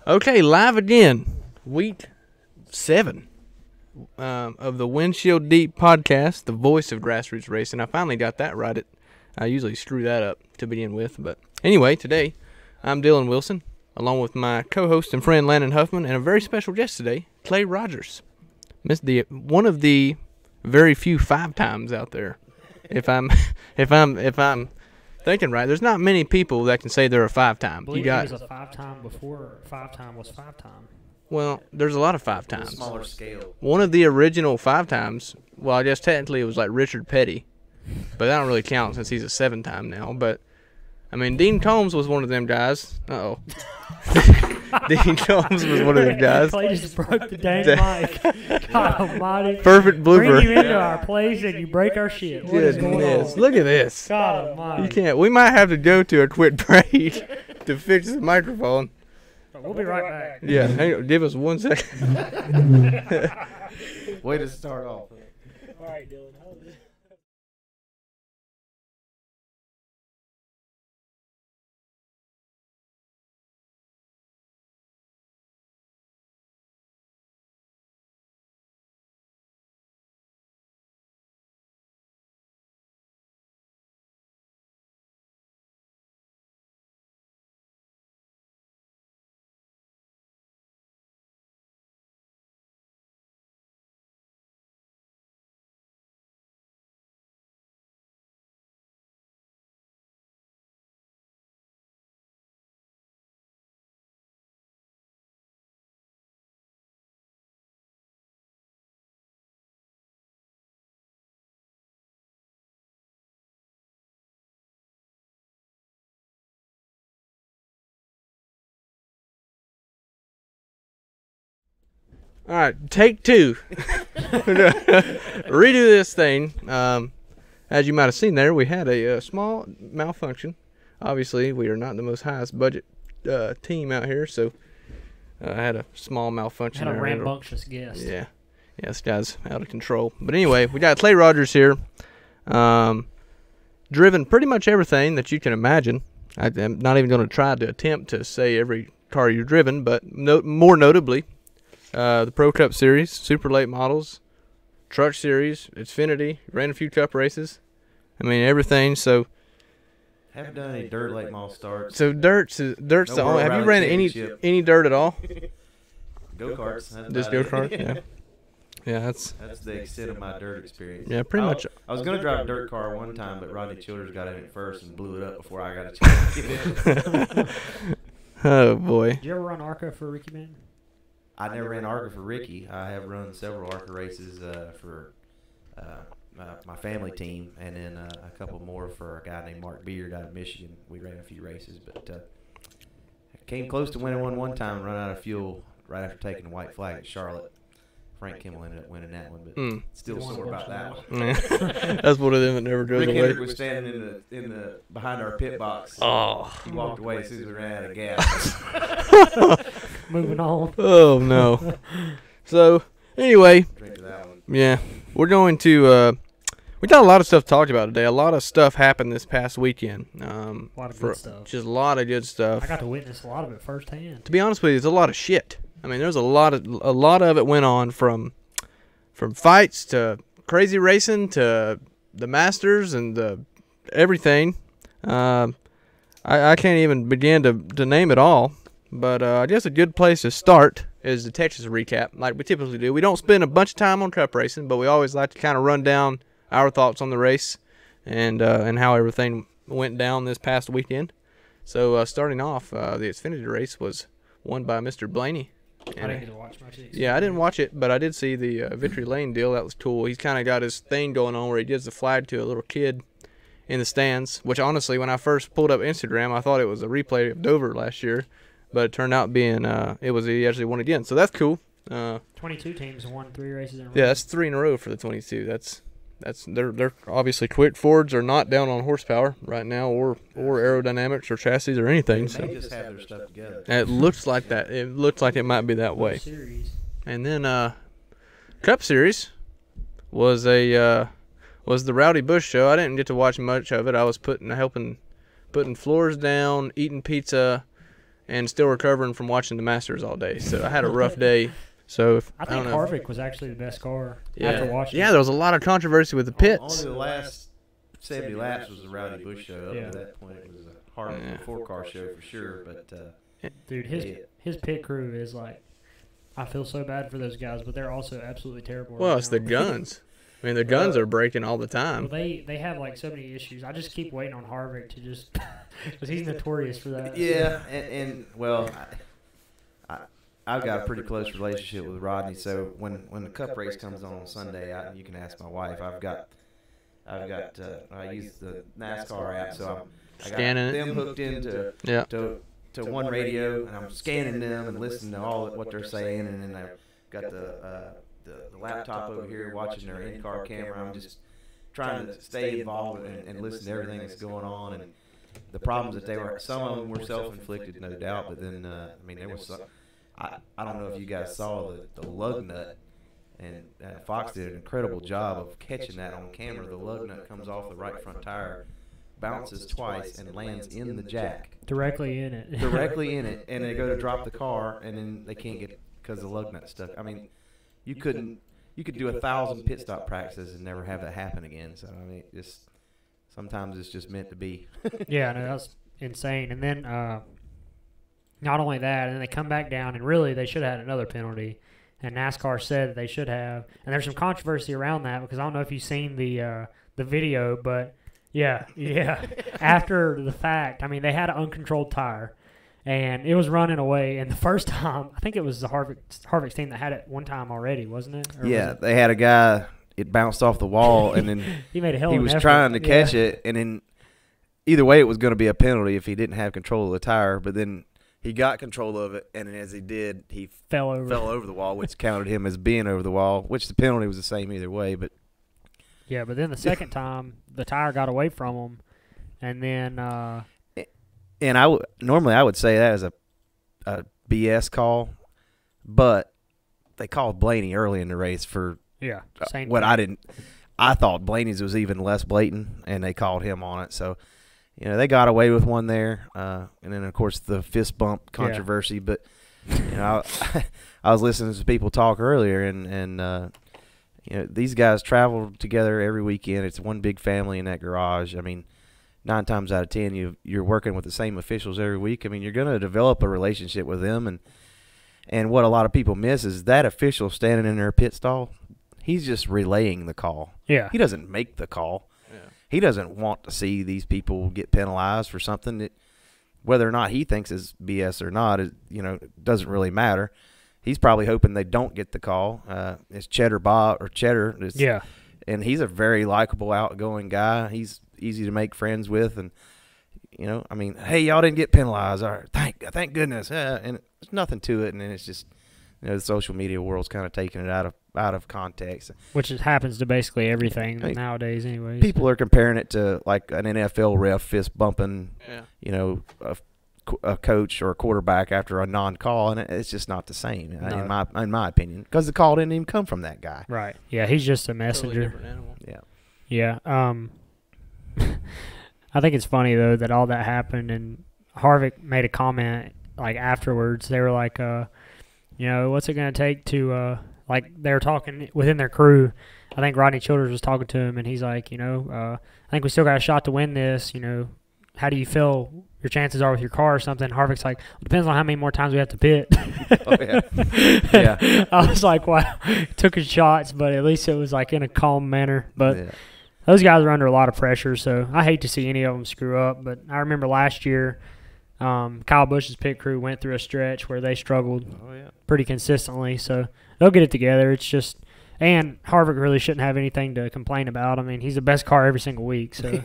Okay, live again. Week 7 of the Windshield Deep podcast, the voice of grassroots racing. I finally got that right. I usually screw that up to begin with. But anyway, today I'm Dylan Wilson, along with my co-host and friend Landon Huffman, and a very special guest today, Clay Rogers. One of the very few 5 times out there. If I'm thinking right, there's not many people that can say they're a 5-time. I believe he was a 5-time before 5-time was 5-time. Well, there's a lot of 5 times. Smaller scale. One of the original 5 times, well, I guess technically it was like Richard Petty, but that don't really count since he's a 7-time now. But I mean, Dean Combs was one of them guys. Dean Combs was one of them guys. Clay just broke the dang mic. God almighty. Perfect blooper. Bring you into our place and you break our shit. What is going Goodness, on? look at this. God almighty. You can't. We might have to go to a quick break to fix the microphone. We'll be right back. Yeah, hang on, give us 1 second. Way to start off. All right, Dylan. All right, take 2. Redo this thing. As you might have seen there, we had a small malfunction. Obviously, we are not the most highest budget team out here, so I had a small malfunction. Had a there. rambunctious guest. Yeah, this guy's out of control. But anyway, we got Clay Rogers here. Driven pretty much everything that you can imagine. I'm not even going to try to attempt to say every car you've driven, but more notably, the Pro Cup Series, Super Late Models, Truck Series, Xfinity, ran a few Cup races. I mean, everything. So Haven't done any dirt late model starts. So dirt's the only. Have you ran any dirt at all? Go-karts. Just go-kart. Yeah. Yeah, that's the extent of my dirt experience. Yeah, pretty much. I was gonna drive a dirt car one time, but Rodney Childers got in it first and blew it up before I got a chance to get in. Oh boy. Did you ever run ARCA for Ricky Man? I never ran ARCA for Ricky. I have run several ARCA races for my family team, and then a couple more for a guy named Mark Beard out of Michigan. We ran a few races, but came close to winning one time and run out of fuel right after taking the white flag at Charlotte. Frank Kimmel ended up winning that one, but still sore about that one. That's one of them that never goes Rick away. Hendrick was standing in the behind our pit box. Oh. He walked away as soon as we ran out of gas. Moving on. Oh no. So anyway, Drink to that one. yeah, we're going to. We got a lot of stuff talked about today. A lot of stuff happened this past weekend. A lot of good stuff. Just a lot of good stuff. I got to witness a lot of it firsthand. To be honest with you, there's a lot of shit. I mean, there's a lot of it went on from fights to crazy racing to the Masters and the everything. I can't even begin to name it all. But I guess a good place to start is the Texas recap, like we typically do. We don't spend a bunch of time on cup racing, but we always like to kind of run down our thoughts on the race and how everything went down this past weekend. So starting off, the Xfinity race was won by Mr. Blaney. I didn't get to watch much of it. Yeah, I didn't watch it, but I did see the Victory Lane deal. That was cool. He's kind of got his thing going on where he gives the flag to a little kid in the stands, which honestly, when I first pulled up Instagram, I thought it was a replay of Dover last year, but it turned out being he actually won again. So that's cool. 22 teams won 3 races in a row. Yeah, that's 3 in a row for the 22. They're obviously quick. Fords are not down on horsepower right now, or aerodynamics or chassis or anything. They So just have their stuff together. it looks like that. It looks like it might be that way. Series. And then Cup Series was the Rowdy Bush show. I didn't get to watch much of it. I was putting floors down, eating pizza, and still recovering from watching the Masters all day. So I had a rough day. So I don't think know. Harvick was actually the best car after watching. Yeah, there was a lot of controversy with the pits. Only the last 70 laps was the Rowdy Busch show. Up Yeah. to that point, it was a Harvick 4-car show for sure. But Dude, his pit crew is like, I feel so bad for those guys, but they're also absolutely terrible. Well, right it's now. the guns. I mean, the guns are breaking all the time. Well, they have like so many issues. I just keep waiting on Harvick to just because he's notorious for that. yeah, and well, I've got a pretty close relationship with Rodney. So when the Cup race comes on Sunday, you can ask my wife. I use the NASCAR app, so I got Scanning them hooked into to one radio, and I'm scanning them and listening to all what they're saying, and then I've got the laptop over here watching their in-car camera. I'm just trying to stay involved and listen to everything that's going on, and the problems that some of them were self-inflicted, no doubt, but then, I mean, there was some, I don't know if you guys saw the lug nut, and Fox did an incredible job of catching that on camera. The lug nut comes off the right front tire, bounces twice, and lands in the jack. Directly in it. And they go to drop the car, and then they can't get it because the lug nut's stuck. I mean, you could do 1,000 pit stop practices and never have that happen again. So I mean, sometimes it's just meant to be. Yeah, no, that's insane. And then not only that, and then they come back down, and really they should have had another penalty. And NASCAR said that they should have. And there's some controversy around that because I don't know if you've seen the video, but yeah. After the fact, I mean, they had an uncontrolled tire, and it was running away. And the first time, I think it was the Harvick's team that had it one time already, wasn't it? Or yeah, they had a guy. It bounced off the wall, and then he made a hell of he an was effort. trying to catch it, and then either way, it was going to be a penalty if he didn't have control of the tire. But then he got control of it, and then as he did, he fell over the wall, which counted him as being over the wall, which the penalty was the same either way. But yeah, but then the second time, the tire got away from him, and then and normally I would say that is a BS call, but they called Blaney early in the race for same what thing. I thought Blaney's was even less blatant, and they called him on it. So, they got away with one there, and then of course the fist bump controversy. Yeah. But I was listening to people talk earlier, and these guys travel together every weekend. It's one big family in that garage. I mean, 9 times out of 10, you're working with the same officials every week. I mean, you're going to develop a relationship with them, and what a lot of people miss is that official standing in their pit stall. He's just relaying the call. Yeah. He doesn't make the call. Yeah. He doesn't want to see these people get penalized for something that, whether or not he thinks is BS or not, it doesn't really matter. He's probably hoping they don't get the call. It's Cheddar. And he's a very likable, outgoing guy. He's easy to make friends with, and I mean, hey, y'all didn't get penalized. All right, thank goodness. And there's nothing to it, and then it's just the social media world's kind of taking it out of context, which happens to basically everything nowadays, anyways. People are comparing it to like an NFL ref fist bumping, a coach or a quarterback after a non-call, and it's just not the same, in my opinion, because the call didn't even come from that guy. Right. Yeah, he's just a messenger. Totally different animal. Yeah. I think it's funny though that all that happened, and Harvick made a comment like afterwards. They were like, what's it going to take to like they were talking within their crew. I think Rodney Childers was talking to him, and he's like, I think we still got a shot to win this. How do you feel your chances are with your car or something? Harvick's like, depends on how many more times we have to pit. Oh, yeah. Yeah. I was like, wow. Took his shots, but at least it was like in a calm manner. But those guys are under a lot of pressure, so I hate to see any of them screw up. But I remember last year, Kyle Busch's pit crew went through a stretch where they struggled pretty consistently. So they'll get it together. It's just – and Harvick really shouldn't have anything to complain about. I mean, he's the best car every single week. So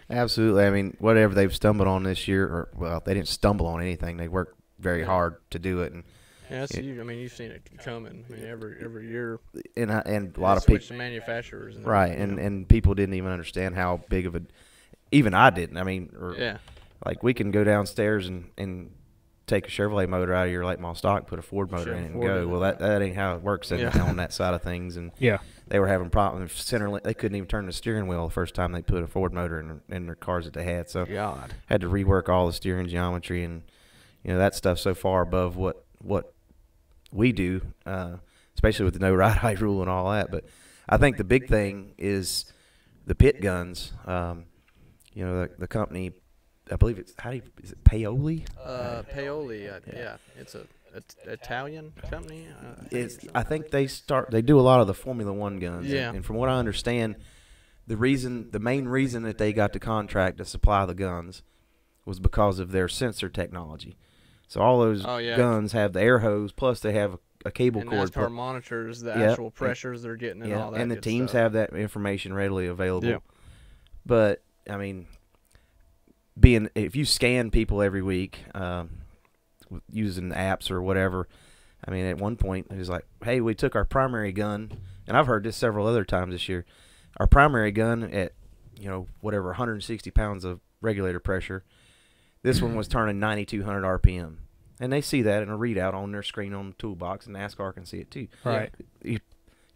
Absolutely. I mean, whatever they've stumbled on this year, they didn't stumble on anything. They worked very hard to do it. And you've seen it coming. I mean, every year. And a lot of people. Switch manufacturers. Right, and people didn't even understand how big of a – even I didn't. I mean, like we can go downstairs and take a Chevrolet motor out of your late model stock, put a Ford motor in it and go. Well, that ain't how it works on that side of things. And they were having problems. They couldn't even turn the steering wheel the first time they put a Ford motor in their cars that they had. So had to rework all the steering geometry, and that stuff's so far above what we do, especially with the no ride height rule and all that. But I think the big thing is the pit guns. The company, I believe is it Paoli? Paoli, yeah. It's a Italian company. I think they do a lot of the Formula One guns. Yeah. And from what I understand, the main reason that they got the contract to supply the guns was because of their sensor technology. So all those guns have the air hose, plus they have a cable and cord. NASCAR monitors the actual pressures they're getting and all that. And the good teams stuff. have that information readily available. Yeah. But I mean, if you scan people every week using apps or whatever, I mean, at one point it was like, hey, we took our primary gun, and I've heard this several other times this year. Our primary gun at 160 pounds of regulator pressure. This one was turning 9,200 RPM. And they see that in a readout on their screen on the toolbox, and NASCAR can see it too. Right. You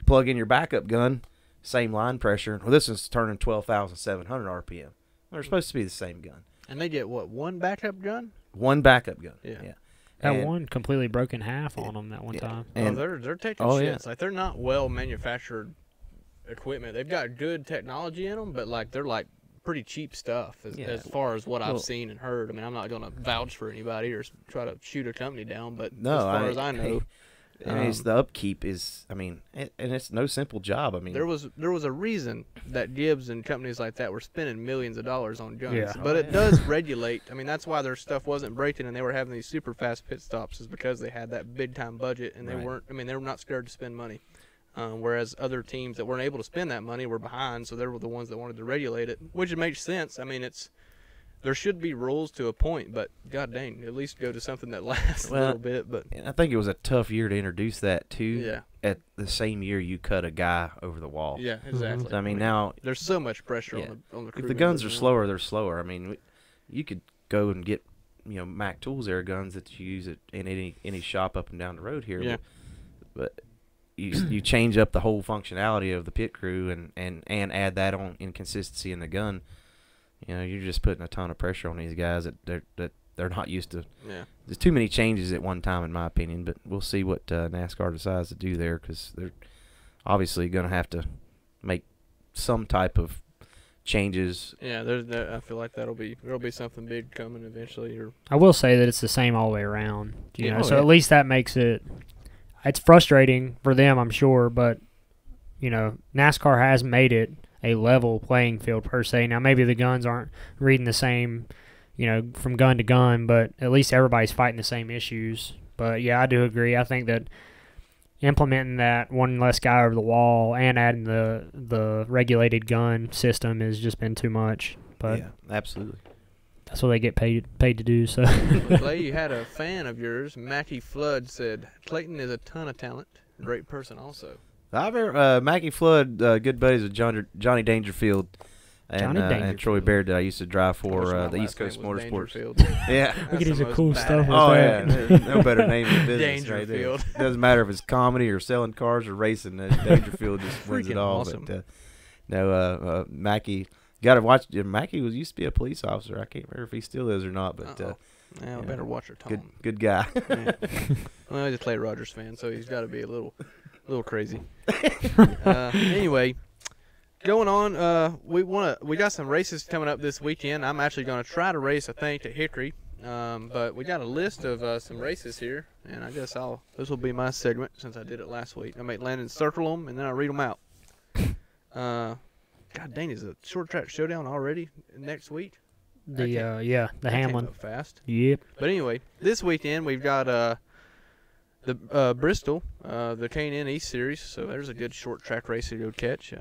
plug in your backup gun, same line pressure. Well, this is turning 12,700 RPM. They're supposed to be the same gun. And they get, one backup gun? One backup gun. Yeah. That one completely broke in half on them that one time. And they're taking shits. Like, they're not well manufactured equipment. They've got good technology in them, but they're pretty cheap stuff as far as what I've seen and heard. I mean, I'm not going to vouch for anybody or try to shoot a company down, but as far as I know, it's the upkeep is. I mean, and it's no simple job. I mean, there was a reason that Gibbs and companies like that were spending millions of dollars on guns. Yeah. But it does regulate. I mean, that's why their stuff wasn't breaking and they were having these super fast pit stops, is because they had that big time budget and they weren't. I mean, they were not scared to spend money. Whereas other teams that weren't able to spend that money were behind, so they were the ones that wanted to regulate it, which makes sense. I mean, there should be rules to a point, but god dang, at least go to something that lasts a little bit. But I think it was a tough year to introduce that too. Yeah. At the same year you cut a guy over the wall. Yeah, exactly. So, I mean, now there's so much pressure on the crew. If the guns are slower, they're slower. I mean, you could go and get Mac Tools air guns that you use in any shop up and down the road here. Yeah. But you change up the whole functionality of the pit crew and add that on inconsistency in the gun. You're just putting a ton of pressure on these guys that they're not used to. Yeah. There's too many changes at one time, in my opinion. But we'll see what NASCAR decides to do there, because they're obviously going to have to make some type of changes. Yeah, I feel like there'll be something big coming eventually. I will say that it's the same all the way around. At least that makes it. It's frustrating for them, I'm sure, but NASCAR has made it a level playing field per se. Now maybe the guns aren't reading the same, from gun to gun, but at least everybody's fighting the same issues. But yeah, I do agree. I think that implementing that one less guy over the wall and adding the regulated gun system has just been too much. But yeah, absolutely. That's what they get paid to do. So, Clay, you had a fan of yours, Mackie Flood, said Clayton is a ton of talent, great person also. Mackie Flood, good buddies with Johnny Dangerfield and Troy Baird that I used to drive for the East Coast Motorsports. Yeah, we could do some cool stuff. Oh yeah, no better name in business right there. Dangerfield. Doesn't matter if it's comedy or selling cars or racing. Dangerfield just wins it all. Awesome. But Mackie. Got to watch. Mackie used to be a police officer. I can't remember if he still is or not. But we better watch her tone. Good guy. Yeah. Well, he's a Clay Rogers fan, so he's got to be a little crazy. Anyway, going on. We got some races coming up this weekend. I'm actually going to try to race, I think, at Hickory. But we got a list of some races here, and I guess this will be my segment since I did it last week. I make Landon circle them and then I read them out. God dang, is the short track showdown already next week? The Hamlin. Go fast. Yep. But anyway, this weekend we've got the Bristol, the K&N East Series. So there's a good short track race to go catch.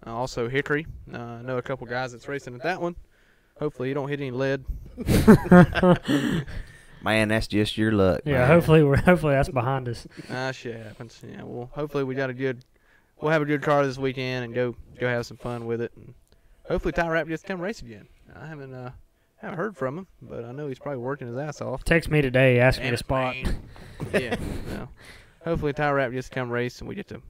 Also Hickory. I know a couple guys that's racing at that one. Hopefully you don't hit any lead. Man, that's just your luck. Yeah, man. hopefully that's behind us. Shit happens. Yeah, well, hopefully we'll have a good car this weekend and go have some fun with it. And hopefully Ty Rapp gets to come race again. I haven't heard from him, but I know he's probably working his ass off. Text me today, ask me to spot. Yeah. No. Hopefully Ty Rapp gets to come race and we get to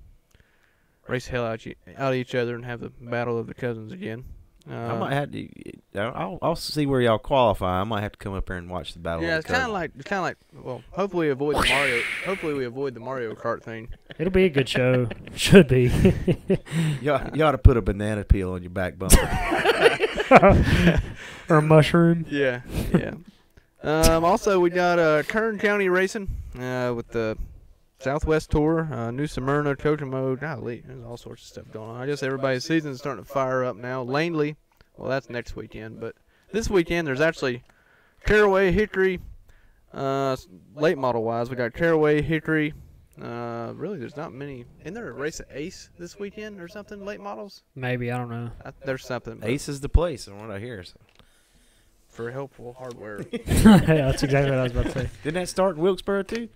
race the hell out of each other and have the battle of the cousins again. I might have to. I'll see where y'all qualify. I might have to come up here and watch the battle. Yeah, of it's the kind of like well, hopefully we avoid the Mario. Hopefully we avoid the Mario Kart thing. It'll be a good show. Should be. You ought to put a banana peel on your back bumper. Or a mushroom. Yeah. Also, we got Kern County racing with the Southwest Tour, New Smyrna, Kokomo. Golly, there's all sorts of stuff going on. I guess everybody's season's starting to fire up now. Langley, well, that's next weekend, but this weekend there's actually Caraway, Hickory, late model wise. We got Caraway, Hickory. Really, there's not many. Isn't there a race at Ace this weekend or something? Late models? Maybe, I don't know. There's something. Ace is the place, from what I hear. So. For helpful hardware. Yeah, that's exactly what I was about to say. Didn't that start in Wilkesboro too?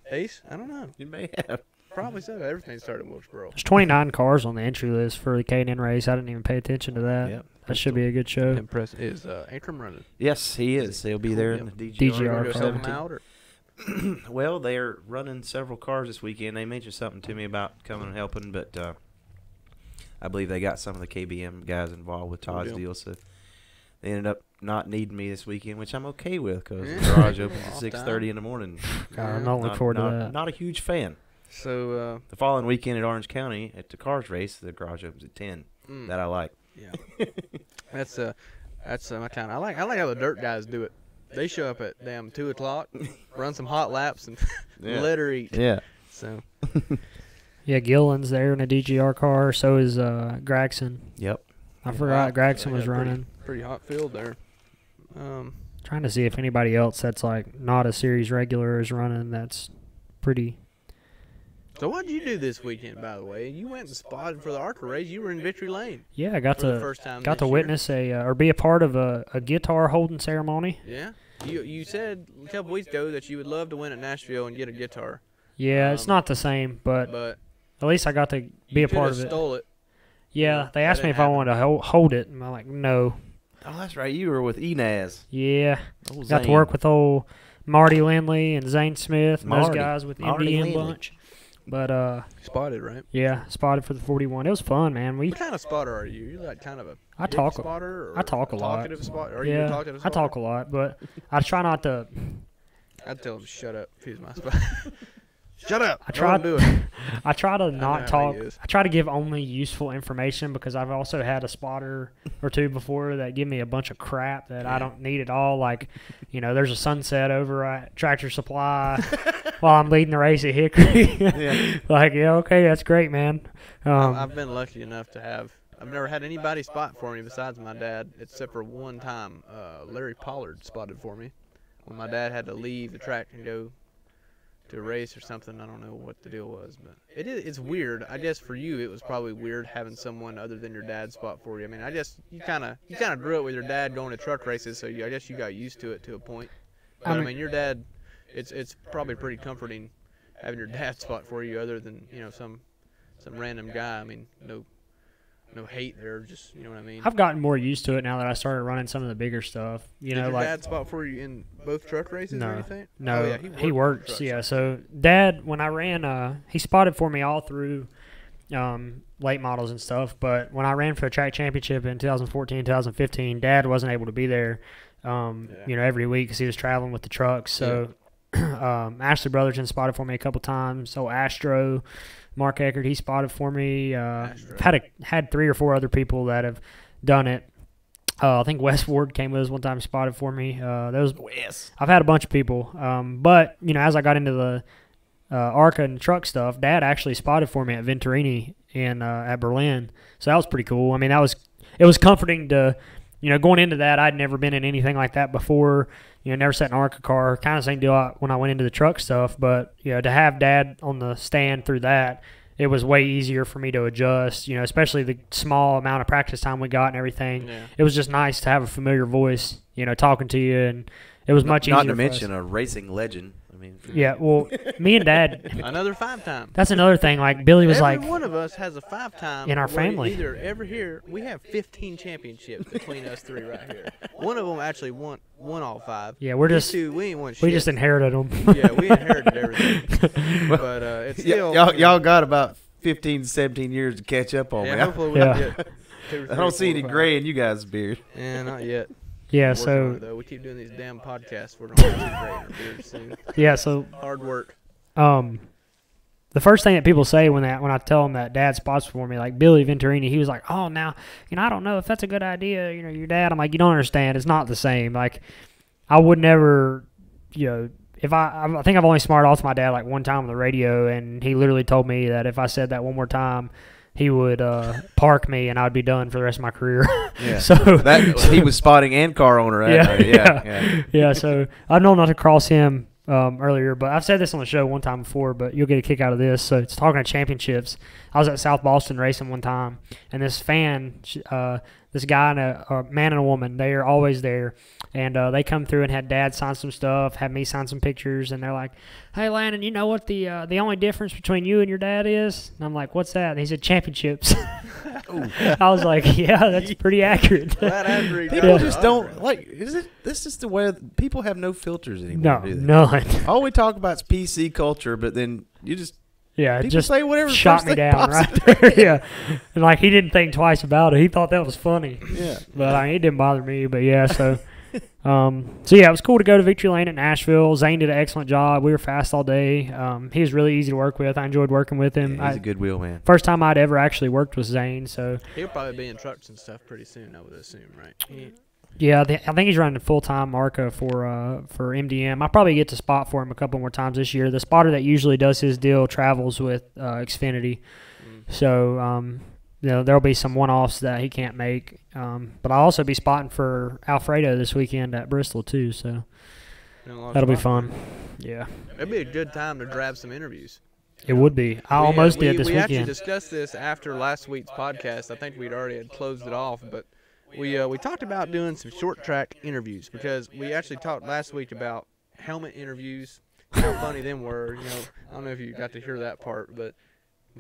Ace? I don't know. You may have. Probably so. Everything started in Wilkesboro. There's 29 cars on the entry list for the K&N race. I didn't even pay attention to that. Yep. That should be a good show. Impressive. Is Antrim running? Yes, he is. He'll be there in the DGR Go car. sell them out, or? Well, they're running several cars this weekend. They mentioned something to me about coming and helping, but I believe they got some of the KBM guys involved with Todd's deal, so they ended up not needing me this weekend, which I'm okay with because the garage opens at 6:30 in the morning. God, I'm not looking forward to that. Not a huge fan. So the following weekend at Orange County at the cars race, the garage opens at 10. That I like. Yeah, that's my kind. I like how the dirt guys do it. They show up at damn 2 o'clock, run some hot laps, and let her eat. Yeah. So. Yeah, Gillen's there in a DGR car. So is Gregson. Yep. I forgot Gregson was running. Pretty hot field there. Trying to see if anybody else that's like not a series regular is running. That's pretty. So what did you do this weekend, by the way? You went and spotted for the ARCA race. You were in Victory Lane. Yeah, I got for the to first time got this to witness or be a part of a guitar holding ceremony. Yeah. You said a couple weeks ago that you would love to win at Nashville and get a guitar. Yeah, it's not the same, but at least I got to be a part of it. Stole it. Yeah, they asked me if I wanted to hold it, and I'm like, no. Oh, that's right. You were with Enaz. Yeah. Got to work with old Marty Lindley and Zane Smith and those Marty. guys with the Marty MDM Lindley. bunch. But Spotted, right? yeah, spotted for the 41. It was fun, man. What kind of spotter are you? You're like kind of a I talk spotter? Or I talk a lot. Talkative spotter? Are yeah, you a talkative I spotter? talk a lot, but I try not to. I'd tell him to shut up if he was my spotter. Shut up. I try do it. I try to not how talk. he is. I try to give only useful information because I've also had a spotter or two before that give me a bunch of crap that I don't need at all. Like, there's a sunset over at Tractor Supply while I'm leading the race at Hickory. Like, yeah, okay, that's great, man. I've been lucky enough to have. I've never had anybody spot for me besides my dad, except for one time. Larry Pollard spotted for me when my dad had to leave the track and go to a race or something. I don't know what the deal was, but it's weird. I guess for you it was probably weird having someone other than your dad spot for you. I mean, I guess you kind of grew up with your dad going to truck races, so I guess you got used to it to a point. But I mean, your dad, it's probably pretty comforting having your dad spot for you, other than some random guy. I mean, no hate there, just you know what I mean. I've gotten more used to it now that I started running some of the bigger stuff. Did your dad spot for you in both truck races or anything? No, Oh, yeah, he works. Yeah, so Dad, when I ran, he spotted for me all through late models and stuff. But when I ran for a track championship in 2014, 2015, Dad wasn't able to be there, every week because he was traveling with the trucks. So Ashley Brotherton spotted for me a couple times. So Astro. Mark Eckert, he spotted for me. Had 3 or 4 other people that have done it. I think Wes Ward came with us one time, spotted for me. I've had a bunch of people. But as I got into the ARCA and truck stuff, Dad actually spotted for me at Venturini at Berlin. So that was pretty cool. I mean, it was comforting to, going into that. I'd never been in anything like that before. Never sat in an ARCA car. Kind of same deal when I went into the truck stuff. But, to have Dad on the stand through that, it was way easier for me to adjust, especially the small amount of practice time we got and everything. Yeah. It was just nice to have a familiar voice, talking to you. And it was much easier. Not to mention a racing legend. I mean, yeah, well, me and Dad. Another 5-time. That's another thing. Like, Billy was Every one of us has a 5-time. In our family. Either ever here, we have 15 championships between us 3 right here. One of them actually won all 5. Yeah, we ain't won shit. We just inherited them. Yeah, we inherited everything. But it's still. Y'all got about 15 to 17 years to catch up on me. Hopefully we can I don't see any gray in you guys' beard. Yeah, not yet. Yeah, Working on so it, though. We keep doing these damn podcasts. We're going to see gray in our beards soon. yeah, so Hard work. the first thing that people say when I tell them that dad spots for me, like Billy Venturini, he was like, "Oh, now, I don't know if that's a good idea. Your dad." I'm like, "You don't understand. It's not the same. Like, I would never, if I think I've only smarted off my dad like one time on the radio, and he literally told me that if I said that one more time, he would park me and I'd be done for the rest of my career." Yeah. So he was spotting and car owner. Yeah. So I've known not to cross him earlier, but I've said this on the show one time before, but you'll get a kick out of this. So it's talking to championships. I was at South Boston racing one time, and this fan, this guy and a man and a woman, they are always there, and they come through and had dad sign some stuff, had me sign some pictures, and they're like, "Hey, Landon, you know what the only difference between you and your dad is?" And I'm like, "What's that?" And he said, "Championships." I was like, "Yeah, that's pretty accurate." People just don't like. This is the way people have no filters anymore. No, none. All we talk about is PC culture, but then you just it just say whatever shot me down right there. Yeah, and like he didn't think twice about it. He thought that was funny. Yeah, but it didn't bother me. But yeah, so. It was cool to go to Victory Lane at Nashville. Zane did an excellent job. We were fast all day. He was really easy to work with. I enjoyed working with him. Yeah, he's a good wheel man. First time I'd ever actually worked with Zane. So he'll probably be in trucks and stuff pretty soon, I would assume, right? Yeah, I think he's running full-time ARCA for MDM. I'll probably get to spot for him a couple more times this year. The spotter that usually does his deal travels with Xfinity. So there'll be some one-offs that he can't make. But I'll also be spotting for Alfredo this weekend at Bristol, too. So that'll be fun. Yeah. It'd be a good time to grab some interviews. It would be. I almost did this weekend. We actually discussed this after last week's podcast. I think we'd already had closed it off. But we talked about doing some short track interviews because we actually talked last week about helmet interviews, how funny them were. I don't know if you got to hear that part, but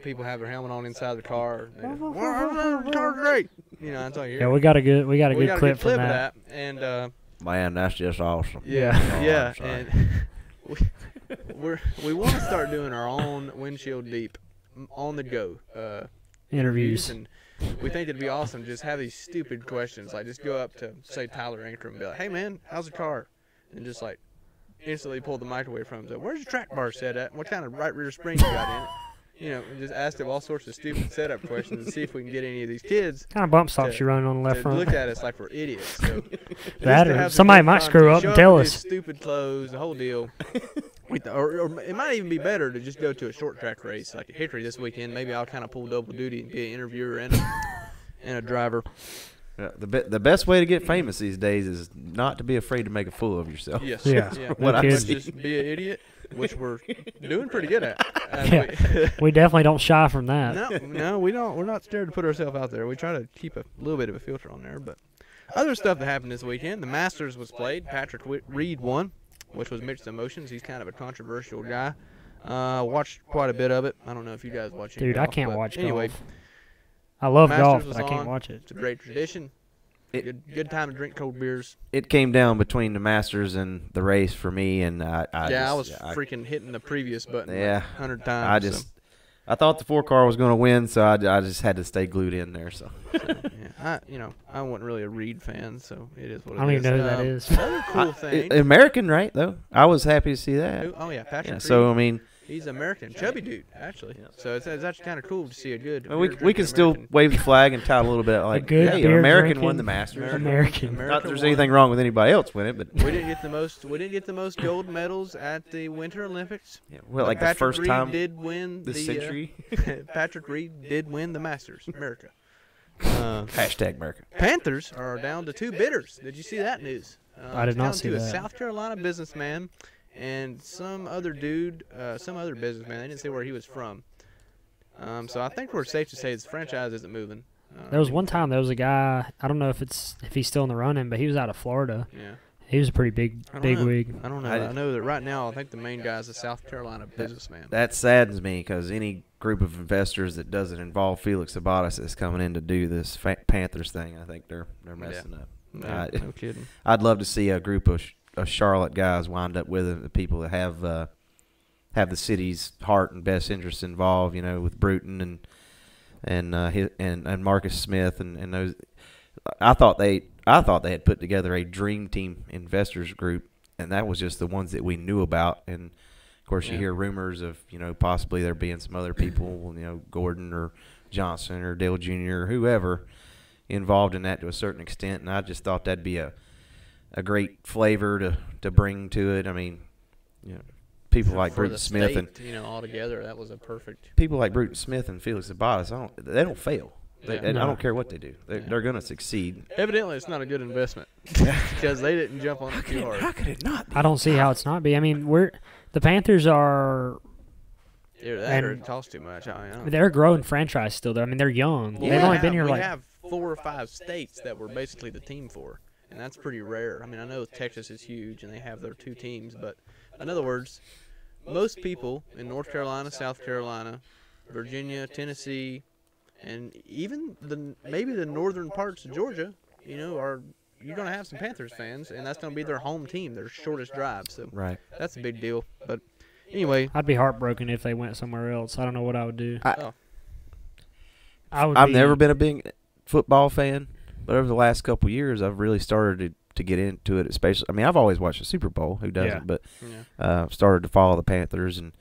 people have their helmet on inside the car. The car's great. That's all you hear. Yeah, we got a good clip from of that. And man, that's just awesome. Yeah. And we want to start doing our own Windshield Deep on the go interviews. And we think it'd be awesome to just have these stupid questions, like just go up to say Tyler Ankrum and be like, "Hey man, how's the car?" And just like instantly pull the mic away from him. So, "Where's your track bar set at? What kind of right rear spring you got in it?" And just ask them all sorts of stupid setup questions and see if we can get any of these kids. Kind of bump stops you running on the left front. Look at us like we're idiots. So that or somebody might screw up and tell us. Stupid clothes, the whole deal. Or it might even be better to just go to a short track race like at Hickory this weekend. Maybe I'll kind of pull double duty and be an interviewer and a driver. Yeah, the best way to get famous these days is not to be afraid to make a fool of yourself. Yes. Yeah. What I just be an idiot, which we're doing pretty good at. We definitely don't shy from that. No, we don't. We're not scared to put ourselves out there. We try to keep a little bit of a filter on there. But other stuff that happened this weekend, the Masters was played. Patrick Reed won, which was mixed emotions. He's kind of a controversial guy. Watched quite a bit of it. I don't know if you guys watch it. Dude, I can't watch anyway, golf. I love Masters golf, but I can't watch it. It's a great tradition. Good time to drink cold beers. It came down between the Masters and the race for me, and I was freaking hitting the previous button 100 times. I thought the 4-car was going to win, so I just had to stay glued in there. So I wasn't really a Reed fan, so it is what it is. I don't even know who that is. Another cool thing. American, right, though? I was happy to see that. Oh, yeah, Patrick Reed. So, I mean, he's American. Chubby dude, actually. Yeah. So it's actually kind of cool to see a good we can still wave the flag and tout a little bit like, hey, an American won the Masters. American. Not that there's anything wrong with anybody else winning it, but we didn't get the most gold medals at the Winter Olympics. Yeah, well, like Patrick the first Reed time did win this century. Patrick Reed did win the Masters, America. Hashtag America. Panthers are down to 2 bidders. Did you see that news? I did not see that. A South Carolina businessman and some other dude, some other businessman. They didn't say where he was from. So I think we're safe to say his franchise isn't moving. There was one time there was a guy. I don't know if he's still in the running, but he was out of Florida. Yeah. He was a pretty big wig. I don't know. I know that right now I think the main guy is a South Carolina businessman. That saddens me because any group of investors that doesn't involve Felix Sabatis is coming in to do this Panthers thing. I think they're messing up. No kidding. I'd love to see a group of Charlotte guys wind up with it, the people that have the city's heart and best interests involved, with Bruton and Marcus Smith and those. I thought they had put together a dream team investors group, and that was just the ones that we knew about. And of course, you hear rumors of possibly there being some other people, Gordon or Johnson or Dale Jr. or whoever involved in that to a certain extent. And I just thought that'd be a great flavor to bring to it. I mean, people like Bruton Smith state, and all together, that was a perfect. People like Bruton Smith and Felix Sabatas, they don't fail. I don't care what they do. They're going to succeed. Evidently, it's not a good investment because they didn't jump on it too hard. How could it not be? I don't see how it's not be. I mean, the Panthers are. It costs too much. They're a growing franchise still, though. I mean, they're young. Well, They've only been here we like. have 4 or 5 states that we're basically the team for, and that's pretty rare. I mean, I know Texas is huge and they have their 2 teams, but in other words, most people in North Carolina, South Carolina, Virginia, Tennessee, and even maybe the northern parts of Georgia, you're going to have some Panthers fans, and that's going to be their home team, their shortest drive. So right. That's a big deal. But anyway, I'd be heartbroken if they went somewhere else. I don't know what I would do. I've never been a big football fan, but over the last couple of years, I've really started to get into it. Especially, I mean, I've always watched the Super Bowl. Who doesn't? Yeah. But started to follow the Panthers and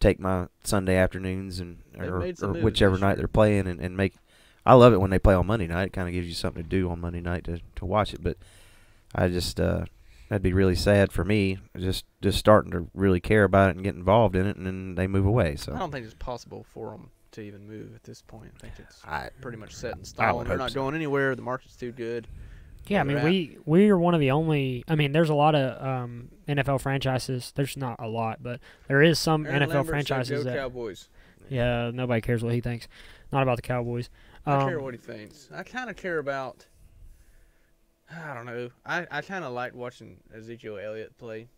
take my Sunday afternoons or whichever night they're playing and make. I love it when they play on Monday night. It kind of gives you something to do on Monday night to watch it. But I just that'd be really sad for me. Just starting to really care about it and get involved in it, and then they move away. So I don't think it's possible for them to even move at this point. I think it's pretty much set in stone. They're not going anywhere. The market's too good. Yeah, I mean, we are one of the only. I mean, there's a lot of NFL franchises. There's not a lot, but there is some Aaron NFL Lambert franchises said, that. "Go Cowboys." Yeah, nobody cares what he thinks. Not about the Cowboys. I care what he thinks. I kind of care about. I don't know. I kind of like watching Ezekiel Elliott play.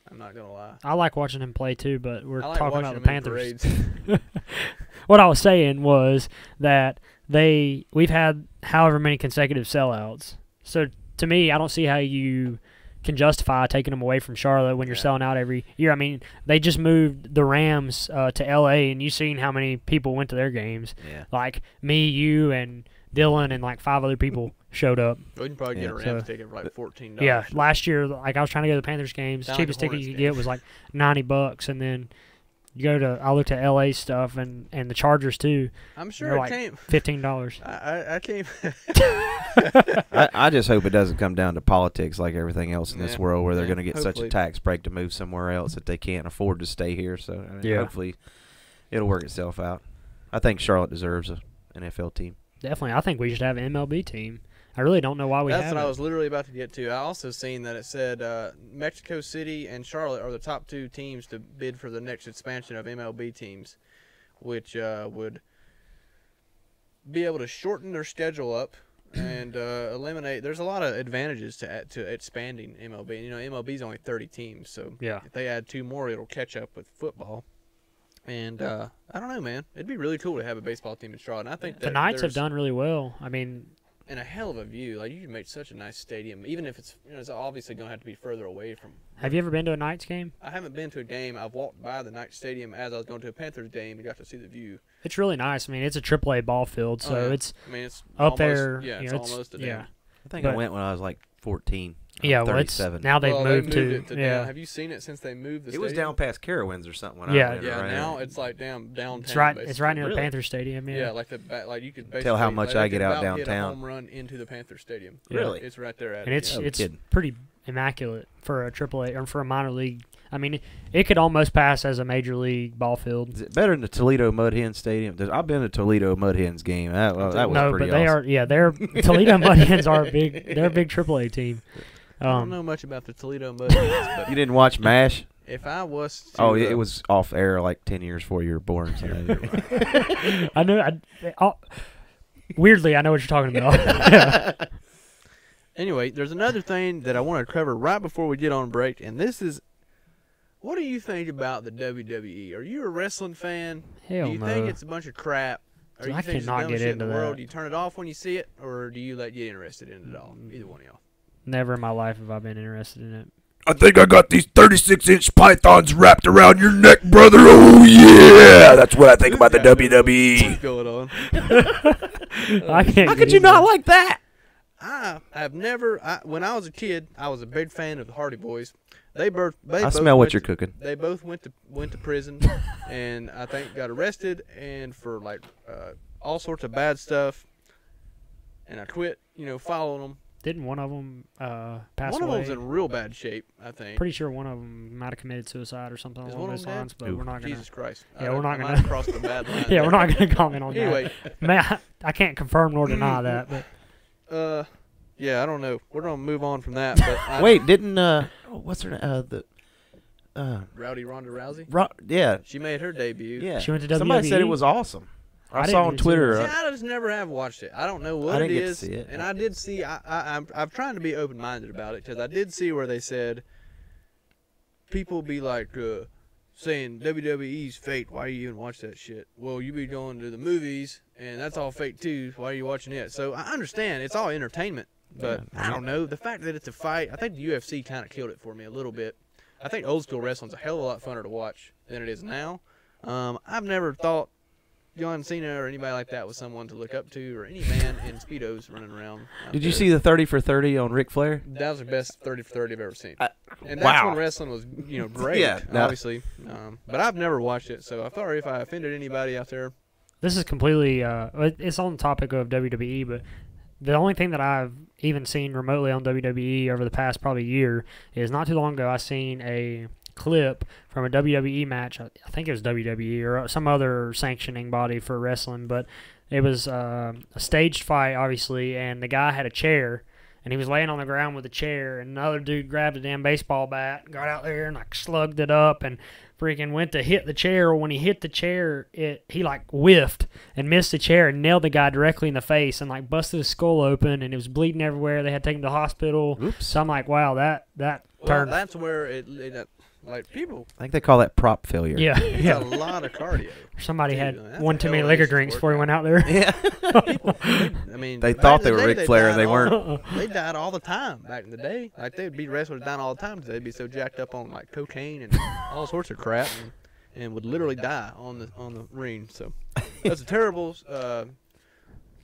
I'm not gonna lie. I like watching him play too, but we're talking about the Panthers. In What I was saying was that we've had however many consecutive sellouts. So to me, I don't see how you can justify taking them away from Charlotte when you're selling out every year. I mean, they just moved the Rams to L.A., and you've seen how many people went to their games. Yeah. Like me, you, and Dylan, and like 5 other people showed up. Well, you can probably get a Rams ticket for like $14. Yeah, last year, like I was trying to go to the Panthers games. The cheapest ticket you could get was like $90, and then I looked at LA stuff and the Chargers too. I'm sure it came $15. I came. I just hope it doesn't come down to politics like everything else in this world, where they're going to get such a tax break to move somewhere else that they can't afford to stay here. So hopefully it'll work itself out. I think Charlotte deserves an NFL team. Definitely, I think we should have an MLB team. I really don't know why we That's haven't. what I was literally about to get to. I also seen that it said Mexico City and Charlotte are the top 2 teams to bid for the next expansion of MLB teams, which would be able to shorten their schedule up and eliminate. There's a lot of advantages to expanding MLB. MLB is only 30 teams, so if they add 2 more, it'll catch up with football. And I don't know, man. It'd be really cool to have a baseball team in Charlotte. And I think that the Knights have done really well. I mean. And a hell of a view. Like, you can make such a nice stadium, even if it's it's obviously going to have to be further away from. Have you ever been to a Knights game? I haven't been to a game. I've walked by the Knights stadium as I was going to a Panthers game and got to see the view. It's really nice. I mean, it's a AAA ball field, so it's. I mean, it's up almost, there. Yeah, it's almost a damn. I think I went when I was like 14. Yeah, well, 37. now they've moved to down. Have you seen it since they moved the stadium? It was down past Carowinds or something. When Yeah. I went right now it's like downtown. It's right. Basically. It's right near Really? the Panther Stadium. Yeah. Yeah, like you could basically tell how much I get out about hit a downtown. home run into the Panther Stadium. Really? It's right there at And it. it's pretty immaculate for a AAA or for a minor league. I mean, it could almost pass as a major league ball field. Is it better than the Toledo Mud Hens Stadium? I've been to Toledo Mud Hens game. That was no, pretty but they awesome. are. Yeah, they're Toledo Mud Hens are big. They're a big AAA team. I don't know much about the Toledo Mud Hens, but You didn't watch MASH? if I was to, It was off air like 10 years before you were born. So I know. Weirdly, I know what you're talking about. Anyway, there's another thing that I want to cover right before we get on break, and this is, what do you think about the WWE? Are you a wrestling fan? Hell do you no. think it's a bunch of crap? Or I you think it's the cannot dumbest get shit in into the world? that. Do you turn it off when you see it, or do you get interested in it at all? Either one of y'all. Never in my life have I been interested in it. I think I got these 36-inch pythons wrapped around your neck, brother. Oh, yeah. That's what I think about the WWE. What's going on? I can't. How could you not like that? I have never. When I was a kid, I was a big fan of the Hardy Boys. They I both smell what went you're to- cooking. They both went to prison, and I think got arrested and for like all sorts of bad stuff. And I quit, following them. Didn't one of them pass One of away? them's in real bad shape, I think. Pretty sure one of them might have committed suicide or something Is along one of those them lines, dead? but Ooh. we're not gonna. Jesus Christ. Yeah, we're not I might gonna- have crossed the bad line. Yeah, we're not gonna comment on Anyway, that. Man, I can't confirm nor deny that, but yeah, I don't know. We're gonna move on from that. But Wait, didn't what's her Rowdy Ronda Rousey. yeah, She made her debut. yeah. She went to Somebody said it WWE? was awesome. I I saw didn't on even see Twitter. it. See, I just never have watched it. I don't know what I it didn't get to is, see it. and I did see. I'm trying to be open minded about it because I did see where they said people be like saying WWE's fake. Why are you even watch that shit? Well, you be going to the movies, and that's all fake too. Why are you watching it? So I understand it's all entertainment, but I don't know the fact that it's a fight. I think the UFC kind of killed it for me a little bit. I think old school wrestling's a hell of a lot funner to watch than it is now. I've never thought John Cena or anybody like that was someone to look up to, or any man in Speedos running around. out Did you there. see the 30 for 30 on Ric Flair? That was the best 30 for 30 I've ever seen. And that's wow. when wrestling was, great, Yeah, no. obviously. But I've never watched it, so I'm sorry if I offended anybody out there. this is completely. It's on the topic of WWE, but the only thing that I've even seen remotely on WWE over the past probably year is not too long ago I seen a clip from a WWE match. I think it was WWE or some other sanctioning body for wrestling, but it was a staged fight, obviously, and the guy had a chair, and he was laying on the ground with a chair, and another dude grabbed a damn baseball bat, got out there and like slugged it up, and freaking went to hit the chair. When he hit the chair, he like whiffed and missed the chair and nailed the guy directly in the face and like busted his skull open, and it was bleeding everywhere. They had to take him to the hospital. Oops. So I'm like, wow, that Well, turned. that's where it like people. I think they call that prop failure. Yeah, It's yeah. a lot of cardio. Somebody Dude, had that's one a too hell many of a liquor race to drinks work before he out. went out there. Yeah. I mean, They back thought in they the were day, Ric they Flair and died they all- weren't. They died all the time back in the day. Like they'd be wrestlers down all the time because they'd be so jacked up on like cocaine and all sorts of crap, and would literally die on the ring. So that's a terrible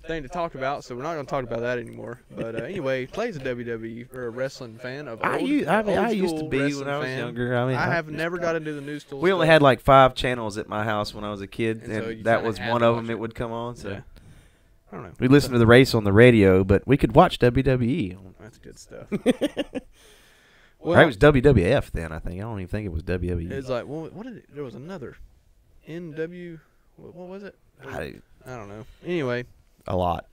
thing to talk about. So we're not going to talk about that anymore. But anyway, Clay's a WWE or a wrestling fan of I old, used to old-school be when wrestling I was fan. younger. I mean, I have never got into the new school. we only stuff. had like 5 channels at my house when I was a kid, And so and you that kinda was had one to of watch them. it. It would come on. So Yeah. I don't know. we listened to the race on the radio, but we could watch WWE. That's good stuff. Or it was WWF then. I think I don't even think it was WWE. It's like, well, what did it? There was another NW. What was it? I- I don't know. Anyway, a lot.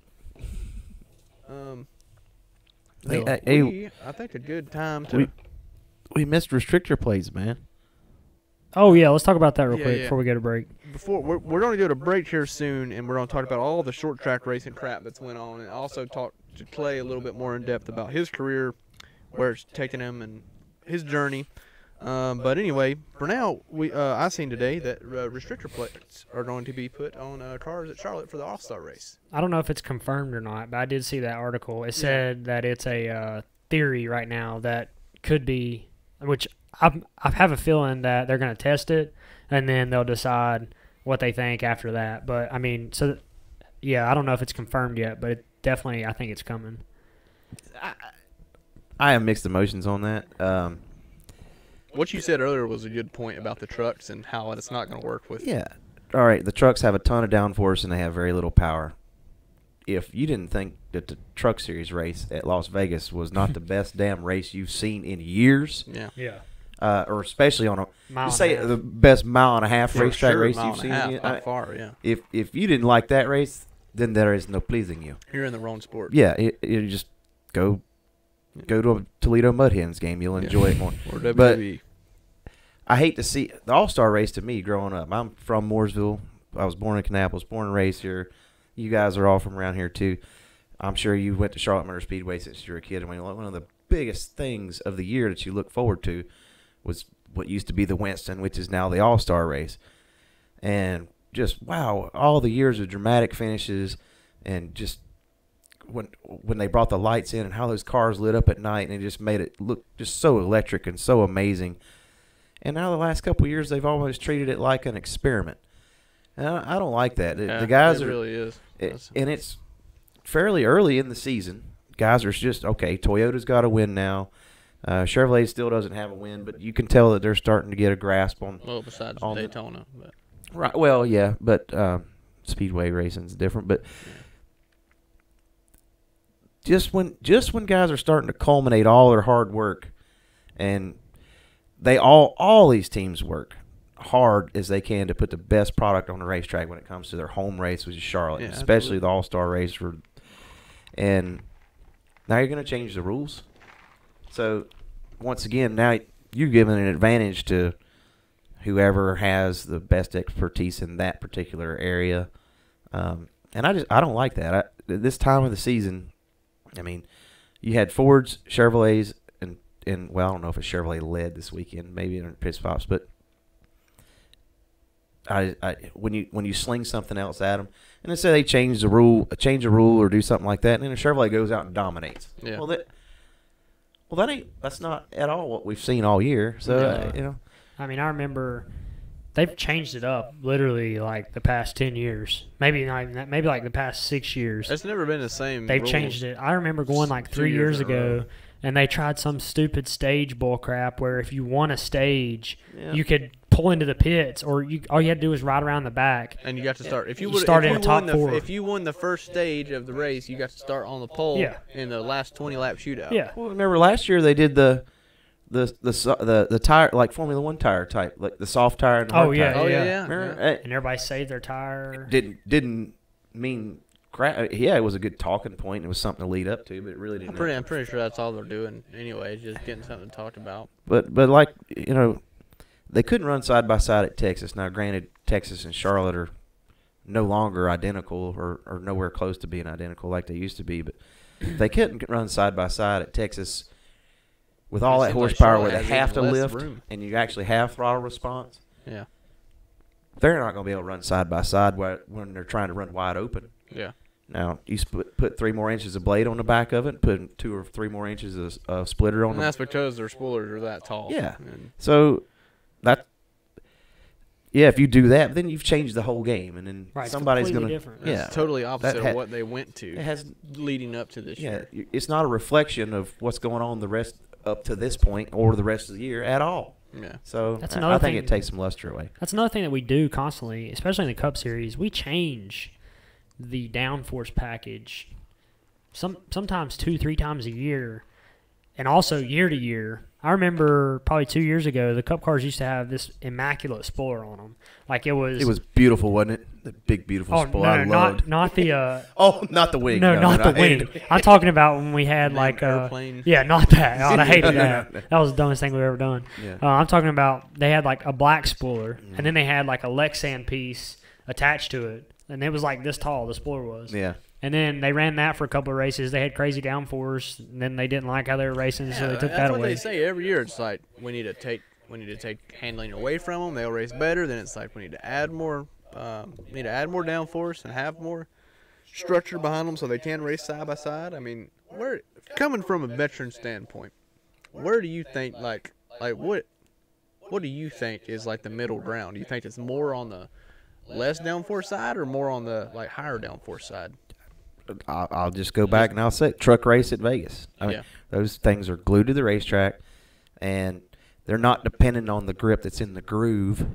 Hey, no, hey, I think a good time to. we missed restrictor plays, man. Oh yeah, let's talk about that real Yeah, quick yeah. before we go to break. Before we're going to go to break here soon, and we're going to talk about all the short track racing crap that's went on, and also talk to Clay a little bit more in depth about his career, where it's taken him, and his journey. But anyway, for now, I seen today that restrictor plates are going to be put on cars at Charlotte for the All-Star race. I don't know if it's confirmed or not, but I did see that article. It said that it's a theory right now that could be, which I have a feeling that they're going to test it, and then they'll decide what they think after that. But, I mean, yeah, I don't know if it's confirmed yet, but definitely I think it's coming. I have mixed emotions on that. What you said earlier was a good point about the trucks and how it's not going to work with. Yeah. All right, the trucks have a ton of downforce and they have very little power. If you didn't think that the Truck Series race at Las Vegas was not the best damn race you've seen in years, Yeah. Yeah. or especially on a Mile just and say a half. the best mile and a half For racetrack sure, race mile you've and a seen, half, by far, yeah. if you didn't like that race, then there is no pleasing you. You're in the wrong sport. Yeah, you just go to a Toledo Mud Hens game. You'll enjoy it more. Or But WWE. I hate to see the All-Star race to me growing up. I'm from Mooresville. I was born in Kannapolis, born and raised here. You guys are all from around here too. I'm sure you went to Charlotte Motor Speedway since you were a kid. And one of the biggest things of the year that you look forward to was what used to be the Winston, which is now the All-Star race. And just, wow, all the years of dramatic finishes and just when they brought the lights in and how those cars lit up at night, and it just made it look just so electric and so amazing. And now the last couple of years, they've almost treated it like an experiment. And I don't like that. Yeah, the guys it are really is. and it's fairly early in the season. Guys are just, okay, Toyota's got a win now. Chevrolet still doesn't have a win, but you can tell that they're starting to get a grasp on. Well, besides on Daytona, but right. Well, yeah, but speedway racing's different. But just when guys are starting to culminate all their hard work, and they all these teams work hard as they can to put the best product on the racetrack when it comes to their home race, which is Charlotte, especially absolutely. the All-Star race. And now you're going to change the rules. So, once again, now you're giving an advantage to whoever has the best expertise in that particular area. And I don't like that. This time of the season, I mean, you had Fords, Chevrolets, and well, I don't know if a Chevrolet led this weekend, maybe in pit stops, but when you sling something else at them, and let's say they change a rule or do something like that, and then a Chevrolet goes out and dominates. Yeah. That's not at all what we've seen all year. So I mean, I remember they've changed it up literally like the past 10 years, maybe not even that, maybe like the past 6 years. It's never been the same. They've rules. changed it. I remember going like 3 years ago, and they tried some stupid stage bull crap where if you won a stage, you could pull into the pits, or all you had to do was ride around the back. And you got to start. If you started in the top four. If you won the first stage of the race, you got to start on the pole in the last 20-lap shootout. Yeah. Well, remember last year they did the tire, like Formula One tire type, like the soft tire and the hard tire. Oh yeah. Remember, And everybody saved their tire. didn't mean crap. Yeah, it was a good talking point. It was something to lead up to, but it really didn't. I'm pretty sure that's all they're doing anyway, just getting something to talk about. But like, they couldn't run side by side at Texas. Now, granted, Texas and Charlotte are no longer identical or nowhere close to being identical like they used to be, but they couldn't run side by side at Texas with all that horsepower where they have to lift and you actually have throttle response. Yeah. They're not going to be able to run side by side when they're trying to run wide open. Yeah. Now, you put 3 more inches of blade on the back of it, put 2 or 3 more inches of splitter on it. And that's because their spoilers are that tall. Yeah. And So, if you do that, then you've changed the whole game, and then somebody's going to. Different. Yeah, it's totally opposite of what they went to leading up to this year. It's not a reflection of what's going on the rest up to this point or the rest of the year at all. Yeah. So That's another I think thing, it takes some luster away. That's another thing that we do constantly, especially in the Cup Series. We change the downforce package sometimes 2-3 times a year, and also year to year. I remember probably 2 years ago, the Cup cars used to have this immaculate spoiler on them. Like it was beautiful, wasn't it? The big, beautiful spoiler. I loved. Not the. Not the wing. No, not the wing. I'm talking about when we had like airplane. Yeah, not that. Oh, I hated that. That was the dumbest thing we've ever done. Yeah. I'm talking about they had like a black spoiler, and then they had like a Lexan piece attached to it, and it was like this tall. The spoiler was. Yeah. And then they ran that for a couple of races. They had crazy downforce, and then they didn't like how they were racing, so they took that That's what away. they say every year. It's like we need to take handling away from them. They'll race better. Then it's like we need to add more downforce and have more structure behind them so they can race side by side. I mean, coming from a veteran standpoint, where do you think like what do you think is like the middle ground? Do you think it's more on the less downforce side or more on the like higher downforce side? I'll just go back and I'll say truck race at Vegas. I mean, those things are glued to the racetrack, and they're not dependent on the grip that's in the groove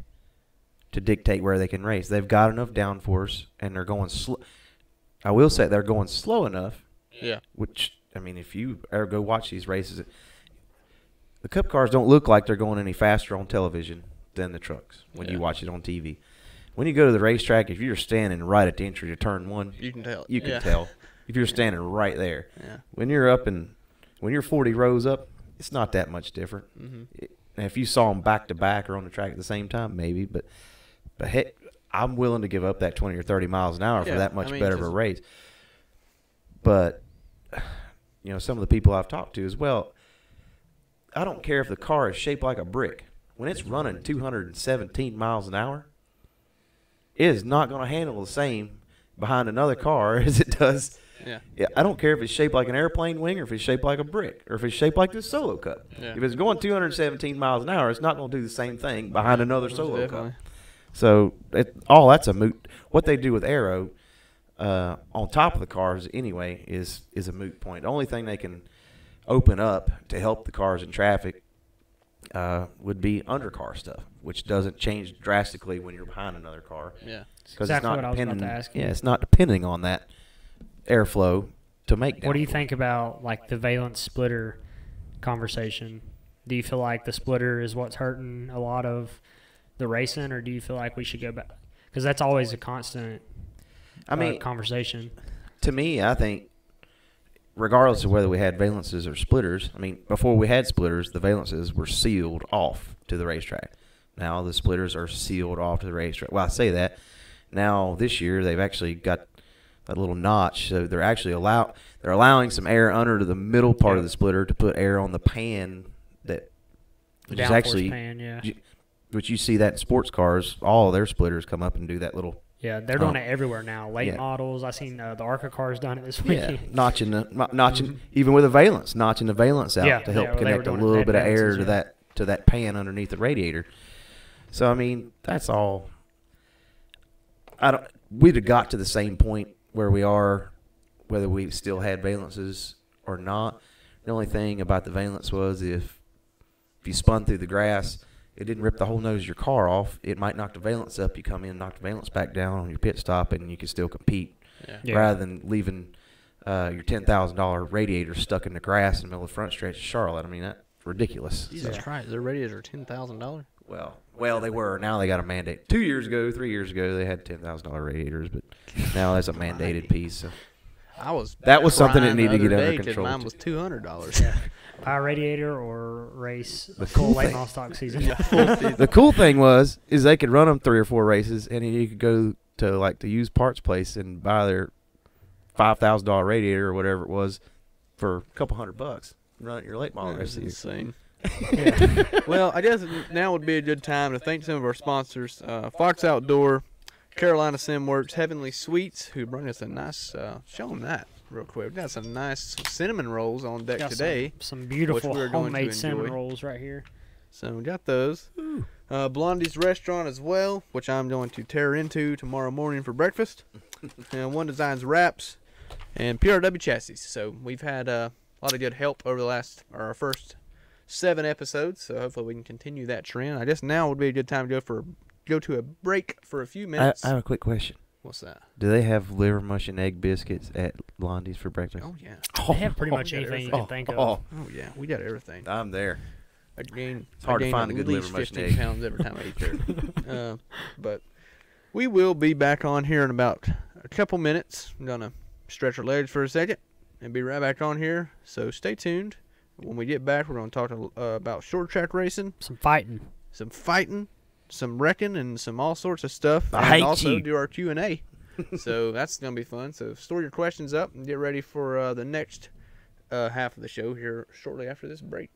to dictate where they can race. They've got enough downforce, and they're going slow. I will say they're going slow enough. Yeah. Which, I mean, if you ever go watch these races, the Cup cars don't look like they're going any faster on television than the trucks when you watch it on TV. When you go to the racetrack, if you're standing right at the entry to turn 1, you can tell. You can tell if you're standing right there. Yeah. When you're 40 rows up, it's not that much different. Mm-hmm. If you saw them back to back or on the track at the same time, maybe. But heck, I'm willing to give up that 20 or 30 miles an hour for that much better of a race. But some of the people I've talked to as well, I don't care if the car is shaped like a brick. When it's running 217 miles an hour, it is not going to handle the same behind another car as it does Yeah. I don't care if it's shaped like an airplane wing or if it's shaped like a brick or if it's shaped like this Solo Cup. Yeah. If it's going 217 miles an hour, it's not going to do the same thing behind another Solo Definitely. Cup. So that's a moot. What they do with Aero on top of the cars anyway is a moot point. The only thing they can open up to help the cars in traffic would be undercar stuff, which doesn't change drastically when you're behind another car. Yeah. Because Exactly what I was about to ask you. Yeah, it's not depending on that airflow to make. What do you downforce. think about like the valence splitter conversation? Do you feel like the splitter is what's hurting a lot of the racing, or do you feel like we should go back? Because that's always a constant conversation. To me, I think regardless of whether we had valences or splitters, I mean, before we had splitters, the valences were sealed off to the racetrack. Now the splitters are sealed off to the racetrack. Well, I say that. Now this year they've actually got that little notch, so they're actually allowing some air under the middle part of the splitter to put air on the pan which is actually pan, which you see that in sports cars. All their splitters come up and do that little. Yeah, they're doing it everywhere now. Late models. I seen the ARCA cars done it this Yeah, weekend. notching even with a valence, notching the valence out to help connect a little bit of air to that pan underneath the radiator. So I mean, that's all. We'd have got to the same point where we are, whether we still had valences or not. The only thing about the valence was if you spun through the grass, it didn't rip the whole nose of your car off. It might knock the valence up. You come in, knock the valence back down on your pit stop, and you can still compete. Yeah. Rather than leaving your $10,000 radiator stuck in the grass in the middle of the front stretch of Charlotte. I mean, that's ridiculous. Jesus Christ, their radiators are $10,000. Well, they were. Now they got a mandate. 3 years ago, they had $10,000 radiators, but now that's a mandated piece. So. That was something that needed to get under control. Mine was $200. Buy a radiator or race the full late model stock season. The cool thing is they could run them 3 or 4 races, and then you could go to like the used parts place and buy their $5,000 radiator or whatever it was for a couple $100. Run it your late model race. Insane. Well, I guess now would be a good time to thank some of our sponsors: Fox Outdoor, Carolina Simworks, Heavenly Sweets, who brought us a nice. Show them that real quick. We got some nice cinnamon rolls on deck today. Some beautiful homemade cinnamon rolls right here. So we got those. Blondie's Restaurant as well, which I'm going to tear into tomorrow morning for breakfast. And One Designs Wraps, and PRW Chassis. So we've had a lot of good help over our first 7 episodes. So hopefully we can continue that trend. I guess now would be a good time to go to a break for a few minutes. I have a quick question. What's that? Do they have liver mush and egg biscuits at Blondie's for breakfast? Oh yeah. They have pretty much anything you can think of. Oh yeah, we got everything. I'm there. It's hard to find a good liver mush and egg. 15 pounds every time I eat there. But we will be back on here in about a couple minutes. I'm gonna stretch our legs for a second and be right back on here. So stay tuned. When we get back, we're gonna talk about short track racing, some fighting, some wrecking, and some all sorts of stuff. I hate also you. do our Q&A. So that's gonna be fun. So store your questions up and get ready for the next half of the show here shortly after this break.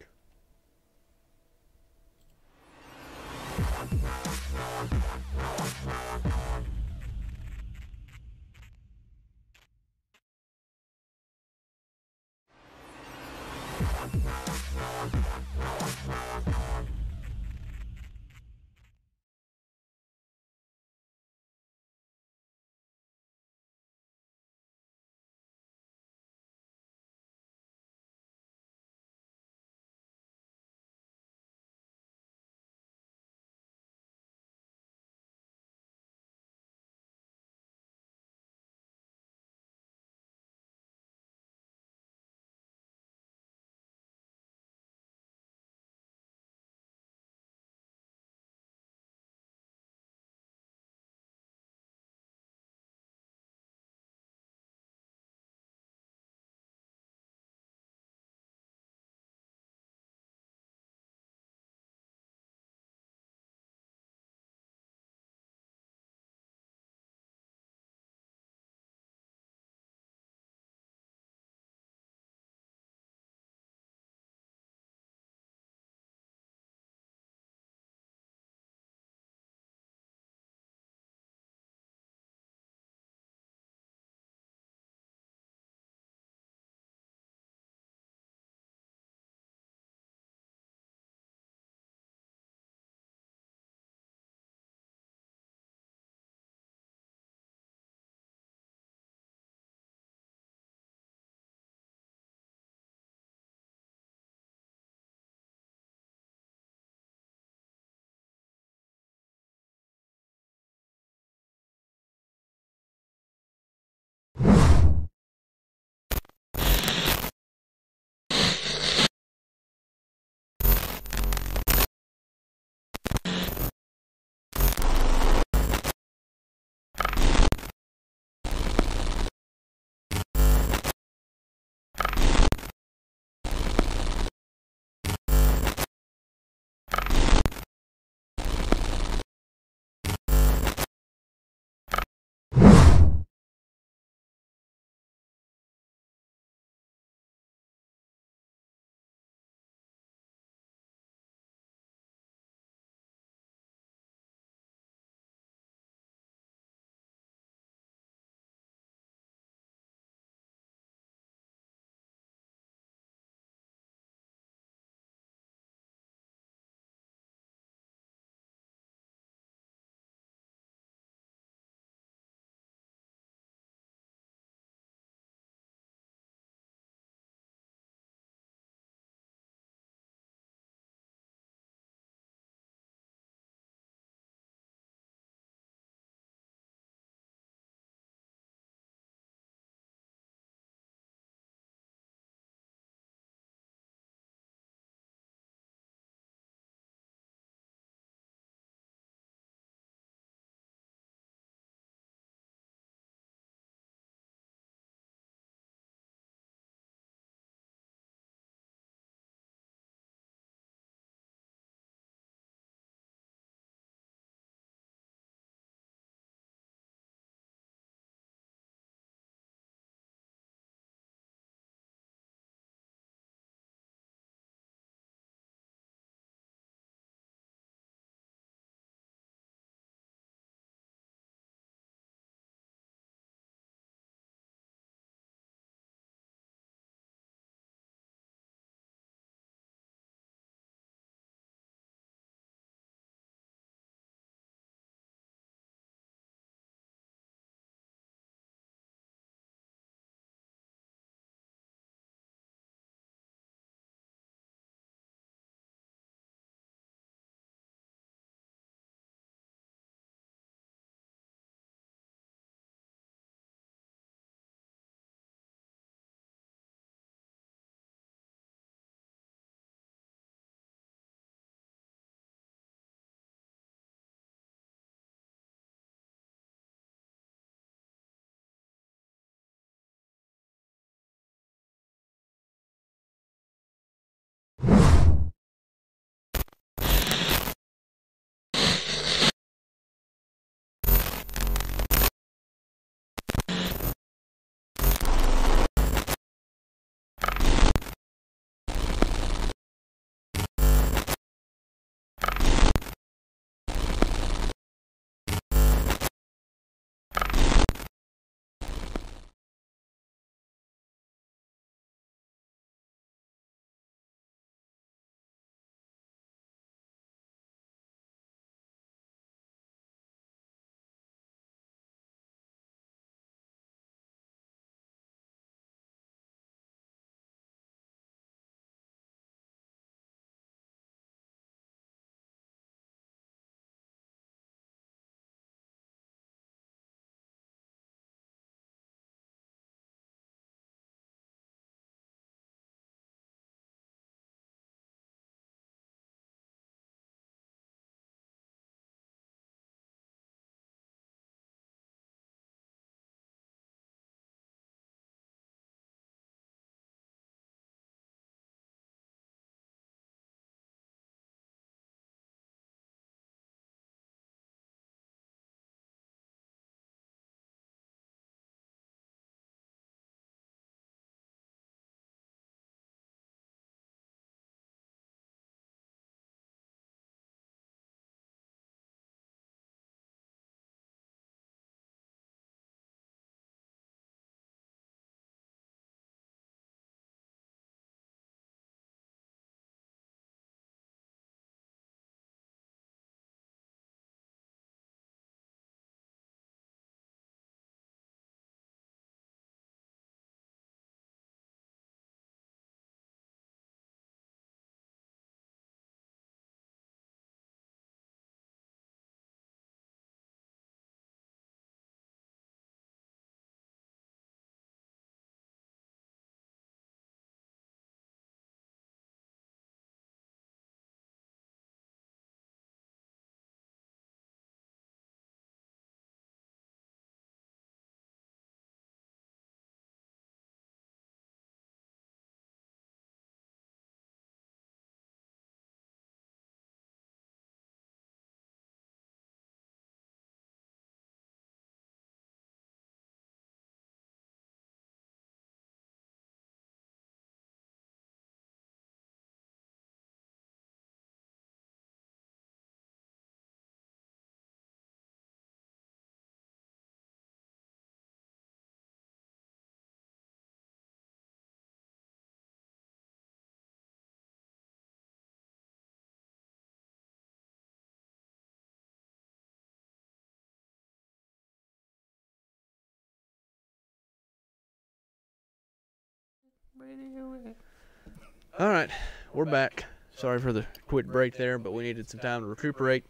All right, we're back. Sorry for the quick break there, but we needed some time to recuperate.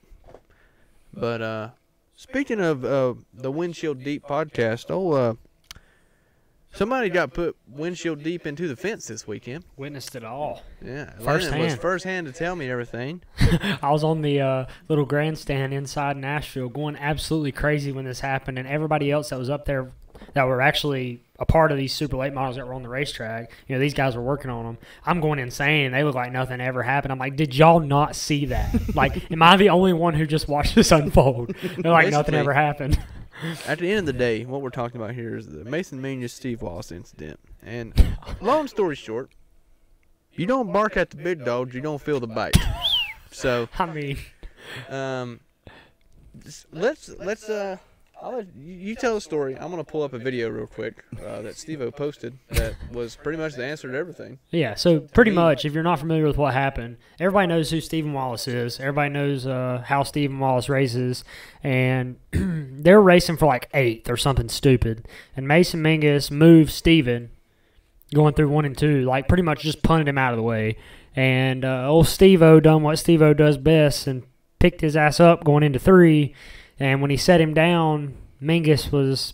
But speaking of the Windshield Deep podcast, somebody got put windshield deep into the fence this weekend. Witnessed it all. Yeah, Firsthand. Landon was firsthand to tell me everything. I was on the little grandstand inside Nashville going absolutely crazy when this happened, and everybody else that was up there that were actually a part of these super late models that were on the racetrack, these guys were working on them. I'm going insane. They look like nothing ever happened. I'm like, did y'all not see that? Like, am I the only one who just watched this unfold? They're like, nothing ever happened. At the end of the day, what we're talking about here is the Mason Mingus Steve Wallace incident. And long story short, you don't bark at the big dogs, you don't feel the bite. So I mean, I'll let you tell the story. I'm gonna pull up a video real quick that Steve-O posted that was pretty much the answer to everything. yeah, so pretty much, if you're not familiar with what happened, everybody knows who Stephen Wallace is. Everybody knows how Stephen Wallace races, and they're racing for like 8th or something stupid. And Mason Mingus moved Stephen going through 1 and 2, like pretty much just punted him out of the way. And old Steve-O done what Steve-O does best and picked his ass up going into 3. And when he set him down, Mingus was,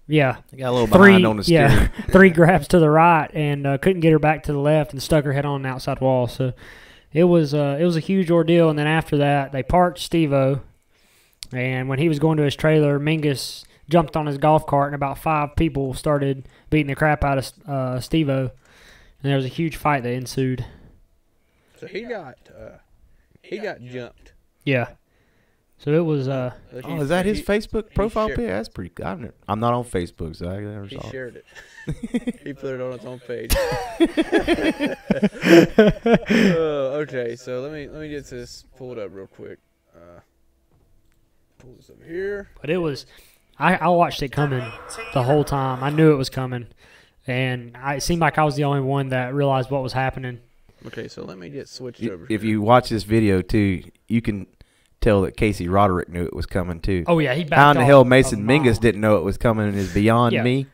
He got a little behind on the steering. Yeah, 3 grabs to the right and couldn't get her back to the left and stuck her head on the outside wall. So it was a huge ordeal. And then after that, they parked Steve-O. And when he was going to his trailer, Mingus jumped on his golf cart, and about 5 people started beating the crap out of Steve-O. And there was a huge fight that ensued. So he got jumped. Yeah. So it was. Is that his Facebook profile pic? That's pretty good. I'm not on Facebook, so I never saw it. He shared it. He put it on his own page. Okay, so let me get this pulled up real quick. Pull this up here. But it was. I watched it coming the whole time. I knew it was coming, and it seemed like I was the only one that realized what was happening. Okay, so let me get switched over. If you watch this video too, you can tell that Casey Roderick knew it was coming too. Oh yeah, he backed How in the off hell Mason a mile. Mingus didn't know it was coming is beyond me.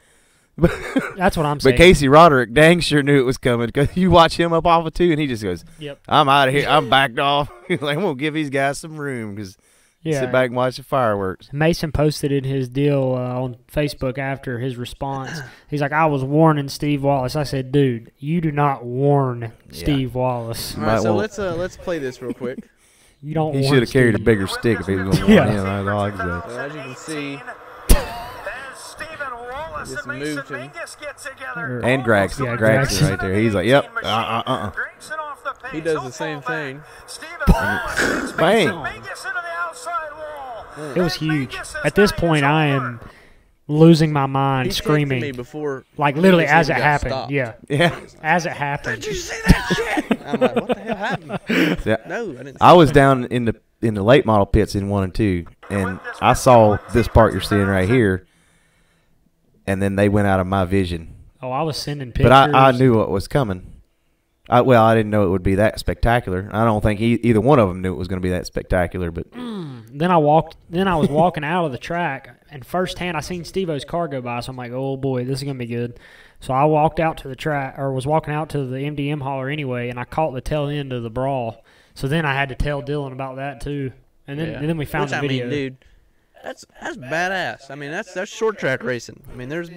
That's what I'm saying. But Casey Roderick dang sure knew it was coming because you watch him up off of 2 and he just goes, "Yep, I'm out of here. I'm backed off. He's like, I'm gonna give these guys some room because sit back and watch the fireworks." Mason posted in his deal on Facebook after his response. He's like, "I was warning Steve Wallace." I said, "Dude, you do not warn Steve Wallace. All right, so let's play this real quick. You don't." He warn should have carried a Steve. bigger stick if he was going to warn him. That's all I can say. So as you can see, just moved him. And Gregson. Yeah, Gregson Gregson. right there. He's like, yep. He does the same thing. Bang. It was huge. At this point, I am losing my mind, He texted screaming, me before, like literally Mingus as it even got happened. stopped. Yeah, Yeah. as it happened. Did you see that shit? I'm like, what the hell happened? Yeah. No, I didn't. See I was down in the late model pits in 1 and 2, and I saw this part you're seeing right here, and then they went out of my vision. Oh, I was sending pictures. But I knew what was coming. I didn't know it would be that spectacular. I don't think either one of them knew it was going to be that spectacular. But Then I was walking out of the track, and firsthand I seen Steve-O's car go by, so I'm like, oh boy, this is gonna be good. So I walked out to the track, or was walking out to the MDM hauler anyway, and I caught the tail end of the brawl. So then I had to tell Dylan about that too, and then we found Which, the video. I mean, dude, that's badass. I mean, that's short track racing. I mean, there's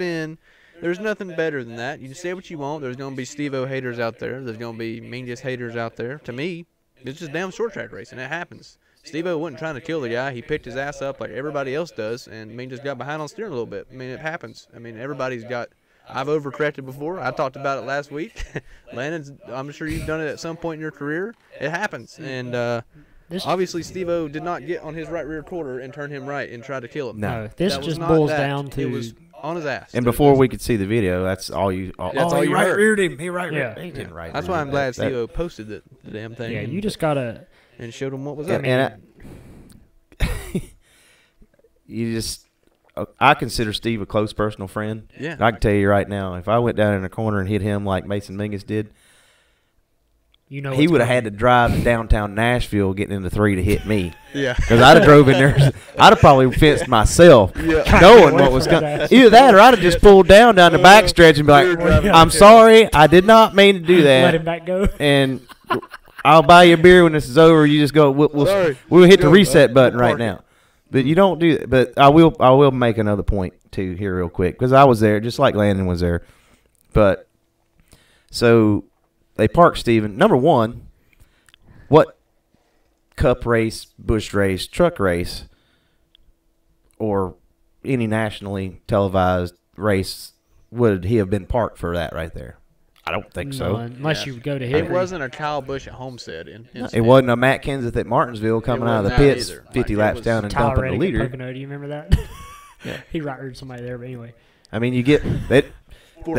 nothing better than that. You can say what you want. There's gonna be Steve-O haters out there. There's gonna be Mingus haters out there. To me, it's just damn short track racing. It happens. Steve-O wasn't trying to kill the guy. He picked his ass up like everybody else does, and Mingus got behind on steering a little bit. I mean, it happens. I mean, everybody's got. I've overcorrected before. I talked about it last week. Landon's, I'm sure you've done it at some point in your career. It happens. And obviously Steve-O did not get on his right rear quarter and turn him right and try to kill him. No, this That was just not boils that. down to. It was on his ass. and before we could see the video, that's all you. That's all he you right heard. reared him. He right Yeah. reared him. He didn't right. That's rear why him. I'm glad That- Steve-O posted the damn thing. Yeah, and, you just gotta. and showed him what was Yeah, up. and I consider Steve a close personal friend. Yeah. And I can tell you right now, if I went down in a corner and hit him like Mason Mingus did, I don't think either one of them knew it was going to be that spectacular. I don't think either one of them knew it was going to be that spectacular. But Casey Roderick dang sure knew it was coming because you watch him up off of 2 and he just goes, I'm out of here. I'm backed off. He's like, I'm gonna give these guys some room because sit back and watch the fireworks. And then you know he would have had to drive to downtown Nashville getting into 3 to hit me. Yeah. Because I'd have drove in there. I'd have probably fenced myself, Yeah. knowing what was coming. Either that, or I'd have just pulled down the backstretch and be like, "I'm sorry, I did not mean to do let that." him back go. And I'll buy you a beer when this is over. You just go. We'll hit the reset button right now. But you don't do that. But I will make another point too here real quick, because I was there, just like Landon was there. But so they parked Steven. Number one, what cup race, bush race, truck race, or any nationally televised race would he have been parked for that right there? I don't think so. Unless you go to It Hickory. wasn't a Kyle Busch at Homestead. It wasn't a Matt Kenseth at Martinsville coming out of the wasn't that pits either. 50 Like, it laps was down and Tyler dumping the Reddick at leader. Pocono. Do you remember that? Yeah. He ridered somebody there, but anyway. I mean, you get they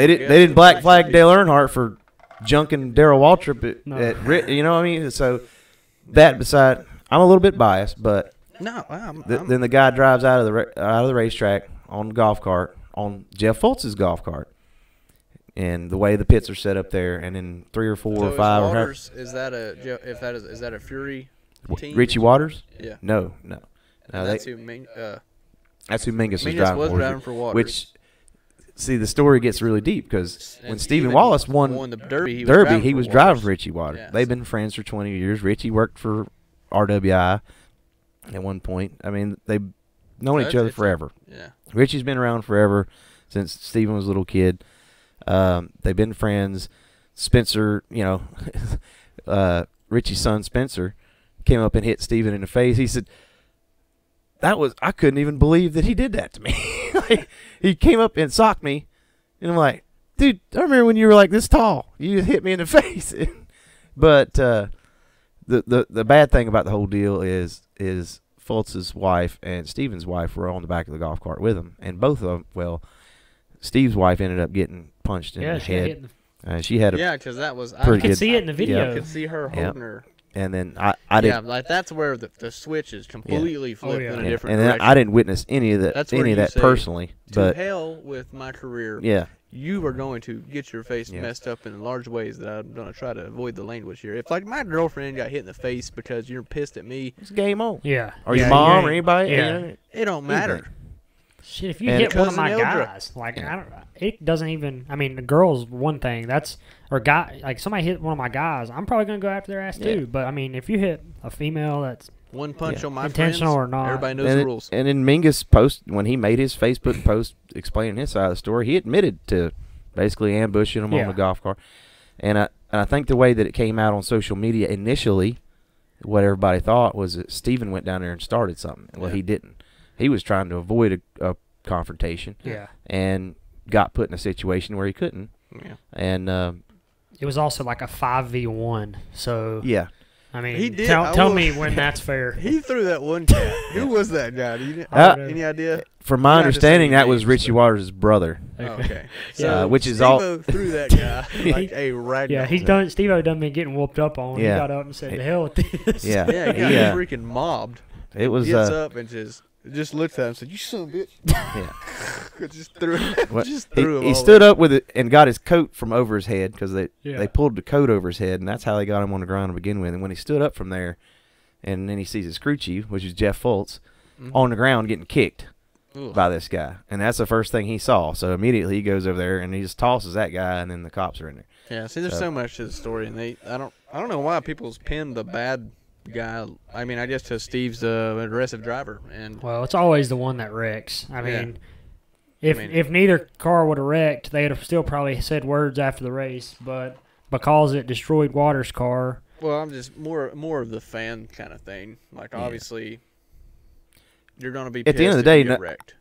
didn't black flag Dale Earnhardt for junking Darrell Waltrip at you know what I mean? So that beside, I'm a little bit biased, but No, then the guy drives out of the racetrack on the golf cart, on Jeff Fultz's golf cart, and the way the pits are set up there, and then 3 or 4 or 5 or Waters, is that a Fury team? Richie Waters? Yeah. No. That's who That's who Mingus was was driving driving for Waters. Which, see, the story gets really deep because when Stephen Wallace won the Derby, he was driving for Richie Waters. Yeah, They've been friends for 20 years. Richie worked for RWI at one point. I mean, they've known each other forever. Yeah. Richie's been around forever since Stephen was a little kid. They've been friends. Spencer, Richie's son Spencer came up and hit Stephen in the face. He said, I couldn't even believe that he did that to me. Like, he came up and socked me, and I'm like, dude, I remember when you were like this tall. You hit me in the face. But the bad thing about the whole deal is Fultz's wife and Steven's wife were on the back of the golf cart with him, and both of them, Steve's wife ended up getting punched in the head. She had because that was I could see it in the video. I could see her holding her. And then I didn't. Yeah, like that's where the switch is completely flipped in a different and then direction. I didn't witness any of that. That's any of that say, personally. But to hell with my career. Yeah. You are going to get your face messed up in large ways that I'm going to try to avoid the language here. If like my girlfriend got hit in the face because you're pissed at me, it's game on. Yeah. Or your mom or anybody. Yeah. It don't matter. Shit, if you hit one of my Eldra. guys, it doesn't even. I mean, the girls one thing. Like somebody hit one of my guys, I'm probably gonna go after their ass too. But I mean, if you hit a female that's one punch on my intentional friends, or not, everybody knows the rules. And in Mingus post, when he made his Facebook post explaining his side of the story, he admitted to basically ambushing him on the golf cart. And I think the way that it came out on social media initially, what everybody thought was that Steven went down there and started something. Well, he didn't. He was trying to avoid a confrontation. Yeah. And got put in a situation where he couldn't. Yeah. And it was also like a 5v1. So yeah. I mean, he did. Tell me when that's fair. He threw that one cat. Who was that guy? Do you any idea? From my understanding, that was Richie Waters' brother. Oh, okay. So, which is Steve-O threw that guy like a ragdoll. Yeah, Steve-O done been getting whooped up on. Yeah. He got up and said, "The hell with this." Yeah, he got freaking mobbed. It was. Gets up and just looked at him and said, "You son of a bitch." Yeah. just threw him. He stood up with it and got his coat from over his head because they pulled the coat over his head, and that's how they got him on the ground to begin with. And when he stood up from there, and then he sees his crew chief, which is Jeff Fultz, on the ground getting kicked by this guy, and that's the first thing he saw. So immediately he goes over there and he just tosses that guy, and then the cops are in there. Yeah, see, there's so much to the story, and I don't know why people's pinned the bad guy. I mean, I guess to Steve's aggressive driver, and well, it's always the one that wrecks. I mean, if neither car would have wrecked, they'd have still probably said words after the race, but because it destroyed Waters' car. Well, I'm just more of the fan kind of thing. Like obviously, you're going to be pissed at the end of the day. Get wrecked.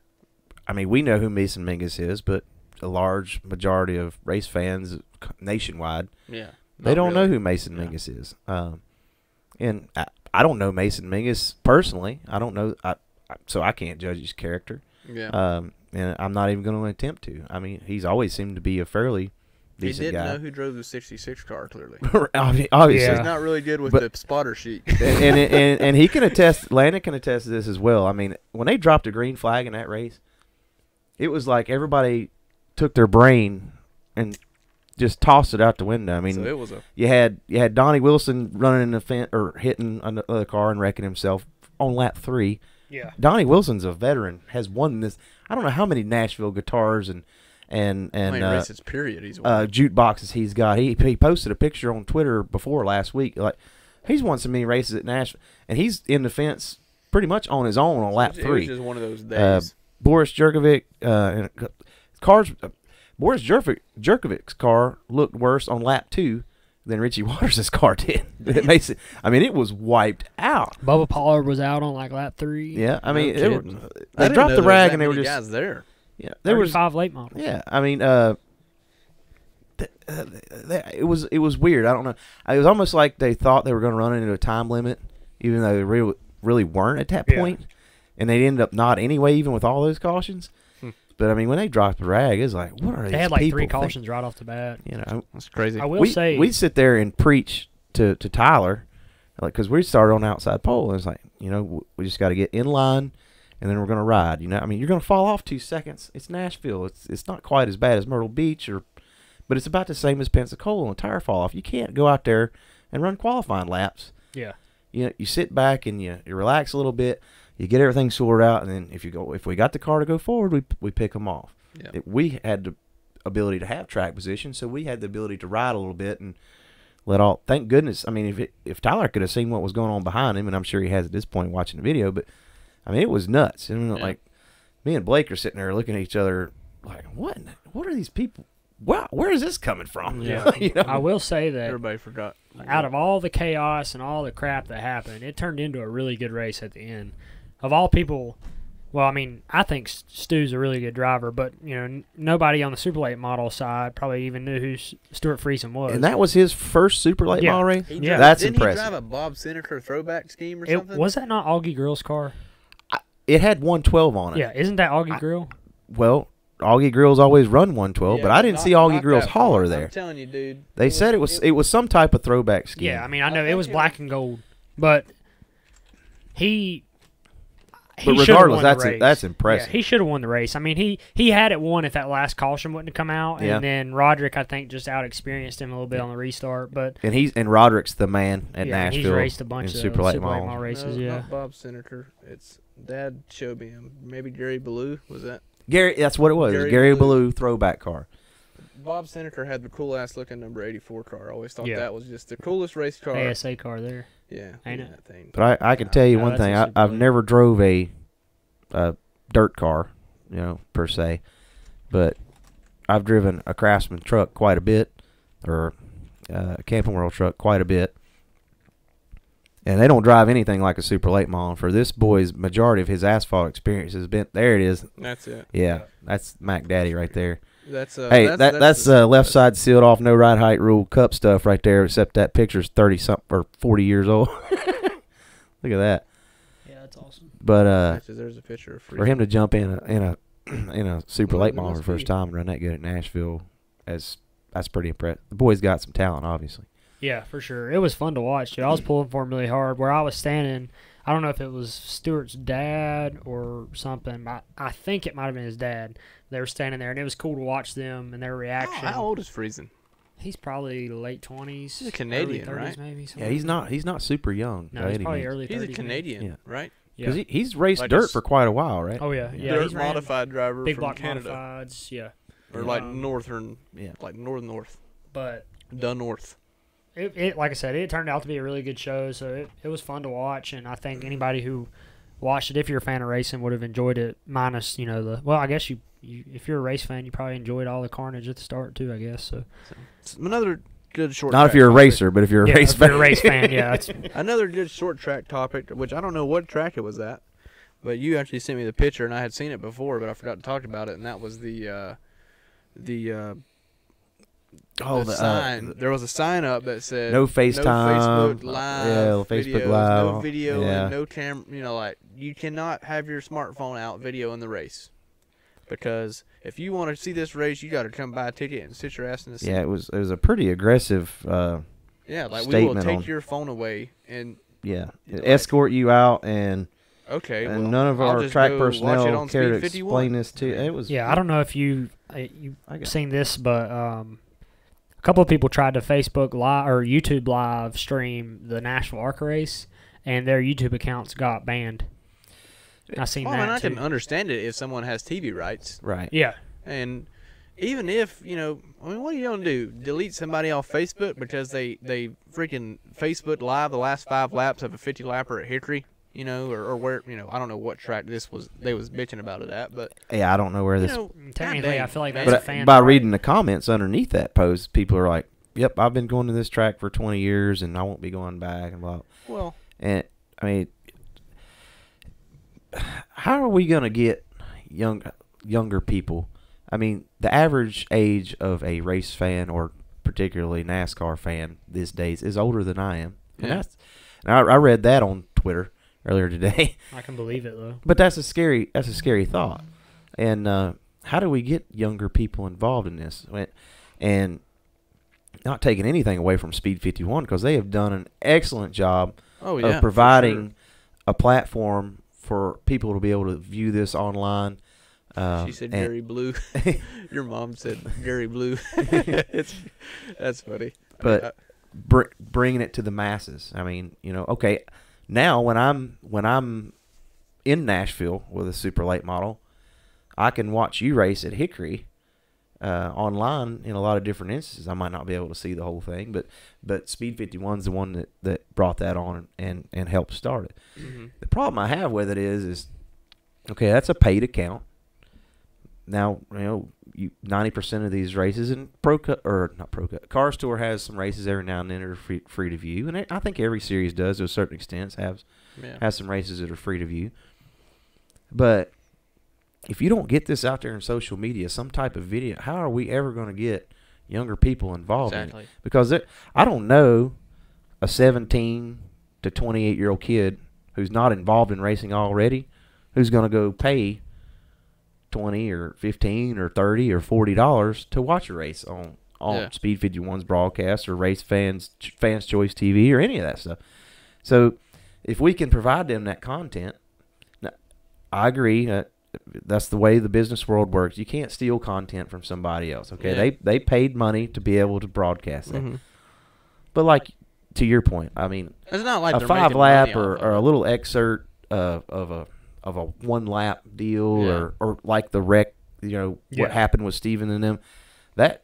I mean, we know who Mason Mingus is, but a large majority of race fans nationwide, they don't know who Mason Mingus is. And I don't know Mason Mingus personally. I don't know, so I can't judge his character. Yeah. And I'm not even going to attempt to. I mean, he's always seemed to be a fairly decent guy. He didn't know who drove the '66 car, clearly. Obviously. He's not really good with the spotter sheet. and he can attest, Landon can attest to this as well. I mean, when they dropped a green flag in that race, it was like everybody took their brain and just tossed it out the window. I mean, So it was a you had Donnie Wilson running in the fence or hitting another car and wrecking himself on lap 3. Yeah. Donnie Wilson's a veteran, has won this. I don't know how many Nashville guitars and races period. He's won. jukeboxes he's got. He posted a picture on Twitter before last week. Like, he's won so many races at Nashville, and he's in the fence pretty much on his own on lap 3. It was just one of those days. Boris Jerkovic, Boris Jerkovic's car looked worse on lap 2 than Richie Waters' car did. It makes it. I mean, it was wiped out. Bubba Pollard was out on like lap 3. Yeah, I mean, No they kidding. I they didn't dropped know the there was rag that and they were many just guys there. yeah. There was 5 late models. yeah. I mean, it was weird. I don't know. It was almost like they thought they were going to run into a time limit, even though they really weren't at that Yeah. point, and they ended up not anyway, even with all those cautions. But I mean, when they dropped the rag, it's like, what are these They had like people 3 think? cautions right off the bat. You know, That's crazy. I will say, we sit there and preach to Tyler, like, because we started on the outside pole, and it's like, you know, we just got to get in line, and then we're going to ride. You know, I mean, you're going to fall off 2 seconds. It's Nashville. It's not quite as bad as Myrtle Beach, but it's about the same as Pensacola and tire fall off. You can't go out there and run qualifying laps. yeah. You know, you sit back and you relax a little bit. You get everything sorted out, and then if we got the car to go forward, we pick them off. Yeah. We had the ability to have track position, so we had the ability to ride a little bit and let all. Thank goodness. I mean, if Tyler could have seen what was going on behind him, and I'm sure he has at this point watching the video, but I mean, it was nuts. I mean, like, me and Blake are sitting there looking at each other like, what are these people? Wow, where is this coming from? Yeah. You know? I will say that Everybody forgot. out of all the chaos and all the crap that happened, it turned into a really good race at the end. Of all people, well, I mean, I think Stu's a really good driver, but you know, nobody on the Super Late model side probably even knew who Stuart Friesen was. And that was his first super late Yeah. model race. Yeah. That's Didn't impressive. he drive a Bob Senator throwback scheme or it something? was that not Augie Grill's car? It had 112 on it. Yeah, isn't that Augie Grill? Well, Augie Grill's always run 112, but I didn't see Augie Grill's that hauler far. there. I'm telling you, dude. They said it was some type of throwback scheme. Yeah, I mean, I know I it think was it black and gold, but he But should've regardless, won the race. that's impressive. Yeah, he should have won the race. I mean, he had it won if that last caution wouldn't have come out, and Yeah. then Roderick, I think, just out experienced him a little bit on the restart. But And Roderick's the man at yeah, Nashville. he's raced a bunch in of super late model models. races. No, Yeah, not Bob Senator. It's Dad showed me him. Maybe Gary Ballou was that? Gary, that's what it was. Gary Gary Ballou. Ballou throwback car. Bob Senator had the cool ass looking number 84 car. I always thought Yeah. that was just the coolest race car. ASA car there. Yeah, Ain't it? that thing. But I can tell you No, one that's thing. a super I've late. never drove a dirt car, you know, per se, but I've driven a Craftsman truck quite a bit, or a Camping World truck quite a bit. And they don't drive anything like a super late model. For this boy's majority of his asphalt experience has been there. It is. That's it. Yeah, that's Mac Daddy right there. That's Hey, that's left side sealed off, no ride height rule cup stuff right there. Except that picture's 30 something or 40 years old. Look at that. Yeah, that's awesome. But There's a picture of for him to jump in a super Well, late it model for must the first be. time and run that good at Nashville, that's pretty impressive. The boy's got some talent, obviously. Yeah, for sure. It was fun to watch, dude. I was pulling for him really hard. Where I was standing, I don't know if it was Stewart's dad or something. I think it might have been his dad. They were standing there, and it was cool to watch them and their reaction. How old is Friesen? He's probably late 20s. He's a Canadian, early 30s right? Maybe. Yeah, something. he's not super young. No, by he's any probably means. early 30s. He's a maybe. Canadian, Yeah. right? Yeah. Because he's raced Like dirt for quite a while, right? Oh yeah, yeah. Dirt He's ran modified driver big from block Canada, modifieds. Yeah, or like Um, northern, Yeah. like north, but the north. it like I said, it turned out to be a really good show. So it was fun to watch, and I think anybody who watched it, if you're a fan of racing, would have enjoyed it. Minus, I guess you if you're a race fan, you probably enjoyed all the carnage at the start too. I guess so. It's another good short. Not if track you're a topic. racer, but if you're a Yeah, race if you're fan. a race fan, yeah. It's, Another good short track topic, which I don't know what track it was at, but you actually sent me the picture, and I had seen it before, but I forgot to talk about it, and that was the sign. There was a sign up that said No FaceTime. no Facebook Live, Yeah, Facebook videos, Live. no video, Yeah. and no camera. Like you cannot have your smartphone out video in the race, because if you want to see this race, you got to come buy a ticket and sit your ass in the seat. Yeah, it was a pretty aggressive. Yeah, like we will statement take on- your phone away and Yeah, Like- escort you out, and okay, well, none of I'll our just track go watch it personnel on care to Speed 51. explain this to you. It was yeah, I don't know if you I got- seen this, but a couple of people tried to Facebook live or YouTube live stream the Nashville ARCA race, and their YouTube accounts got banned. I seen Well, that I mean, I too. can understand it if someone has TV rights, Right. Yeah. and even if I mean, what are you gonna do? Delete somebody off Facebook because they freaking Facebook live the last 5 laps of a 50 lapper at Hickory, or where I don't know what track they was bitching about it at, but Yeah, I don't know where this. Technically, I feel like that's But a fan. by right. reading the comments underneath that post, people are like, "Yep, I've been going to this track for 20 years, and I won't be going back." And blah. well, And I mean, how are we gonna get younger people? I mean, the average age of a race fan, or particularly NASCAR fan these days, is older than I am. Yeah. And I read that on Twitter earlier today. I can believe it though. But that's a scary thought. And how do we get younger people involved in this? And not taking anything away from Speed 51, because they have done an excellent job of providing a platform for people to be able to view this online. She said Gary Blue. Your mom said Gary Blue. That's funny. But bringing it to the masses. I mean, okay, now when I'm in Nashville with a super late model, I can watch you race at Hickory online in a lot of different instances. I might not be able to see the whole thing, but Speed 51's the one that brought that on and helped start it. Mm-hmm. The problem I have with it is okay, that's a paid account. Now, 90% of these races, and Car Store has some races every now and then that are free to view, and I think every series does to a certain extent has some races that are free to view. But if you don't get this out there in social media, some type of video, how are we ever going to get younger people involved in it? Because I don't know a 17 to 28-year-old kid who's not involved in racing already who's going to go pay $20 or $15 or $30 or $40 to watch a race on Speed 51's broadcast or Race Fans Choice TV or any of that stuff. So if we can provide them that content, now, I agree that's the way the business world works. You can't steal content from somebody else. Okay, they paid money to be able to broadcast that. Mm-hmm. But like to your point, I mean, it's not like a 5-lap or a little excerpt of a 1-lap deal or like the wreck, what happened with Steven and them, that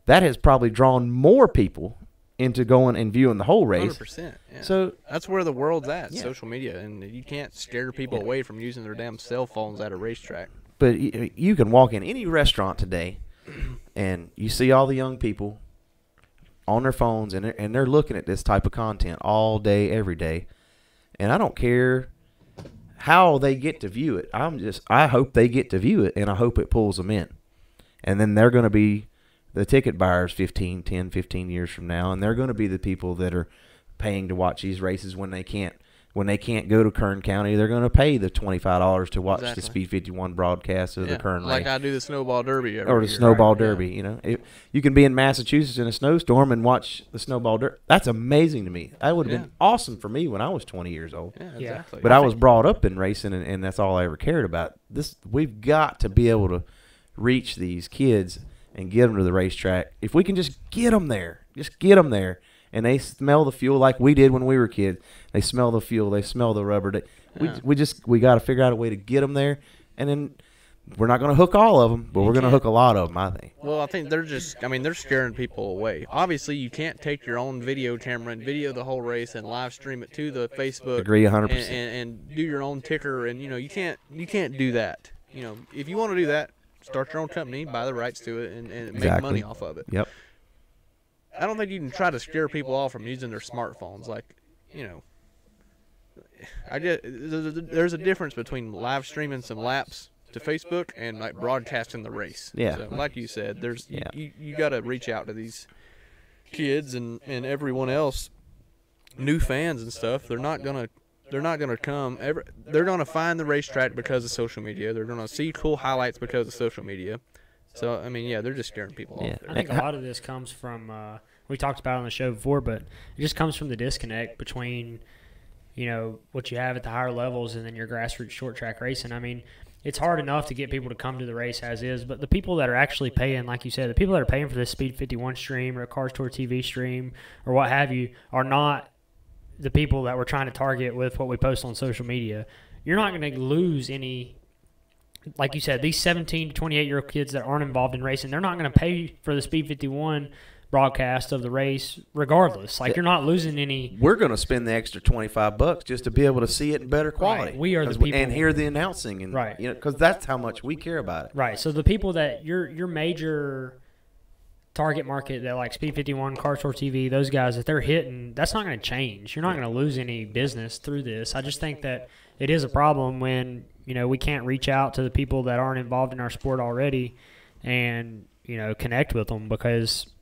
has probably drawn more people into going and viewing the whole race. 100%. Yeah. So that's where the world's at, social media, and you can't scare people away from using their damn cell phones at a racetrack. But you can walk in any restaurant today, and you see all the young people on their phones, and they're looking at this type of content all day, every day. And I don't care how they get to view it. I hope they get to view it, and I hope it pulls them in. And then they're going to be the ticket buyers 10, 15 years from now, and they're going to be the people that are paying to watch these races when they can't go to Kern County. They're going to pay the $25 to watch the Speed 51 broadcast of the Kern race. Like I do the Snowball Derby every or the year, Snowball right? Derby. You can be in Massachusetts in a snowstorm and watch the Snowball Derby. That's amazing to me. That would have been awesome for me when I was 20 years old. Yeah, exactly. But I was brought up in racing, and that's all I ever cared about. We've got to be able to reach these kids and get them to the racetrack. If we can just get them there, and they smell the fuel like we did when we were kids. They smell the fuel. They smell the rubber. We got to figure out a way to get them there, and then we're not going to hook all of them, but we're going to hook a lot of them, I think. Well, I think they're scaring people away. Obviously, you can't take your own video camera and video the whole race and live stream it to the Facebook. Agree 100%. And do your own ticker, and you can't do that. If you want to do that, start your own company, buy the rights to it, and make money off of it. Yep. I don't think you can try to scare people off from using their smartphones. There's a difference between live streaming some laps to Facebook and like broadcasting the race. Yeah. So, like you said, you got to reach out to these kids and everyone else, new fans and stuff. They're not gonna come. They're gonna find the racetrack because of social media. They're gonna see cool highlights because of social media. So I mean, they're just scaring people off. I think a lot of this comes from we talked about it on the show before, but it just comes from the disconnect between what you have at the higher levels and then your grassroots short track racing. I mean, it's hard enough to get people to come to the race as is, but the people that are actually paying, like you said, the people that are paying for this Speed 51 stream or a Cars Tour TV stream or what have you are not the people that we're trying to target with what we post on social media. You're not going to lose any, like you said, these 17 to 28-year-old kids that aren't involved in racing, they're not going to pay for the Speed 51 broadcast of the race regardless. Like, you're not losing any. We're going to spend the extra $25 just to be able to see it in better quality. Right. We are the people. And hear the announcing. And, right. Because that's how much we care about it. Right. So the people that your major target market that like Speed 51, Cars Tour TV, those guys that they're hitting, that's not going to change. You're not going to lose any business through this. I just think that it is a problem when, we can't reach out to the people that aren't involved in our sport already and, connect with them because –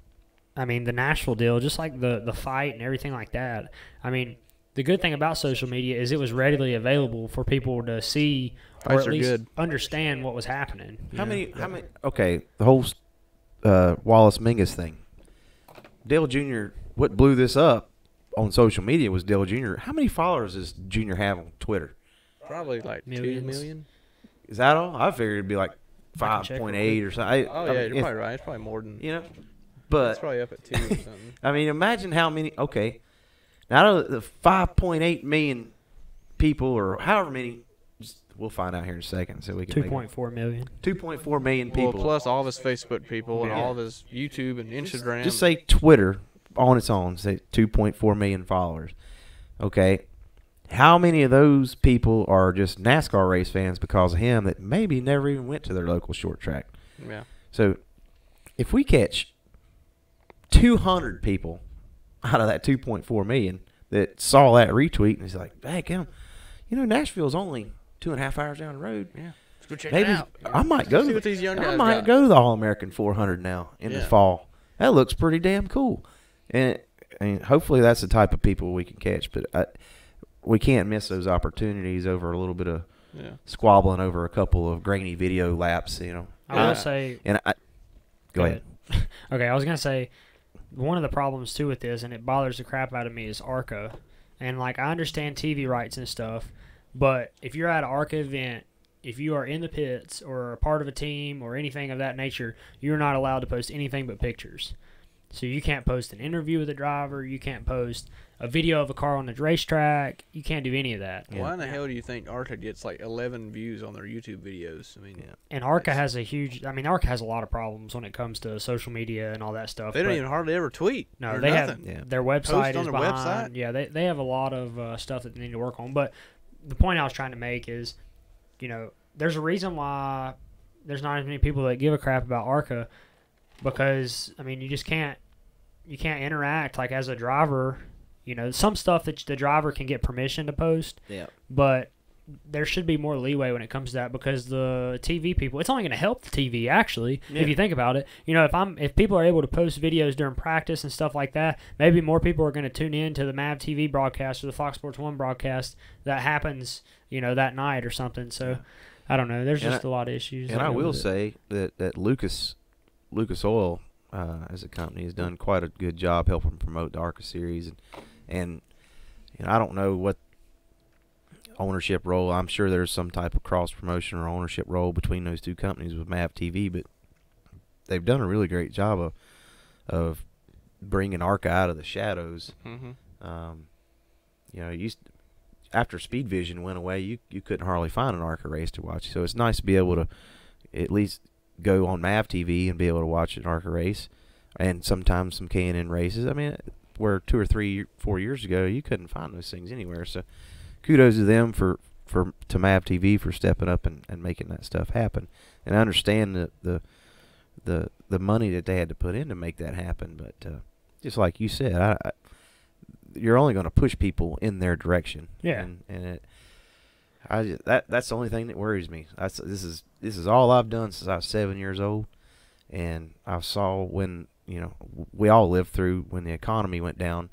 I mean, the Nashville deal, just like the fight and everything like that. I mean, the good thing about social media is it was readily available for people to see or at least understand what was happening. How many? Okay, the whole Wallace Mingus thing. Dale Jr., what blew this up on social media was Dale Jr. How many followers does Jr. have on Twitter? Probably like Millions. 2 million. Is that all? I figured it'd be like 5.8 or something. Oh, yeah, you're probably right. It's probably more than But it's probably up at 2 or something. I mean, imagine how many. Okay, now out of the 5.8 million people, or however many, we'll find out here in a second, so we can. 2.4 million. 2.4 million people. Well, plus all of his Facebook people and all of his YouTube and Instagram. Just say Twitter on its own. Say 2.4 million followers. Okay, how many of those people are just NASCAR race fans because of him that maybe never even went to their local short track? Yeah. So if we catch 200 people out of that 2.4 million that saw that retweet and is like, hey, Nashville's only 2.5 hours down the road. Yeah. Let's go check Maybe it out. I might go. See what these young guys I might got. go to the All-American 400 now in the fall. That looks pretty damn cool. And hopefully that's the type of people we can catch. But we can't miss those opportunities over a little bit of squabbling over a couple of grainy video laps. I will say. And go ahead. Okay, I was gonna say. One of the problems, too, with this, and it bothers the crap out of me, is ARCA. And, I understand TV rights and stuff, but if you're at an ARCA event, if you are in the pits or a part of a team or anything of that nature, you're not allowed to post anything but pictures. So you can't post an interview with a driver. You can't post a video of a car on the racetrack. You can't do any of that. Why in the hell do you think ARCA gets 11 views on their YouTube videos? I mean, and ARCA has ARCA has a lot of problems when it comes to social media and all that stuff. They don't even hardly ever tweet. No, they have their website Post on is their behind. website? Yeah, they have a lot of stuff that they need to work on. But the point I was trying to make is, there's a reason why there's not as many people that give a crap about ARCA because, you just can't interact as a driver. Some stuff that the driver can get permission to post. Yeah. But there should be more leeway when it comes to that because the TV people, it's only going to help the TV actually if you think about it. If people are able to post videos during practice and stuff like that, maybe more people are going to tune in to the MAV TV broadcast or the Fox Sports 1 broadcast that happens, that night or something. So I don't know. There's just a lot of issues. And I will say that Lucas Oil as a company has done quite a good job helping promote the ARCA series, and I don't know what ownership role. I'm sure there's some type of cross promotion or ownership role between those two companies with MAV TV, but they've done a really great job of bringing ARCA out of the shadows. Mm-hmm. After Speed Vision went away, you couldn't hardly find an ARCA race to watch. So it's nice to be able to at least go on MAV TV and be able to watch an ARCA race, and sometimes some K&N races. Where 2 or 3, 4 years ago you couldn't find those things anywhere. So kudos to them to MAV TV for stepping up and making that stuff happen. And I understand the money that they had to put in to make that happen. But just like you said, you're only going to push people in their direction. Yeah. That's the only thing that worries me. This is all I've done since I was 7 years old, and I saw when we all lived through when the economy went down,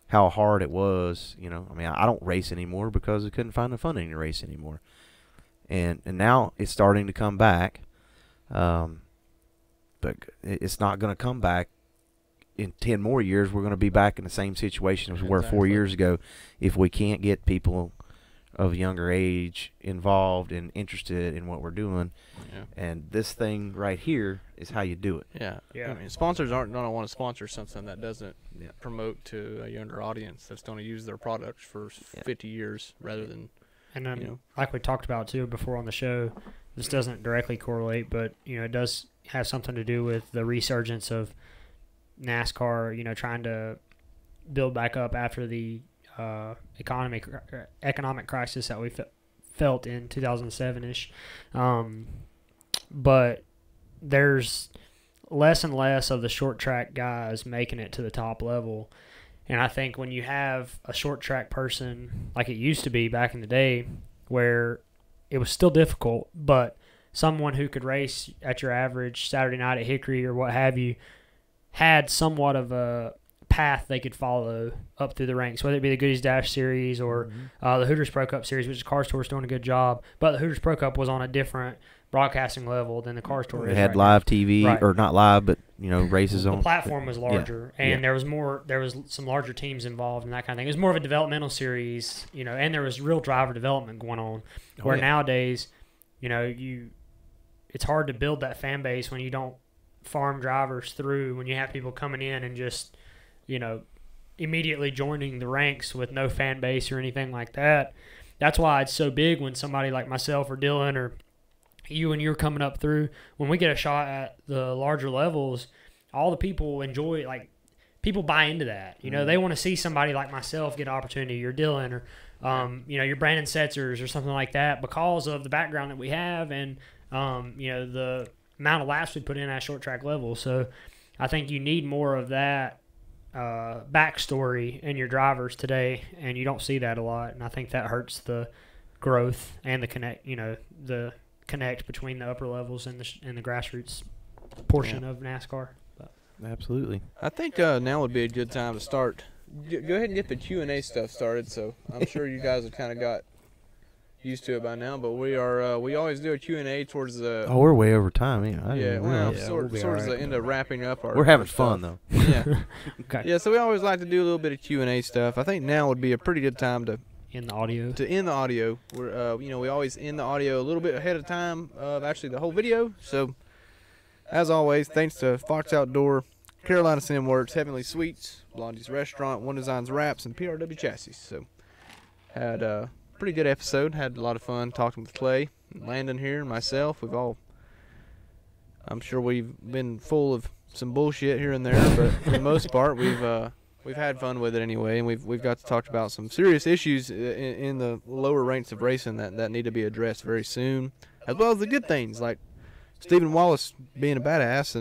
how hard it was. I don't race anymore because I couldn't find the funding to race anymore, and now it's starting to come back, but it's not going to come back. In 10 more years, we're going to be back in the same situation as we were 4 years ago if we can't get people of younger age involved and interested in what we're doing. Yeah. And this thing right here is how you do it. Yeah. Yeah. I mean, sponsors aren't going to want to sponsor something that doesn't Yeah. promote to a younger audience that's going to use their products for 50 years rather than, And you know. like we talked about too before on the show, this doesn't directly correlate, but it does have something to do with the resurgence of NASCAR. Trying to build back up after the economic crisis that we felt in 2007-ish. But there's less and less of the short track guys making it to the top level. And I think when you have a short track person like it used to be back in the day, where it was still difficult, but someone who could race at your average Saturday night at Hickory or what have you had somewhat of a path they could follow up through the ranks, whether it be the Goodies Dash Series or the Hooters Pro Cup Series, which Cars Tour's doing a good job. But the Hooters Pro Cup was on a different broadcasting level than the Cars Tour They is had right live TV, Right. or not live, but races now. on. The platform was larger, and Yeah. there was some larger teams involved and that kind of thing. It was more of a developmental series, and there was real driver development going on. Where yeah. nowadays, it's hard to build that fan base when you don't farm drivers through, when you have people coming in and just, immediately joining the ranks with no fan base or anything like that. That's why it's so big when somebody like myself or Dylan or you and you're coming up through, when we get a shot at the larger levels, all the people enjoy, like, people buy into that. They want to see somebody like myself get an opportunity, or Dylan, or your Brandon Setzers or something like that, because of the background that we have and the amount of laps we put in at short track level. So I think you need more of that backstory in your drivers today, and you don't see that a lot. And I think that hurts the growth and the connect between the upper levels and the grassroots portion of NASCAR. Absolutely. I think now would be a good time to start. Go ahead and get the Q&A stuff started. So I'm sure you guys have kind of got used to it by now, but we always do a Q&A towards the. Oh, we're way over time. Yeah. Sort of the end of wrapping up our. We're having our fun stuff. though. Yeah. Okay. Yeah. So we always like to do a little bit of Q&A stuff. I think now would be a pretty good time to In the audio. end the audio. We're we always end the audio a little bit ahead of time of actually the whole video. So as always, thanks to Fox Outdoor, Carolina Sim Works, Heavenly Sweets, Blondie's Restaurant, One Designs Wraps, and PRW Chassis. So had a pretty good episode. Had a lot of fun talking with Clay, and Landon here, and myself. I'm sure we've been full of some bullshit here and there, but for the most part, we've had fun with it anyway, and we've got to talk about some serious issues in the lower ranks of racing that need to be addressed very soon, as well as the good things like Stephen Wallace being a badass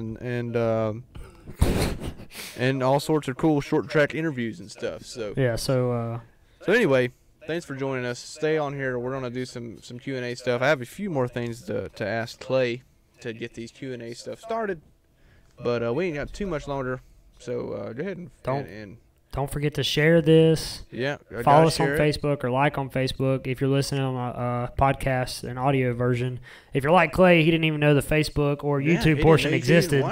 and all sorts of cool short track interviews and stuff. So Yeah, so anyway, thanks for joining us. Stay on here. We're gonna do some Q&A stuff. I have a few more things to ask Clay to get these Q&A stuff started, but we ain't got too much longer. So go ahead and don't forget to share this. Yeah, Follow us on Facebook or like on Facebook if you're listening on a podcast, an audio version. If you're like Clay, he didn't even know the Facebook or YouTube portion existed.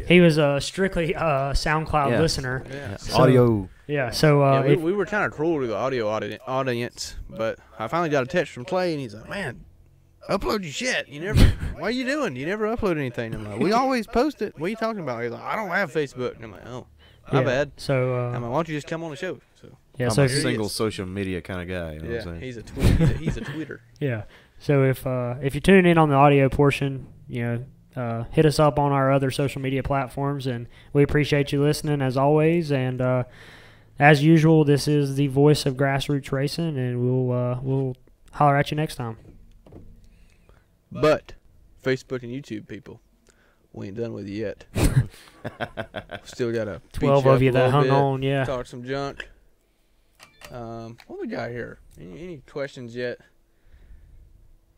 He was a strictly SoundCloud listener. Yeah. So, Audio. Yeah, so we were kind of cruel to the audio audience, but I finally got a text from Clay, and he's like, "Man, upload your shit. What are you doing? You never upload anything." I'm like, "We always post it. What are you talking about?" He's like, "I don't have Facebook." And I'm like, "Oh, my bad." So I'm like, "Why don't you just come on the show?" So yeah, I'm so a if you- single social media kind of guy. You know what I'm saying? he's a tweet. He's a tweeter. yeah, so if you're tuning in on the audio portion, hit us up on our other social media platforms, and we appreciate you listening as always. And as usual, this is the voice of grassroots racing, and we'll holler at you next time. But Facebook and YouTube people, we ain't done with you yet. Still got a 12 of you that hung on, yeah. Talk some junk. What we got here? Any questions yet?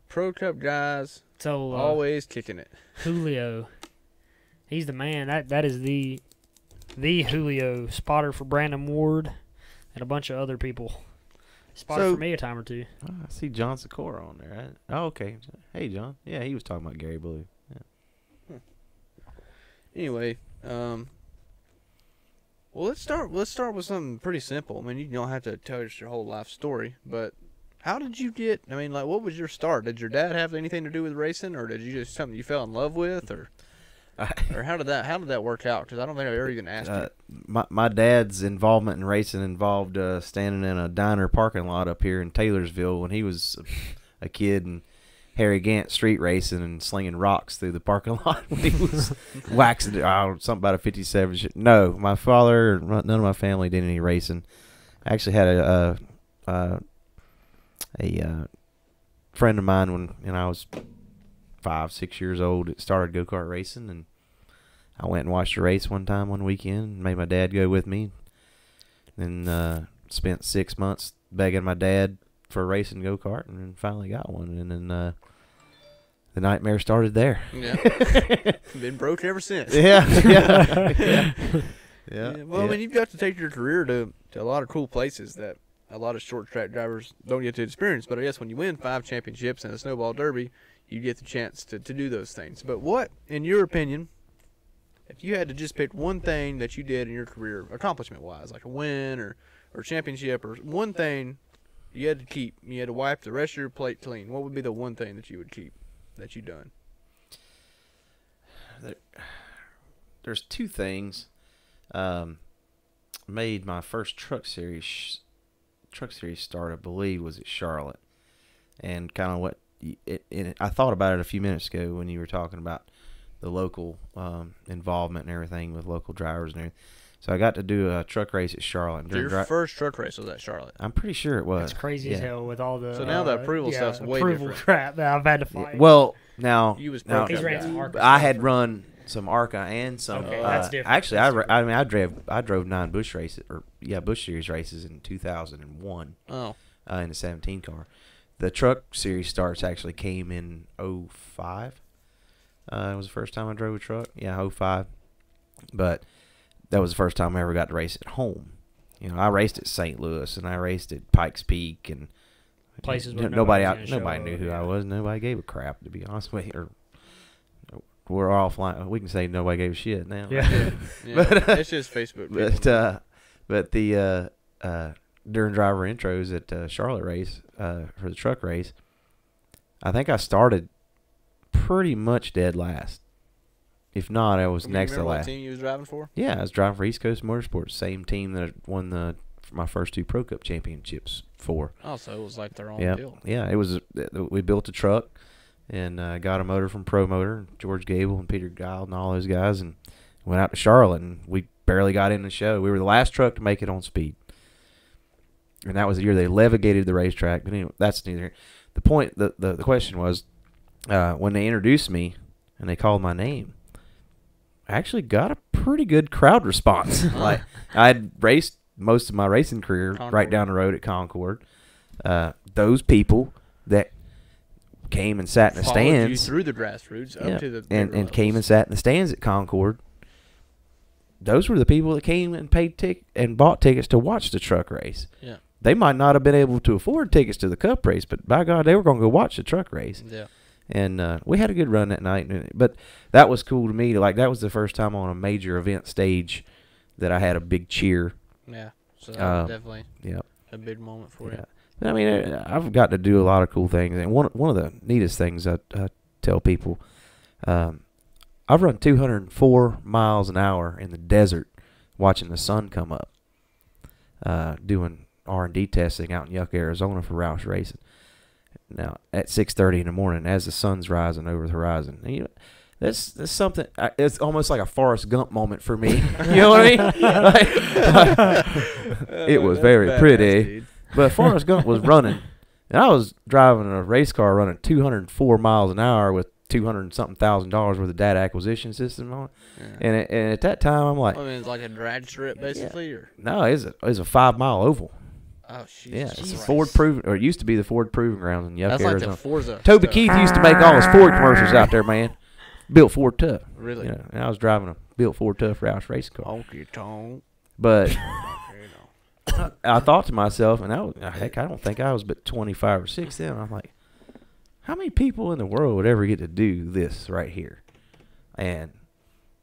Pro Cup guys, So always kicking it. Julio, he's the man. That is the Julio, spotter for Brandon Ward and a bunch of other people. Spotted for me a time or two. Oh, I see John Sikora on there. Oh, okay. Hey, John. Yeah, he was talking about Gary Blue. Yeah. Anyway, well, let's start with something pretty simple. I mean, you don't have to tell us your whole life story, but How did you get? I mean, like, what was your start? Did your dad have anything to do with racing, or did you just something you fell in love with, or how did that work out? Because I don't think I've ever even asked you. My dad's involvement in racing involved standing in a diner parking lot up here in Taylorsville when he was a kid, and Harry Gant street racing and slinging rocks through the parking lot when he was waxing it. Something about a 57. No, my father, none of my family did any racing. I actually had a friend of mine when I was 5, 6 years old that started go-kart racing, and I went and watched a race one weekend and made my dad go with me. Then spent 6 months begging my dad for a racing go-kart, and then finally got one. And then the nightmare started there. Yeah. Been broke ever since. Yeah. Well, I mean, you've got to take your career to a lot of cool places that a lot of short track drivers don't get to experience. But I guess when you win 5 championships and a snowball derby, you get the chance to do those things. But what, in your opinion, if you had to just pick one thing that you did in your career, accomplishment-wise, like a win or championship, or one thing you had to keep, you had to wipe the rest of your plate clean, what would be the one thing that you would keep that you've done? There's 2 things. Made my first truck series start, I believe, was at Charlotte, and kind of what I thought about it a few minutes ago when you were talking about the local involvement and everything with local drivers and everything. So I got to do a truck race at Charlotte. So your first truck race was at Charlotte? I'm pretty sure it was. It's crazy as hell with all the. So now the approval stuff's way different. Crap that I've had to fight. Well, now he's ran some ARCA I stuff. had run some ARCA and some. Okay, that's different. Actually, That's I drove 9 Busch races, Busch Series races in 2001. Oh. In the 17 car. The truck series starts actually came in 05. It was the first time I drove a truck. Yeah, 05. But that was the first time I ever got to race at home. You know, I raced at St. Louis and I raced at Pikes Peak and places where nobody nobody's knew who I was. Nobody gave a crap, to be honest with you. We're offline. We can say nobody gave a shit now. Yeah. It's just Facebook. But the during driver intros at Charlotte race for the truck race, I think I started pretty much dead last. If not, I was next to last. What team you was driving for? Yeah, I was driving for East Coast Motorsports, same team that I won my first 2 Pro Cup championships for. Oh, so it was like their own deal. Yeah, it was. We built a truck and got a motor from Pro Motor, George Gable and Peter Guile and all those guys, and went out to Charlotte, and we barely got in the show. We were the last truck to make it on speed. And that was the year they levigated the racetrack. But anyway, that's neither. The point, the question was, when they introduced me and they called my name, I actually got a pretty good crowd response. Like, I'd raced most of my racing career right down the road at Concord. Those people that came and sat in the stands, you through the grassroots up to the and came and sat in the stands at Concord. Those were the people that came and paid and bought tickets to watch the truck race. Yeah. They might not have been able to afford tickets to the Cup race, but by God, they were going to go watch the truck race. Yeah. And we had a good run that night. But that was cool to me. Like, that was the first time on a major event stage that I had a big cheer. Yeah. So that was definitely yeah, a big moment for you. I mean, I've got to do a lot of cool things. And one of the neatest things I tell people, I've run 204 miles an hour in the desert watching the sun come up, doing R&D testing out in Yucca, Arizona for Roush Racing. Now, at 6:30 in the morning, as the sun's rising over the horizon, you know, that's something. It's almost like a Forrest Gump moment for me. You know what I mean? It was very pretty, but Forrest Gump was running, and I was driving a race car running 204 miles an hour with $200-something thousand worth of data acquisition system on it. Yeah. And at that time, I'm like, I mean, it's like a drag strip, basically, or no, it's a 5-mile oval. Oh, shit. Yeah, it's Ford Proving, or it used to be the Ford Proving Grounds in Yucca, Arizona. Like the Forza Toby stuff. Keith used to make all his Ford commercials out there, man. Built Ford Tough. Really? You know, and I was driving a built Ford Tough Roush racing car. Honky tonk. But I thought to myself, and heck, I don't think I was but 25 or 6 then. I'm like, how many people in the world would ever get to do this right here? And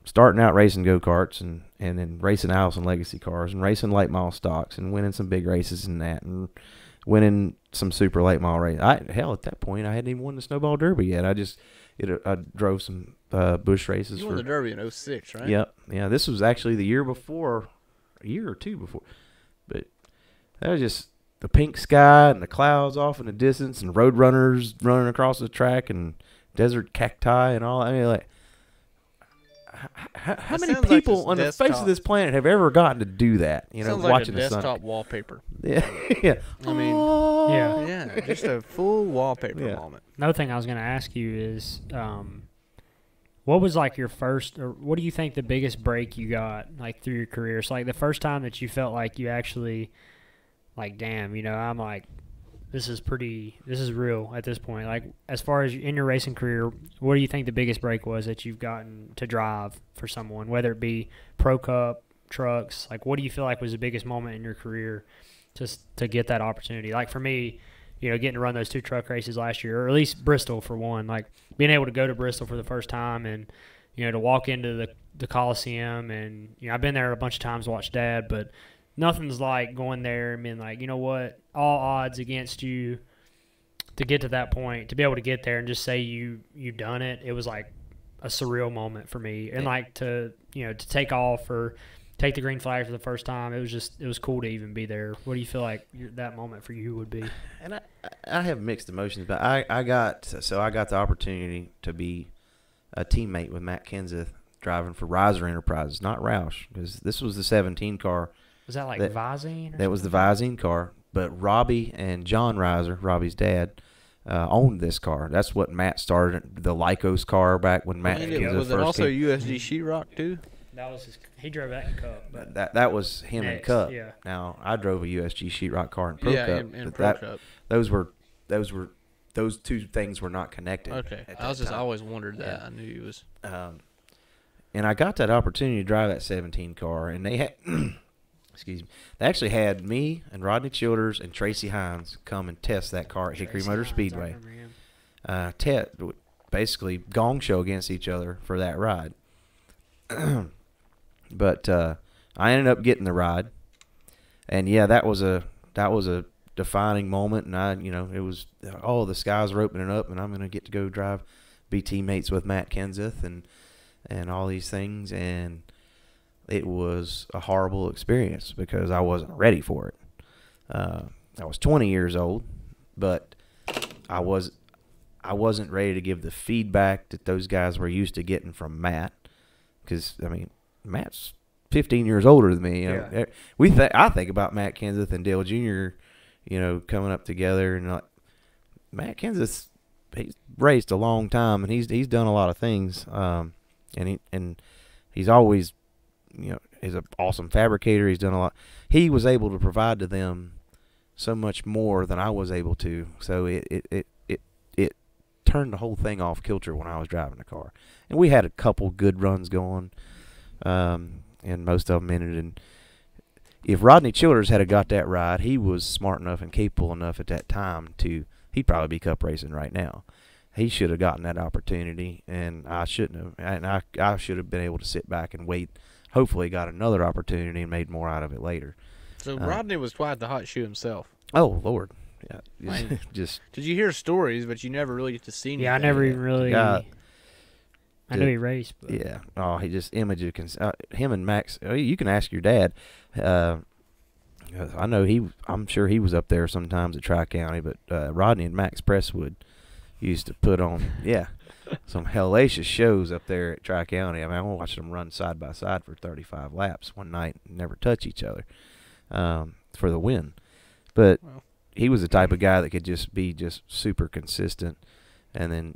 starting out racing go-karts and then racing Allison Legacy cars and racing late model stocks and winning some big races and that and winning some super late model race. Hell, at that point, I hadn't even won the Snowball Derby yet. I drove some bush races. You won the Derby in 06, right? Yep. Yeah, this was actually the year before, a year or two before. But that was just the pink sky and the clouds off in the distance and road runners running across the track and desert cacti and all. I mean, like, how many people on the face of this planet have ever gotten to do that? You know, sounds watching like a the sun. desktop wallpaper. Yeah, yeah. I mean, yeah, just a full wallpaper moment. Another thing I was going to ask you is, what was like your first, or what do you think the biggest break you got like through your career? So like the first time that you felt like you actually, like, damn, you know, I'm like, this is real at this point. Like, as far as in your racing career, what do you think the biggest break was that you've gotten to drive for someone, whether it be Pro Cup, trucks? Like, what do you feel like was the biggest moment in your career just to get that opportunity? Like, for me, you know, getting to run those 2 truck races last year, or at least Bristol for one, like being able to go to Bristol for the first time and, you know, to walk into the Coliseum. And, you know, I've been there a bunch of times to watch Dad, but nothing's like going there and being like, you know what, all odds against you to get to that point, to be able to get there and just say you done it. It was like a surreal moment for me. And like to take off or take the green flag for the first time, it was cool to even be there. What do you feel like that moment for you would be? And I have mixed emotions, but I got the opportunity to be a teammate with Matt Kenseth driving for Riser Enterprises, not Roush, because this was the 17 car. Was that like Visine? That was the Visine car, but Robbie and John Riser, Robbie's dad, owned this car. That's what Matt started, the Lycos car back when Matt was the first. Was it also USG Sheetrock too? That was he drove that in Cup. But that was him in Cup. Yeah. Now I drove a USG Sheetrock car in Pro Cup. In Pro Cup. Those two things were not connected. Okay, I always wondered that. I knew he was. And I got that opportunity to drive that 17 car, and they had. Excuse me. They actually had me and Rodney Childers and Tracy Hines come and test that car at Hickory Motor Speedway. Basically gong show against each other for that ride. But I ended up getting the ride, and yeah, that was a defining moment. And it was the skies were opening up, and I'm gonna get to go drive, be teammates with Matt Kenseth and all these things, and it was a horrible experience because I wasn't ready for it. I was 20 years old, but I wasn't ready to give the feedback that those guys were used to getting from Matt, because I mean, Matt's 15 years older than me. I think about Matt Kenseth and Dale Jr., coming up together, and Matt Kenseth, he's raced a long time, and he's done a lot of things, and he's always, he's an awesome fabricator. He's done a lot. He was able to provide to them so much more than I was able to. So it turned the whole thing off kilter when I was driving the car. And we had a couple good runs going, and most of them ended in. If Rodney Childers had got that ride, he was smart enough and capable enough at that time he'd probably be cup racing right now. He should have gotten that opportunity, and I shouldn't have. And I should have been able to sit back and wait. Hopefully got another opportunity and made more out of it later. So Rodney was quite the hot shoe himself. Oh, Lord. Yeah. Just did you hear stories, but you never really get to see anything? Yeah, I never even really. I knew he raced. But. Yeah. Oh, he just images. Him and Max. You can ask your dad. I know I'm sure he was up there sometimes at Tri-County, but Rodney and Max Presswood used to put on, some hellacious shows up there at Tri-County. I mean, I watched them run side by side for 35 laps one night and never touch each other for the win. But he was the type of guy that could just be super consistent. And then,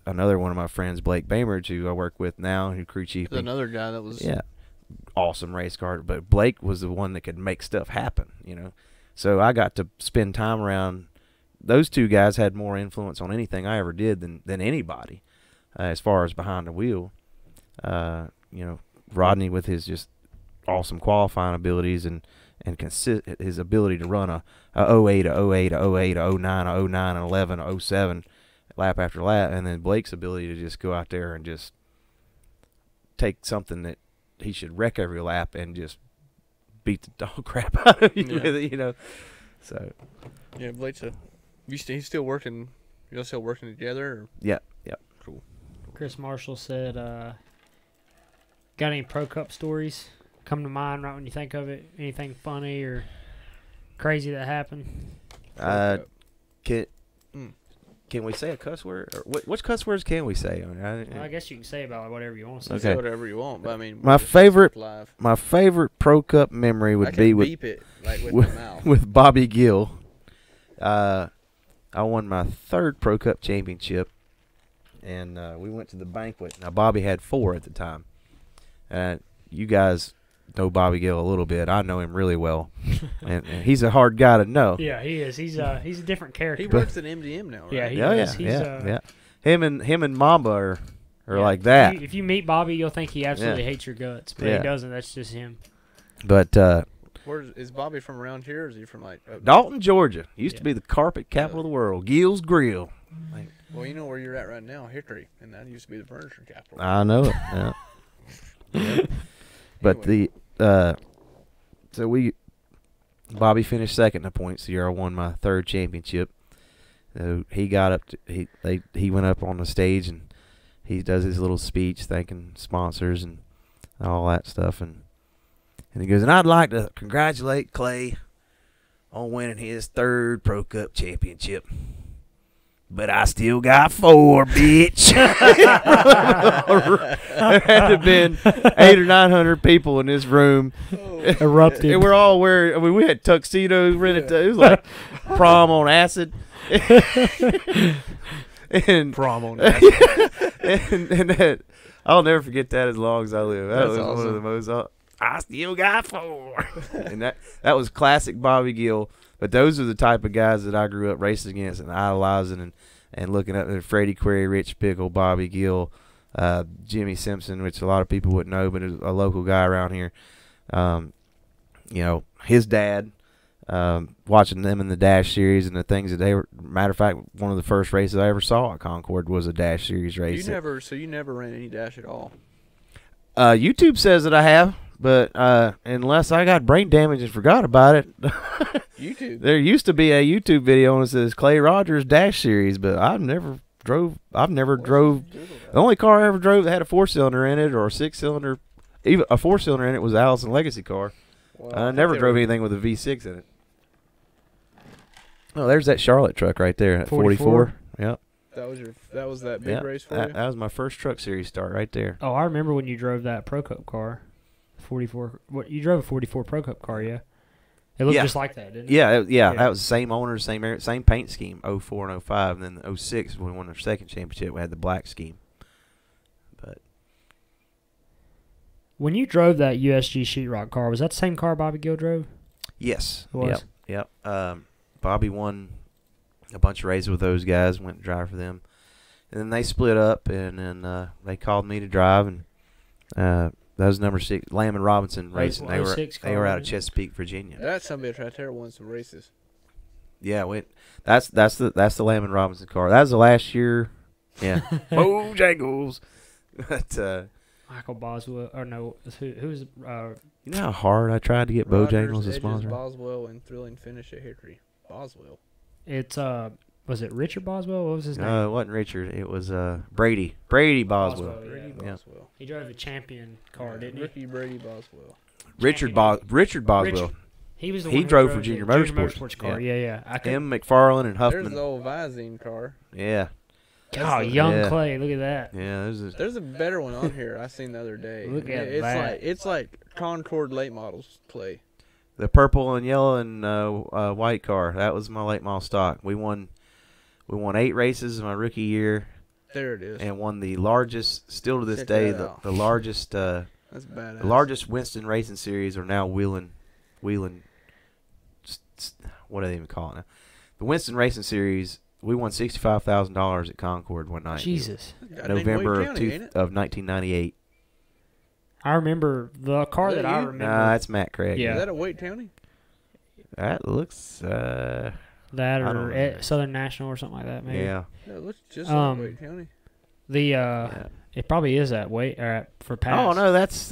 another one of my friends, Blake Bainbridge, who I work with now, who crew chief. Another guy that was awesome race car. But Blake was the one that could make stuff happen, So I got to spend time around. Those two guys had more influence on anything I ever did than anybody, as far as behind the wheel. Rodney with his just awesome qualifying abilities and his ability to run a 08, a 08, a 08, a 09, a 09, an 11, a 07 lap after lap, and then Blake's ability to just go out there and just take something that he should wreck every lap and just beat the dog crap out of you with it, So Yeah, Blake's he's still working. You're still working together? Or? yeah. Cool. Chris Marshall said, got any Pro Cup stories come to mind right when you think of it? Anything funny or crazy that happened? Can we say a cuss word? Or which cuss words can we say? Well, I guess you can say about whatever you want to say. Okay. Say whatever you want, but I mean, My we're just favorite- live. My favorite Pro Cup memory I would can be with beep it like with my mouth. with Bobby Gill. I won my 3rd Pro Cup championship, and we went to the banquet. Now, Bobby had 4 at the time. You guys know Bobby Gill a little bit. I know him really well, and he's a hard guy to know. Yeah, he is. He's a different character. He works at MDM now, right? Yeah, he Yeah, does. yeah. Him and Mamba are like that. If you meet Bobby, you'll think he absolutely hates your guts, but Yeah. he doesn't. That's just him. But Is Bobby from around here, or is he from like Dalton, Georgia, used to Yeah. be the carpet capital of the world. Gill's Grill. Well, you know where you're at right now, Hickory, and that used to be the furniture capital. I know it. Yeah. Yeah. But Anyway. Bobby finished 2nd in the points the year I won my 3rd championship. He got up he went up on the stage and he does his little speech thanking sponsors and all that stuff, and he goes, and I'd like to congratulate Clay on winning his 3rd Pro Cup championship. But I still got 4, bitch. There had to have been 800 or 900 people in this room. Erupted. And we're all wearing, I mean, we had tuxedos rented. It was like prom on acid. and Prom on that. and that, I'll never forget that as long as I live. That That's was one of awesome. the most, I still got 4. And that was classic Bobby Gill. But those are the type of guys that I grew up racing against and idolizing and looking up to Freddie Query, Rich Pickle, Bobby Gill, Jimmy Simpson, which a lot of people wouldn't know, but is a local guy around here. His dad, watching them in the Dash Series and the things that they were. Matter of fact, one of the first races I ever saw at Concord was a Dash Series race. You never ran any dash at all. YouTube says that I have, but unless I got brain damage and forgot about it. YouTube. There used to be a YouTube video and it says Clay Rogers Dash Series, but I've never drove. The only car I ever drove that had a 4-cylinder in it or a 6-cylinder, even a 4-cylinder in it was Allison Legacy car. Well, I think never they drove were- anything with a V6 in it. Oh, there's that Charlotte truck right there at 44. 44. Yep. That was that big Yeah, race for that you. was my first truck series start right there. Oh, I remember when you drove that Pro Cup car. 44. What you drove a 44 Pro Cup car, yeah? It looked Yeah. just like that, didn't it? Yeah, Yeah. that was the same owner, same paint scheme, 04 and 05, and then 06 when we won our 2nd championship, we had the black scheme. But When you drove that USG sheetrock car, was that the same car Bobby Gill drove? yes, It was? Yep. Bobby won a bunch of races with those guys, went to drive for them, and then they split up, and then they called me to drive, and that was number 6, Lamb and Robinson racing. They were 06 they were out of car, Chesapeake, Virginia. That son of a bitch right there won some races. Yeah, that's the Lamb and Robinson car. That was the last year. Yeah, Bojangles. But Michael Boswell, or no, who's you know how hard I tried to get Bojangles Rogers, to Edges, sponsor. Boswell, and thrilling finish at Hickory. Boswell. it's was it Richard Boswell? What was his name? No, it wasn't Richard. It was Brady. Brady Boswell. Boswell, yeah. Brady Yeah. Boswell. He drove the champion car, didn't he? Rookie Brady Boswell. Richard Champion. Boswell. He was the He one who drove for the Junior Junior Motorsports. Motorsports car. Yeah. I could, Him, McFarland, and There's Huffman. the old Visine car. Yeah. God, young Yeah. Clay, look at that. Yeah. There's a better one on here I seen the other day. Look at it's that. It's like Concord late models play. The purple and yellow and white car. That was my late model stock. We won 8 races in my rookie year There it is. and won the largest. Still to this Check day, that out. the largest. That's badass. The largest Winston Racing Series are now wheeling. What do they even call it now? The Winston Racing Series. We won $65,000 at Concord one night. Jesus. Goddamn November Wade of, County, ain't it? of 1998. I remember the car Is that that I you? remember. Nah, that's Matt Craig. Yeah. Is that a Wade County? That looks. that I don't or know. Southern National or something like that, maybe. Yeah. Yeah, it looks just Um, like Wade County. The Yeah. it probably is that way for pass. Oh no, that's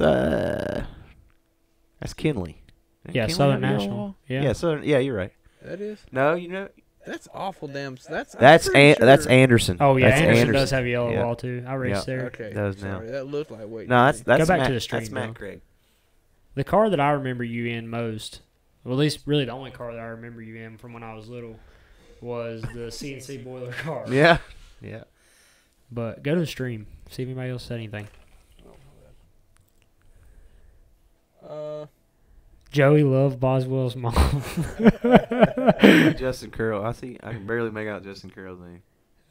Kinley. Isn't Yeah, Kinley Southern have a yellow National. wall? Yeah. Yeah, Southern. Yeah, you're right. That is. No, That's awful damn. That's that's pretty sure. that's Anderson. Oh yeah, That's Anderson does have a yellow Yeah. wall too. I raced there. Okay. Does now. Sorry, that looked like weight. No, that's Go back Matt, to the stream, That's Matt though. Craig. The car that I remember you in most, well, at least really the only car that I remember you in from when I was little, was the CNC boiler car. Yeah. But go to the stream. See if anybody else said anything. Joey loved Boswell's mom. Justin Curl. I can barely make out Justin Curl's name.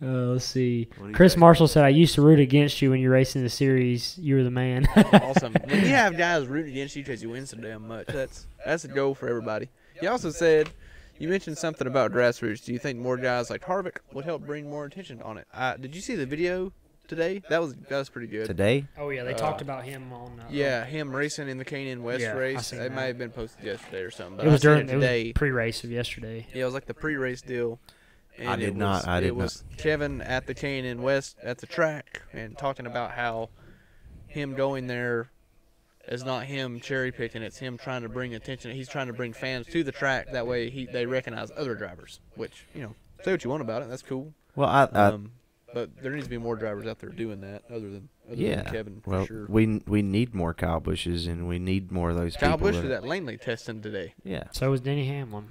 Let's see. What do you Chris say? Marshall said, I used to root against you when you're racing the series. You were the man. Awesome. When you have guys rooting against you because you win so damn much, that's a goal for everybody. You also said, you mentioned something about grassroots. Do you think more guys like Harvick would help bring more attention on it? Did you see the video today? That was pretty good. Today? Oh, yeah. They talked about him on. Yeah, him racing in the Canyon West Yeah, I race. seen It that. might have been posted yesterday or something. But It was I seen during today. it was pre-race of yesterday. Yeah, it was like the pre-race deal. And I did it not- was- I did It was Kevin at the Canyon West at the track and talking about how him going there is not him cherry picking. It's him trying to bring attention. He's trying to bring fans to the track. That way they recognize other drivers. Which, say what you want about it. That's cool. Well, But there needs to be more drivers out there doing that other than Kevin for well, sure. we need more Kyle Bushes, and we need more of those Kyle people. Busch did that Langley testing today. Yeah, So was Denny Hamlin.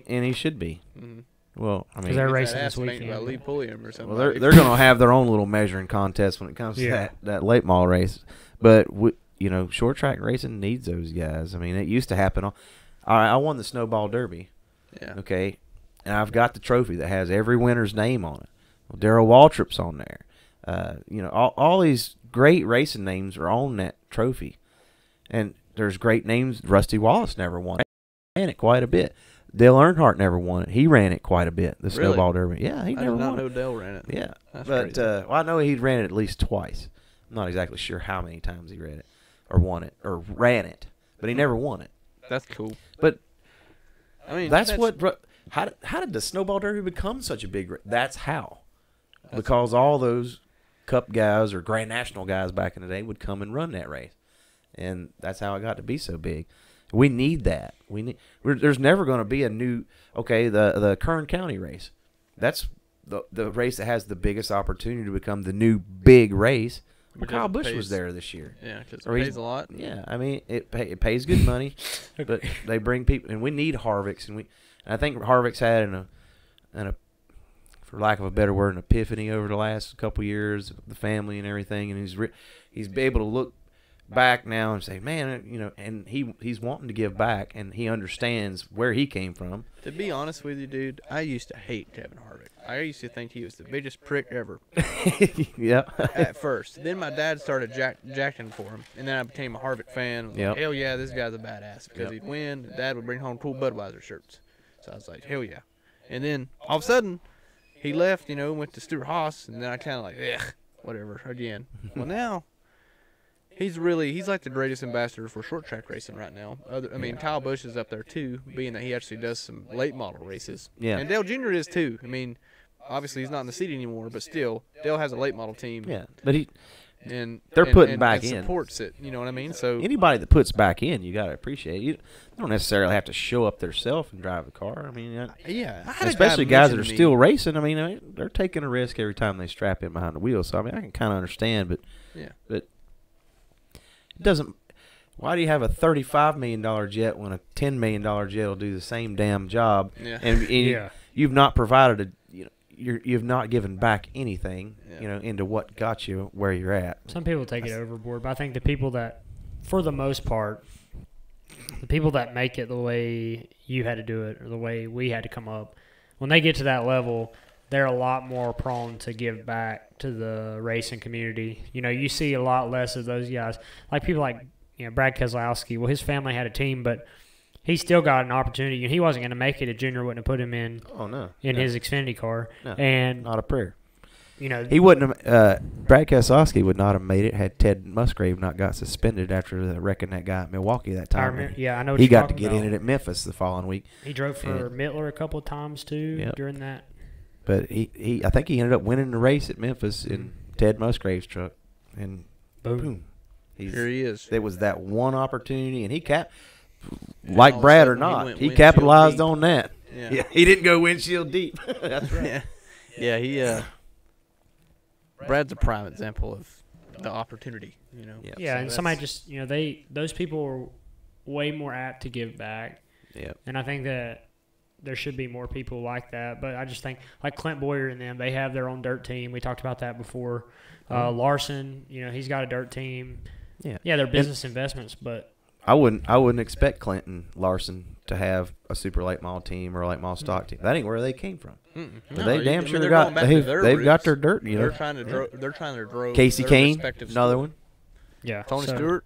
and he should be. Mm-hmm. Well, I mean, they're That racing ass this made by weekend. Lee Pulliam or something. well, they're going to have their own little measuring contest when it comes to Yeah. that late model race. But short track racing needs those guys. I mean, it used to happen. I won the Snowball Derby. Yeah. Okay, and I've got the trophy that has every winner's name on it. Well, Darrell Waltrip's on there. All these great racing names are on that trophy, and there's great names. Rusty Wallace never won it. Ran it quite a bit. Dale Earnhardt never won it. He ran it quite a bit. The Really? Snowball Derby. Yeah, he I never did not won know it. Dale ran it. Yeah, That's but crazy. well, I know he ran it at least twice. I'm not exactly sure how many times he ran it, or won it, or ran it, but he never won it. That's cool. But I mean, that's what. How did the Snowball Derby become such a big? That's how. Because all those Cup guys or Grand National guys back in the day would come and run that race, and that's how it got to be so big. We need that. There's never going to be a new. Okay, the Kern County race. That's the race that has the biggest opportunity to become the new big race. Well, Because Kyle it Busch pays- was there this year. Yeah, because Or it he's- pays a lot. Yeah, I mean it pays good money, but they bring people, and we need Harvick's, and I think Harvick's had an for lack of a better word, an epiphany over the last couple years, the family and everything, and he's been able to look back now and say, man, and he's wanting to give back, and he understands where he came from. To be honest with you, dude, I used to hate Kevin Harvick. I used to think he was the biggest prick ever Yeah. at first. Then my dad started jacking for him, and then I became a Harvick fan. I was Yep. like, hell yeah, this guy's a badass because Yep. he'd win. And Dad would bring home cool Budweiser shirts. So I was like, hell yeah. And then all of a sudden, he left, went to Stuart Haas, and then I kind of like, ugh, whatever, again. Well, now, he's like the greatest ambassador for short track racing right now. Kyle Busch is up there too, being that he actually does some late model races. Yeah. And Dale Jr. is too. Obviously he's not in the seat anymore, but still, Dale has a late model team. Yeah, but They're putting back in. supports it, you know what I mean? So anybody that puts back in, you got to appreciate. You don't necessarily have to show up theirself and drive the car. I mean, yeah, I had a especially guy guys that are mention to me- still racing. I mean, they're taking a risk every time they strap in behind the wheel. So I can kind of understand, but Yeah. but it doesn't. Why do you have a $35 million jet when a $10 million jet will do the same damn job? Yeah. And Yeah. you've not provided you've not given back anything, Yeah. into what got you where you're at. Some people take it overboard, but I think the people that, for the most part, the people that make it the way you had to do it or the way we had to come up, when they get to that level, they're a lot more prone to give back to the racing community. You see a lot less of those guys. Like people like, Brad Keselowski. Well, his family had a team, but he still got an opportunity. He wasn't going to make it if Junior wouldn't have put him in Oh no, his Xfinity car. No, And, not a prayer. he wouldn't have. Brad Keselowski would not have made it had Ted Musgrave not got suspended after wrecking that guy at Milwaukee that I time. remember, I know what He you're got to talking get about. in it at Memphis the following week, He drove for And- Mittler a couple of times too Yep. during that. but I think he ended up winning the race at Memphis in Ted Musgrave's truck, and Boom. boom, Here he is. there was that one opportunity, and he like all of a Brad or sudden he not, went he windshield capitalized deep. on that. Yeah. Yeah, he didn't go windshield deep. That's right. Yeah. He. Brad's a prime example of the opportunity. Yeah, So and that's- somebody just those people are way more apt to give back. Yeah. And I think that there should be more people like that. But I just think, like Clint Boyer and them, they have their own dirt team. We talked about that before. Larson, he's got a dirt team. Yeah. Yeah, they're business investments, but I wouldn't expect Clinton Larson to have a super late model team or a late model stock team. That ain't where they came from. But they damn sure they're got going back to their they've got roots. their dirt. They're trying to grow. Casey their Kane, respective another schools. one. yeah. Tony so- Stewart,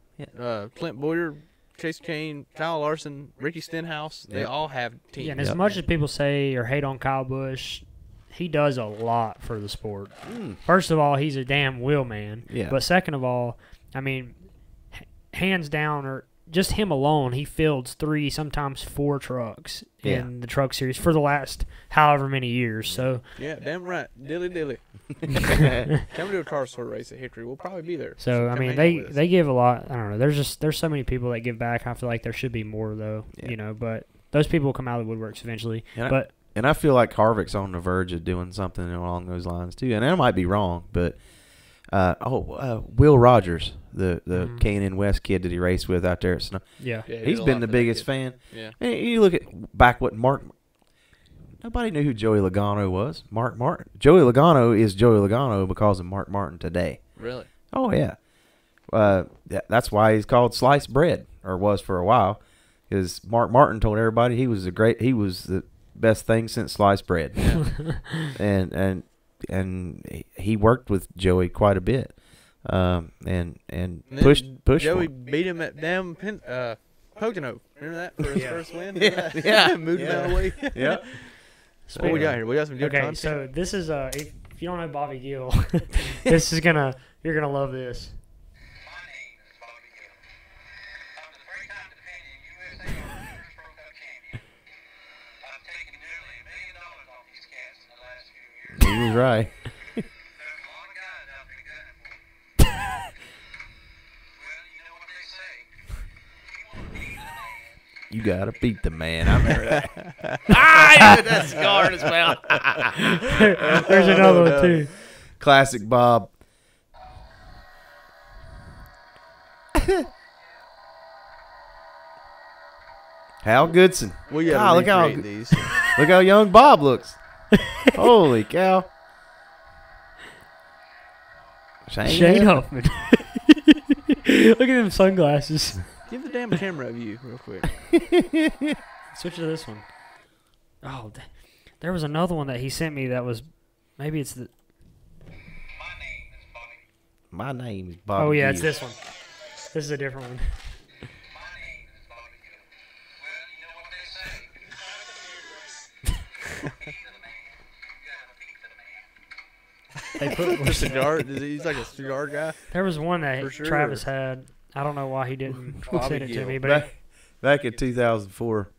Clint Boyer, Chase Kane, Kyle Larson, Ricky Stenhouse. They all have teams. Yeah, and as much as people say or hate on Kyle Busch, he does a lot for the sport. First of all, he's a damn wheel man. Yeah. But second of all, I mean, hands down, or just him alone, he fields 3, sometimes 4 trucks in the truck series for the last however many years. So Yeah, damn right. Dilly. Come to a car sort race at Hickory. We'll probably be there. So I come mean, hang out with us. they give a lot. I don't know. There's so many people that give back. I feel like there should be more though. Yeah. But those people will come out of the woodworks eventually. And And I feel like Harvick's on the verge of doing something along those lines too. And I might be wrong, but Will Rogers, the K&N West kid that he raced with out there at Snow, Yeah. Yeah, he he's did a been lot the for that biggest kid. fan. Yeah. And you look at back what nobody knew who Joey Logano was. Mark Martin. Joey Logano is Joey Logano because of Mark Martin today. Really? Oh yeah. That's why he's called sliced bread, or was for a while, because Mark Martin told everybody he was the best thing since sliced bread. and he worked with Joey quite a bit, and And pushed Joey for him. beat him at damn Pocono. Remember that for his first win? Yeah. Moved him out of the way. Yeah. What we got here? We got some good Okay, content. so this is if you don't know Bobby Gill, you're gonna love this. My name is Bobby Gill. I'm the three-time defending USA Motors Pro Cup champion. I've taken nearly $1 million off these cats in the last few years. He was right. There's a lot of guys out there gunning for me. Well, you know what they say. You want to beat the man. You gotta beat the man. I remember that. Yeah, that scar in his mouth. There's another one too. Classic Bob. Hal Goodson. We God, got look to how recreate these. Look how young Bob looks. Holy cow. Shane Huffman. Look at them sunglasses. Give the damn camera a view real quick. Switch to this one. Oh, there was another one that he sent me that was maybe it's the. My name is Bobby. My name is Bob. Oh yeah, it's this one. This is a different one. My name is Bobby Gill. Well, you know what they say. You want to beat the man. You gotta beat the man. They put Cigar. He's like a cigar guy. there was one that For sure. Travis had. I don't know why he didn't Bobby send it to Gill. me, but Back in 2004.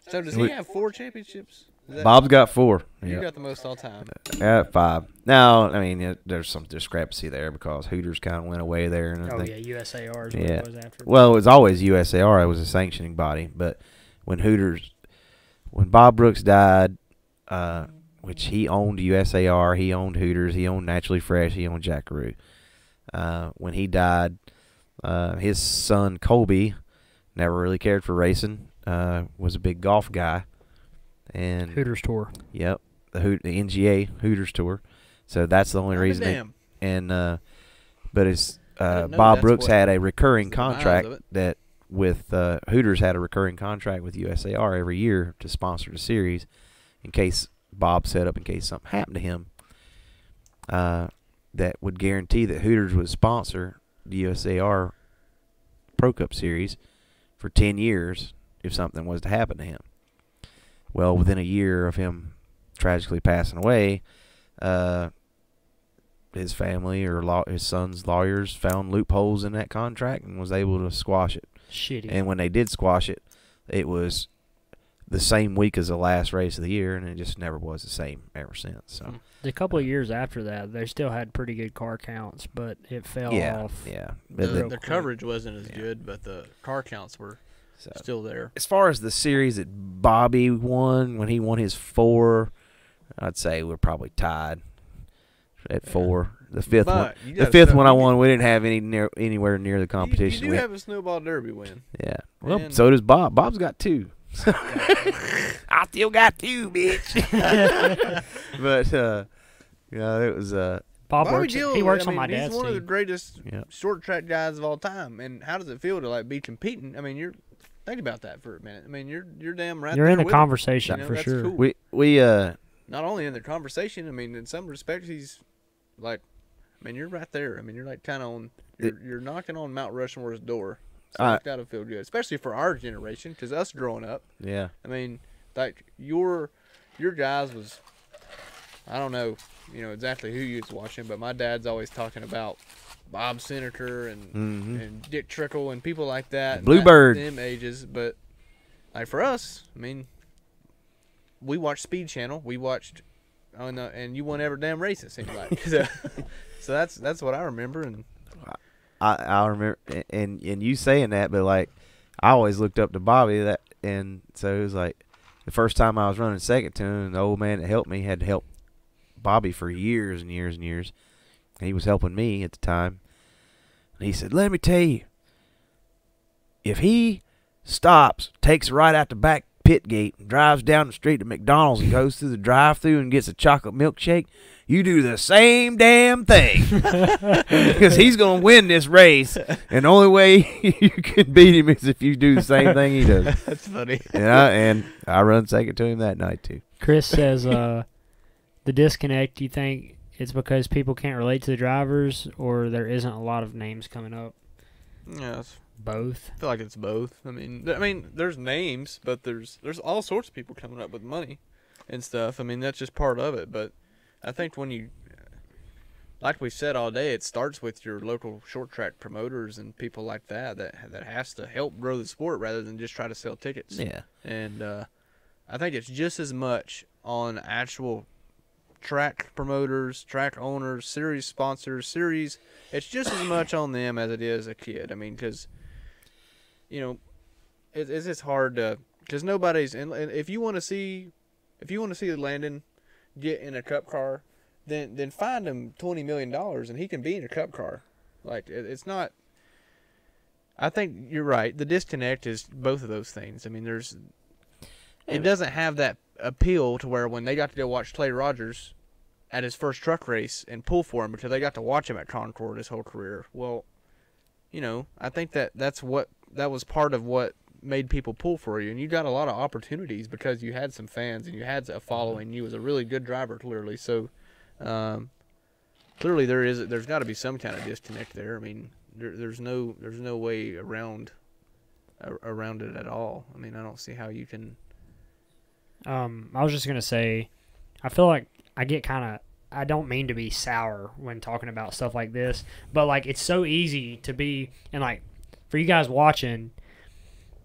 So does he have 4 championships? Is that- Bob's got 4. You Yeah. got the most all time. At 5. Now, I mean, there's some discrepancy there because Hooters kind of went away there. And I oh think, yeah, USAR is what Yeah. it was after. Well, it was always USAR. It was a sanctioning body. But when Bob Brooks died, which he owned USAR, he owned Hooters, he owned Naturally Fresh, he owned Jackaroo. When he died, his son Colby never really cared for racing. Was a big golf guy, and Hooters tour. Yep, the NGA Hooters tour. So that's the only reason. Damn. But his didn't know Bob that's Brooks what had a recurring was the demise contract of it. that with Hooters had a recurring contract with USAR every year to sponsor the series, in case Bob set up in case something happened to him. That would guarantee that Hooters would sponsor the USAR Pro Cup Series for 10 years if something was to happen to him. Well, within a year of him tragically passing away, his family or his son's lawyers found loopholes in that contract and was able to squash it. Shitty. And when they did squash it, it was the same week as the last race of the year, and it just never was the same ever since. So A couple of years after that, they still had pretty good car counts, but it fell yeah, off. yeah. The, But real the quick. coverage wasn't as good, but the car counts were So Still there. as far as the series that Bobby won when he won his 4, I'd say we're probably tied at 4. The fifth one, But you the gotta fifth stop- one I you- won, we didn't have anywhere near the You competition. do We- have a snowball derby win. yeah. Well, And- so does Bob. Bob's got 2. I still got 2, bitch. But yeah, it was Bob Bobby works. Gill, He works I on my mean, dad's he's one of the team. greatest Yeah. short track guys of all time. And how does it feel to like be competing? I mean, think about that for a minute. I mean, you're damn right. You're there in the with him. conversation You know, for that's sure. cool. we Not only in the conversation. I mean, in some respects, he's like, I mean, you're right there. I mean, you're like kind of on. You're knocking on Mount Rushmore's door. So it's gotta feel good, especially for our generation, because us growing up. yeah. I mean, like your guys was, I don't know, exactly who you was watching, but my dad's always talking about Bob Senator and and Dick Trickle and people like that. Bluebird. Them ages, but like for us, I mean, we watched Speed Channel. We watched, and you won every damn race. It seemed like. So that's what I remember. And I remember, and you saying that, but like I always looked up to Bobby. And so it was like the first time I was running second to him, the old man that helped me had to help Bobby for years and years and years. And he was helping me at the time. And he said, "Let me tell you, if he stops, takes a right out the back pit gate, and drives down the street to McDonald's and goes through the drive-thru and gets a chocolate milkshake, you do the same damn thing." Because he's going to win this race, and the only way you can beat him is if you do the same thing he does. that's funny. And I run second to him that night, too. Chris says the disconnect, you think it's because people can't relate to the drivers or there isn't a lot of names coming up? Yeah, Both. I feel like it's both. I mean, there's names, but there's all sorts of people coming up with money and stuff. I mean, that's just part of it. But I think when you, like we said all day, it starts with your local short track promoters and people like that has to help grow the sport rather than just try to sell tickets. Yeah. And I think it's just as much on actual track promoters, track owners, series sponsors, it's just as much on them as it is a kid. I mean, because it's just hard to, because nobody's, and if you want to see Landon get in a cup car, then find him $20 million and he can be in a cup car. Like it's not. I think you're right. The disconnect is both of those things. I mean, it doesn't have that appeal to where when they got to go watch Clay Rogers at his first truck race and pull for him because they got to watch him at Concord his whole career. Well, I think that was part of what made people pull for you, and you got a lot of opportunities because you had some fans and you had a following. You was a really good driver, clearly. So, clearly there's got to be some kind of disconnect there. I mean, there's no way around it at all. I mean, I don't see how you can. I was just gonna say, I feel like I get kind of. I don't mean to be sour when talking about stuff like this, but like it's so easy to be, and like for you guys watching,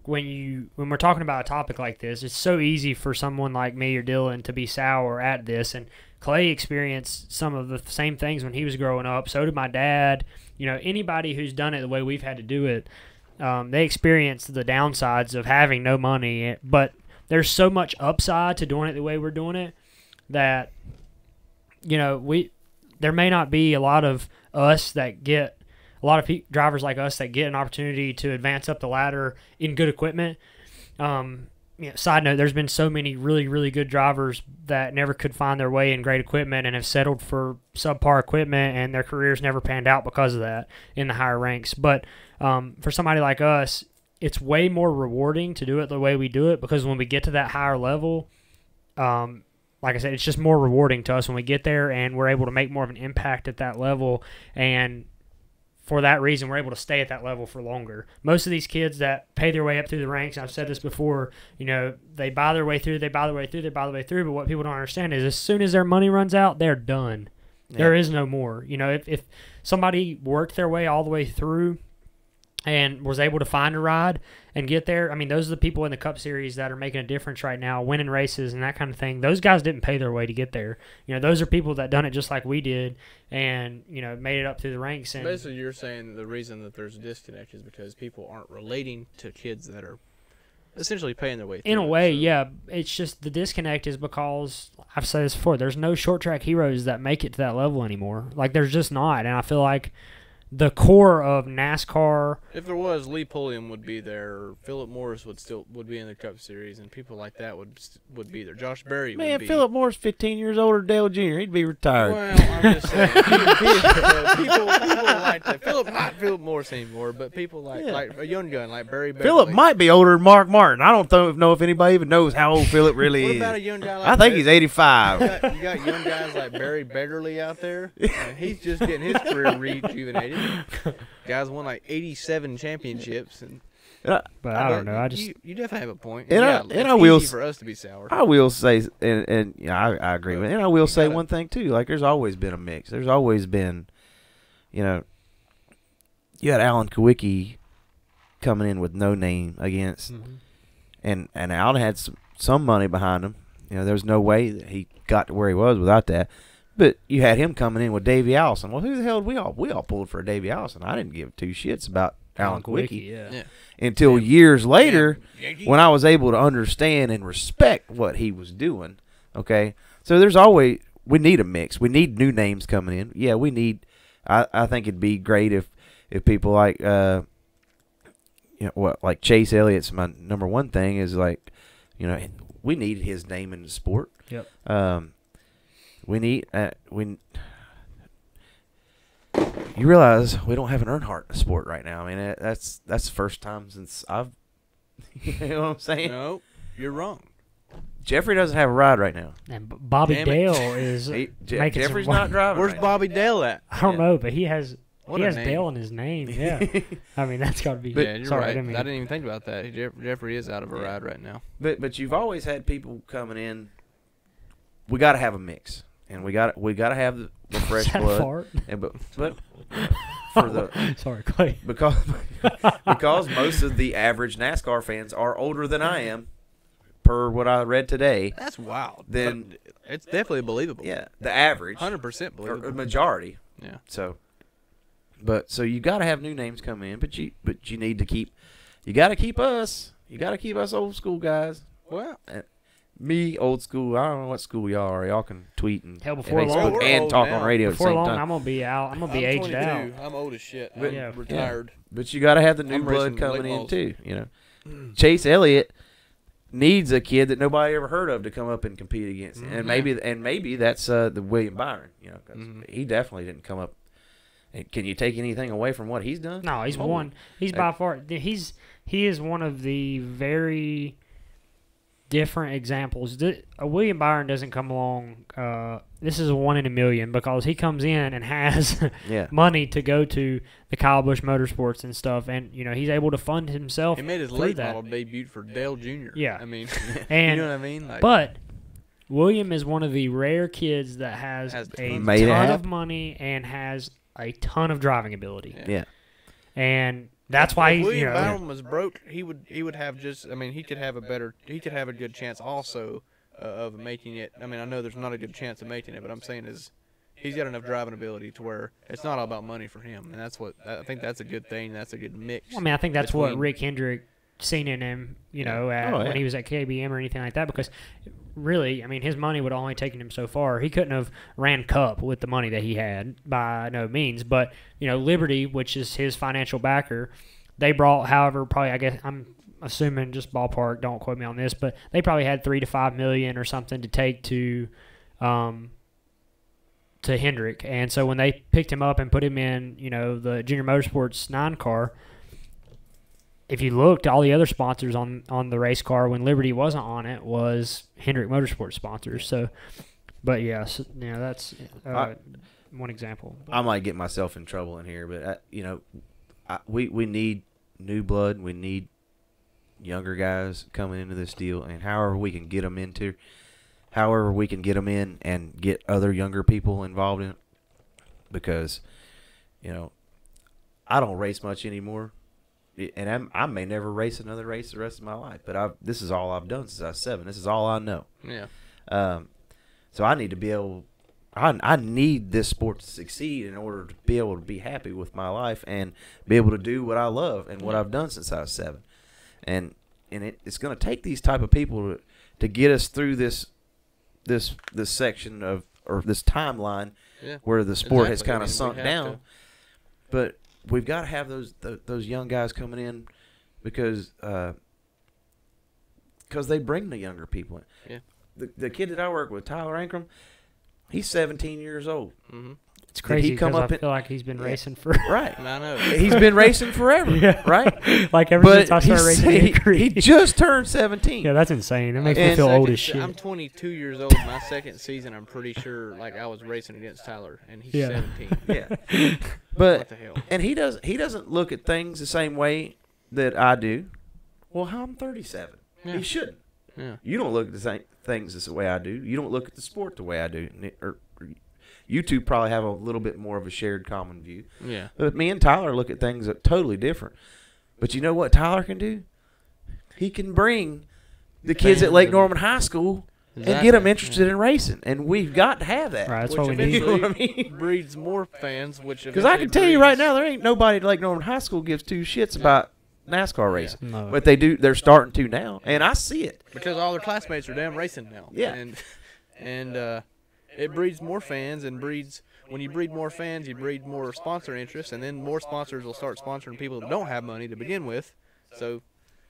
when we're talking about a topic like this, it's so easy for someone like me or Dylan to be sour at this. And Clay experienced some of the same things when he was growing up. So did my dad. Anybody who's done it the way we've had to do it, they experienced the downsides of having no money. But there's so much upside to doing it the way we're doing it that, there may not be a lot of us that get a lot of drivers like us that get an opportunity to advance up the ladder in good equipment. Side note, there's been so many really, really good drivers that never could find their way in great equipment and have settled for subpar equipment, and their careers never panned out because of that in the higher ranks. But for somebody like us, it's way more rewarding to do it the way we do it, because when we get to that higher level, like I said, it's just more rewarding to us when we get there, and we're able to make more of an impact at that level. And for that reason, we're able to stay at that level for longer. Most of these kids that pay their way up through the ranks, I've said this before, they buy their way through, but what people don't understand is as soon as their money runs out, they're done. Yeah. There is no more. If somebody worked their way all the way through and was able to find a ride and get there, I mean, those are the people in the Cup Series that are making a difference right now, winning races and that kind of thing. Those guys didn't pay their way to get there. Those are people that done it just like we did and, made it up through the ranks. And basically, you're saying the reason that there's a disconnect is because people aren't relating to kids that are essentially paying their way through In a it, way, so- yeah. It's just the disconnect is because I've said this before. There's no short track heroes that make it to that level anymore. Like there's just not, and I feel like the core of NASCAR. If there was, Lee Pulliam would be there. Or Philip Morris would be in the Cup Series, and people like that would be there. Josh Berry would Man, be. Philip Moore's 15 years older than Dale Jr. He'd be retired. Well, I'm just saying. people like that. Not Philip Morris anymore, but people like a young gun like Barry Beverly. Philip might be older than Mark Martin. I don't know if anybody even knows how old Philip really What is. about a young guy like I think he's 85. You got young guys like Barry Beverly out there. He's just getting his career rejuvenated. Guys won like 87 championships, and But I don't know. I just you definitely have a point. And yeah, I it's will easy for us to be sour. I will say, and you know, I agree with it. And I will say one thing, too. Like, there's always been a mix. There's always been, you know, you had Alan Kawicki coming in with no name against, and Alan had some money behind him. You know, there's no way that he got to where he was without that. But you had him coming in with Davey Allison. Well, who the hell did we all pulled for Davey Allison? I didn't give two shits about Alan Kawicki yeah. until years later when I was able to understand and respect what he was doing. Okay, so there's always we need a mix. We need new names coming in. Yeah, we need. I think it'd be great if people like like Chase Elliott's my number one thing is like, you know, we need his name in the sport. Yep. We need you realize we don't have an Earnhardt in the sport right now. I mean, that's the first time since I've you know what I'm saying? No, you're wrong. Jeffrey doesn't have a ride right now. And Bobby Damn it. Dale is making Jeffrey's some not driving. Where's right Bobby Dale at? I don't know, but he has What a name. Dale in his name. Yeah. I mean, that's got to be. Yeah, you're sorry, right. I didn't mean. I didn't even think about that. Jeffrey is out of a ride right now. But you've always had people coming in. We got to have a mix, and we got to have the fresh Is that a blood. fart? And but for the Sorry, Clay. because most of the average NASCAR fans are older than I am, per what I read today. That's wild. Then But it's definitely believable. yeah, the average 100% or believable. majority. Yeah. So you got to have new names come in, but you need to keep. You got to keep us. You got to keep us old school guys. Well, Me, old school. I don't know what school y'all are. Y'all can tweet and Hell, before Facebook long- We're and old talk now. on radio Before at the long, same time. I'm gonna be out. I'm gonna be I'm aged 22. out. I'm old as shit. But- I'm yeah. retired. But you got to have the new I'm blood racing coming late in models. too. You know, Chase Elliott needs a kid that nobody ever heard of to come up and compete against, and maybe that's the William Byron. You know, 'cause he definitely didn't come up. And can you take anything away from what he's done? No, he's Holy- one. He's by far. He is one of the very different examples. William Byron doesn't come along. This is a 1 in a million because he comes in and has Yeah. money to go to the Kyle Busch Motorsports and stuff, and you know he's able to fund himself. He made his through late that. model debut for Dale Jr. Yeah. I mean, And you know what I mean? Like, but William is one of the rare kids that has Has a Made it ton of happen. money and has a ton of driving ability, Yeah. and that's why if he's, William you know. Byron was broke, he would have just. I mean, he could have a good chance also of making it. I mean, I know there's not a good chance of making it, but I'm saying is he's got enough driving ability to where it's not all about money for him, and that's what I think. That's a good thing. That's a good mix. I mean, I think that's what between- Rick Hendrick seen in him, you know, Oh, yeah. when he was at KBM or anything like that. Because really, I mean, his money would have only taken him so far. He couldn't have ran Cup with the money that he had by no means. But you know, Liberty, which is his financial backer, they brought, however, probably I guess I'm assuming just ballpark. Don't quote me on this, but they probably had $3 to $5 million or something to take to Hendrick. And so when they picked him up and put him in, you know, the Junior Motorsports 9 car. If you looked, all the other sponsors on the race car when Liberty wasn't on it was Hendrick Motorsports sponsors. So, but yeah, so, you know, that's one example. I might get myself in trouble in here, but we need new blood. We need younger guys coming into this deal, and however we can get them in and get other younger people involved in it, because you know I don't race much anymore, and I may never race another race the rest of my life. But this is all I've done since I was 7. This is all I know. Yeah. So I need to be able. I need this sport to succeed in order to be able to be happy with my life and be able to do what I love and what I've done since I was 7. And it's going to take these type of people to get us through this section of or this timeline where the sport has kind of sunk down. But we've got to have those young guys coming in because they bring the younger people in. Yeah. The kid that I work with, Tyler Ankrum, he's 17 years old. Mm-hmm. It's crazy because I feel like he's been racing for right. I know. He's been racing forever, right? Like ever since I started racing. He just turned 17. Yeah, that's insane. That makes me feel old as shit. I'm 22 years old. My second season, I'm pretty sure, like I was racing against Tyler, and he's 17. Yeah. But what the hell? And he doesn't look at things the same way that I do. Well, how I'm 37. Yeah. He shouldn't. Yeah. You don't look at the same things the way I do. You don't look at the sport the way I do. Or you two probably have a little bit more of a shared common view. Yeah. But me and Tyler look at things totally different. But you know what Tyler can do? He can bring the kids at Lake Norman High School and get them interested in racing. And we've got to have that. Right, that's what we need. You know what I mean? Breeds more fans, because I can tell you right now, there ain't nobody at Lake Norman High School gives two shits about NASCAR racing. No. But they do. They're starting to now, and I see it because all their classmates are damn racing now. Yeah, and it breeds more fans, and when you breed more fans, you breed more sponsor interest, and then more sponsors will start sponsoring people that don't have money to begin with. So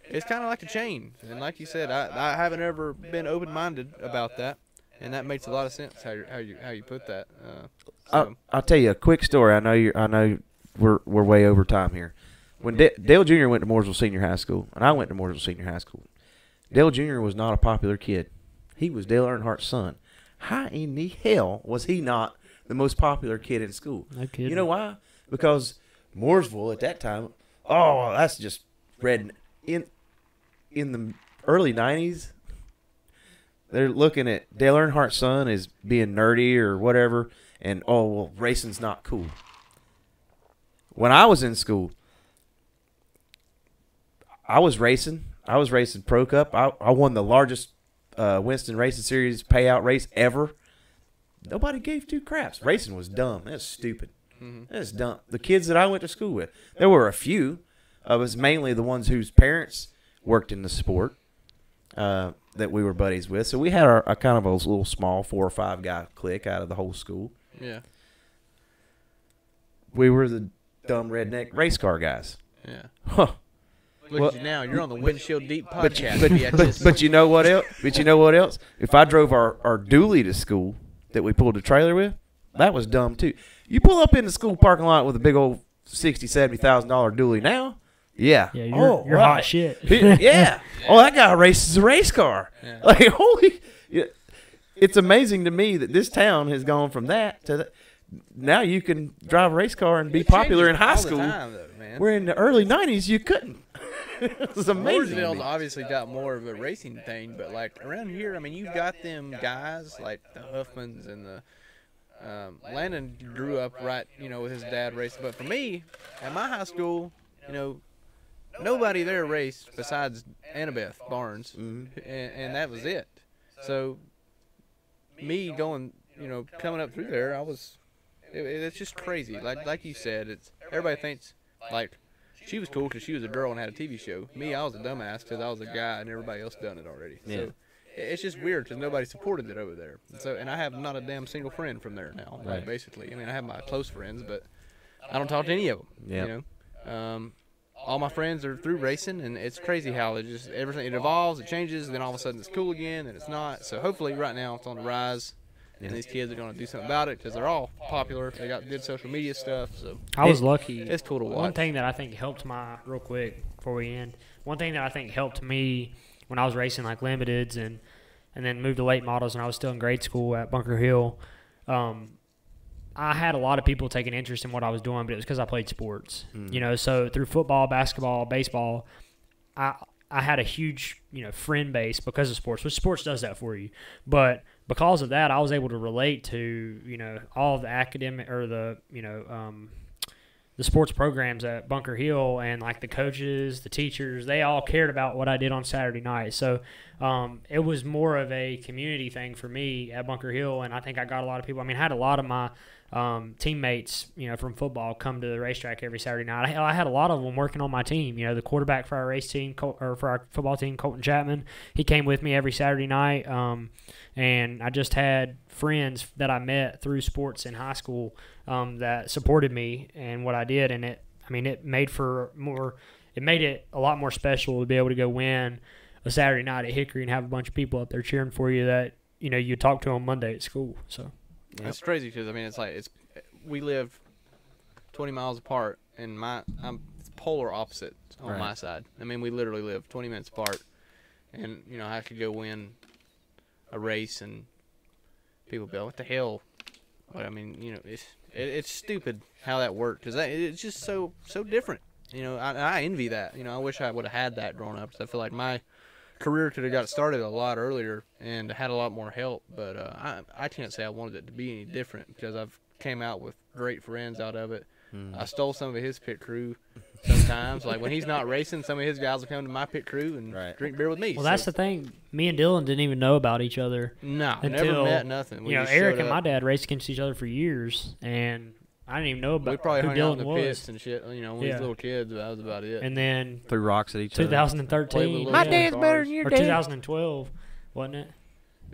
it's kind of like a chain. And like you said, I haven't ever been open-minded about that, and that makes a lot of sense how you put that. I'll tell you a quick story. I know we're way over time here. When Dale Jr. went to Mooresville Senior High School, and I went to Mooresville Senior High School, Dale Jr. was not a popular kid. He was Dale Earnhardt's son. How in the hell was he not the most popular kid in school? No kidding. You know why? Because Mooresville at that time, that's just red. In the early 90s, they're looking at Dale Earnhardt's son as being nerdy or whatever, and, racing's not cool. When I was in school, I was racing Pro Cup. I won the largest Winston Racing Series payout race ever. Nobody gave two craps. Racing was dumb. That's stupid. Mm-hmm. That's dumb. The kids that I went to school with, there were a few of us, mainly the ones whose parents worked in the sport that we were buddies with. So we had a kind of a little small 4 or 5 guy clique out of the whole school. Yeah. We were the dumb redneck race car guys. Yeah. Huh. Look at you now. You're on the Windshield Deep podcast. But you know what else? If I drove our dually to school that we pulled the trailer with, that was dumb too. You pull up in the school parking lot with a big old $60,000-$70,000 dually now. Yeah. Yeah, you're hot shit. Yeah. Oh, that guy races a race car. Yeah. Like holy. Yeah. It's amazing to me that this town has gone from that to that. Now you can drive a race car and be popular in high school. Where in the early 90s you couldn't. It was amazing. Mooresville's obviously got more of a racing thing, but like around here, I mean, you've got them guys like the Huffmans and the Landon grew up right, with his dad racing. But for me, at my high school, nobody there raced besides Annabeth Barnes, and that was it. So me going, coming up through there, it's just crazy. Like you said, everybody thinks like. She was cool because she was a girl and had a TV show. Me, I was a dumbass because I was a guy and everybody else done it already. Yeah. So it's just weird because nobody supported it over there. And I have not a damn single friend from there now, right. Basically. I mean, I have my close friends, but I don't talk to any of them. Yeah. All my friends are through racing, and it's crazy how everything it evolves, it changes, then all of a sudden it's cool again, and it's not. So hopefully right now it's on the rise. And these kids are going to do something about it because they're all popular. They got good social media stuff. So I was lucky. It's cool to watch. One thing that I think helped real quick before we end, one thing that I think helped me when I was racing like limiteds and then moved to late models when I was still in grade school at Bunker Hill, I had a lot of people taking interest in what I was doing, but it was because I played sports. So through football, basketball, baseball, I had a huge, friend base because of sports, which sports does that for you. But because of that, I was able to relate to, all of the academic or the sports programs at Bunker Hill and like the coaches, the teachers, they all cared about what I did on Saturday night. So it was more of a community thing for me at Bunker Hill, and I think I got a lot of people. I mean, I had a lot of my teammates, from football come to the racetrack every Saturday night. I had a lot of them working on my team. The quarterback for our race team, or for our football team, Colton Chapman, he came with me every Saturday night. And I just had friends that I met through sports in high school that supported me and what I did, and it made it a lot more special to be able to go win a Saturday night at Hickory and have a bunch of people up there cheering for you that you talk to on Monday at school. So. It's crazy because we live 20 miles apart, and I'm polar opposite on my side. We literally live 20 minutes apart, and I could go win a race, and people be like, "What the hell?" But it's stupid how that worked because it's just so different. I envy that. I wish I would have had that growing up. 'Cause I feel like my career could have got started a lot earlier and had a lot more help, but I can't say I wanted it to be any different because I've came out with great friends out of it. I stole some of his pit crew sometimes. Like when he's not racing, some of his guys will come to my pit crew and drink beer with me. Well, that's the thing. Me and Dylan didn't even know about each other. No, until, never met nothing. Eric and my dad raced against each other for years, and I didn't even know about we probably who hung out Dylan in the was. pits and shit. When we was little kids, that was about it. And then Threw rocks at each other. 2013. My dad's better than your dad. Or 2012, wasn't it?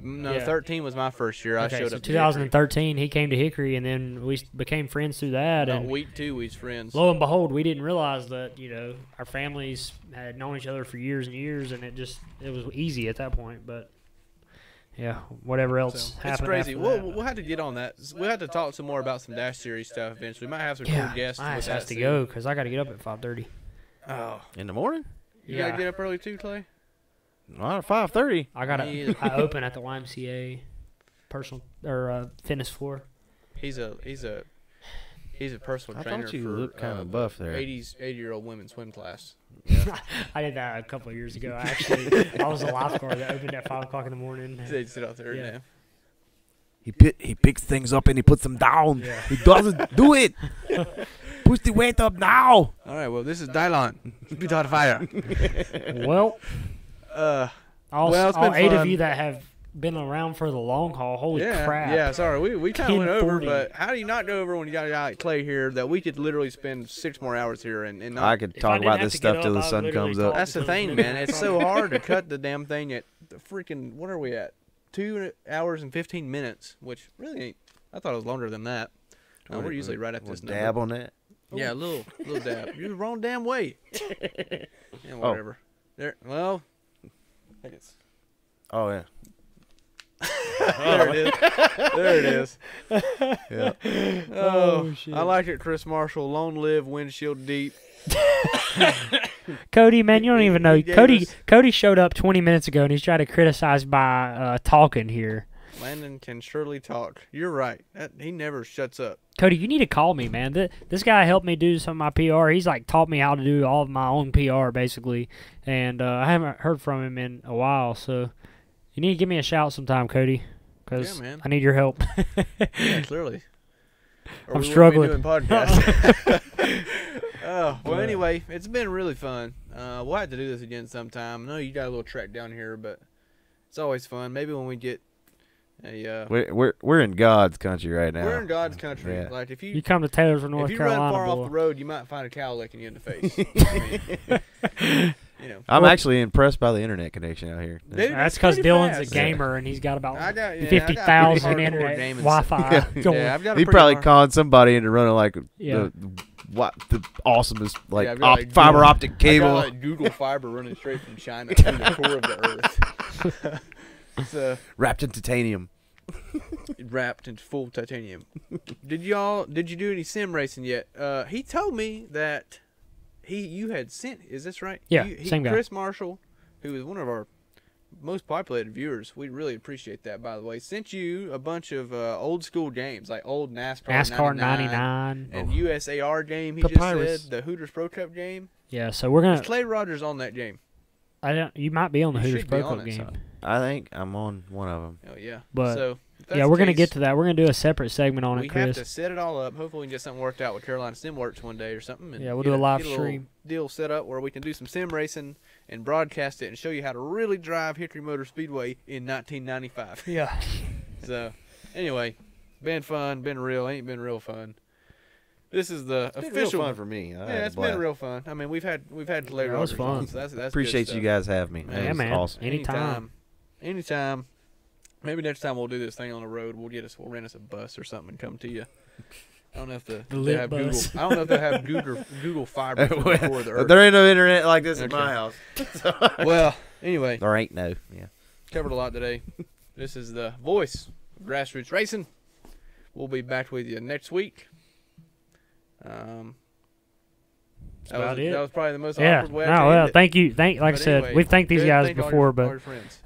No, 13 was my first year. I showed up. 2013, he came to Hickory, and then we became friends through that. And week 2, we was friends. Lo and behold, we didn't realize that our families had known each other for years and years, and it was easy at that point. But yeah, whatever else happened. It's crazy. After We'll have to get on that. We'll have to talk some more about some Dash Series stuff eventually. We might have some cool guests. I has to go because I got to get up at 5:30. Oh, in the morning? You gotta get up early too, Clay. Not at 5:30. I open at the YMCA personal or fitness floor. He's a personal trainer. I thought you for, looked kind of buff there. 80-year-old women's swim class. Yeah. I did that a couple of years ago. Actually, I was a lifeguard that opened at 5 o'clock in the morning. They sit out there. Yeah. He picks things up and he puts them down. Yeah. He doesn't do it. Push the weight up now. All right. Well, this is Dylon. Spit out fire. Well, all 8 fun. of you that have been around for the long haul, holy crap. Yeah, sorry. We kind of went over, 10:40. but how do you not go over when you got a guy like Clay here that we could literally spend 6 more hours here and not, I could talk about this stuff till the sun comes up. That's the thing, man. It's so hard to cut the damn thing at the freaking, what are we at? 2 hours and 15 minutes, which really ain't, I thought it was longer than that. We're usually right at this number. Dab on that? Yeah, a little dab. You're the wrong damn way. Yeah, whatever. There, well, I think it's. Oh, yeah. There it is. Yeah. Oh, shit. I like it, Chris Marshall. Long live Windshield Deep. Cody, man, you don't even know. Cody showed up 20 minutes ago, and he's trying to criticize by talking here. Landon can surely talk. You're right. He never shuts up. Cody, you need to call me, man. This guy helped me do some of my PR. He's taught me how to do all of my own PR, basically. And I haven't heard from him in a while, so you need to give me a shout sometime, Cody, because I need your help. Yeah, clearly. Or I'm we struggling. Doing podcasts. Well, anyway, it's been really fun. We'll have to do this again sometime. I know you got a little track down here, but it's always fun. Maybe when we get we're in God's country right now. We're in God's country. Yeah. Like if you come to Taylorsville, North Carolina, if you Carolina, run far boy. off the road, you might find a cow licking you in the face. I'm actually impressed by the internet connection out here. Dude, that's because Dylan's a gamer and he's got about 50,000 internet Wi-Fi. Yeah, I've got he probably conned somebody into running the awesomest fiber optic cable. I got like Google Fiber running straight from China to the core of the earth. Wrapped in titanium. Wrapped in full titanium. Did you do any sim racing yet? He told me that you had sent. Is this right? Yeah, same guy. Chris Marshall, who is one of our most populated viewers. We really appreciate that, by the way. Sent you a bunch of old school games, like old NASCAR 99 and USAR game. He just said the Hooters Pro Cup game. Yeah, so we're gonna. Is Clay Rogers on that game? You might be on the Hooters Pro Cup game. So. I think I'm on one of them. Oh yeah, but we're gonna get to that. We're gonna do a separate segment on it, Chris. We have to set it all up. Hopefully, we can get something worked out with Carolina SimWorks one day or something. And we'll do a live stream deal set up where we can do some sim racing and broadcast it and show you how to really drive Hickory Motor Speedway in 1995. Yeah. So, anyway, Been fun. Been real. Ain't been real fun. This is the It's been official. real fun for me. I had a It's been blast. real fun. I mean, we've had Lady That was Rockers fun. on, so that's Appreciate good you stuff. guys having me. Yeah, That was man. awesome. Anytime. Maybe next time we'll do this thing on the road. We'll rent us a bus or something and come to you. I don't know if they lit have bus. Google. I don't know if they have Google Fiber to record the Earth. There ain't no internet like this at Okay. my house. Well, anyway, There ain't no. Yeah. covered a lot today. This is the voice of Grassroots Racing. We'll be back with you next week. about it. That was probably the most Yeah. awkward way No, to well, end it. thank you. Like I But said, anyway, we've thanked these good. guys Thank all before, your but friends.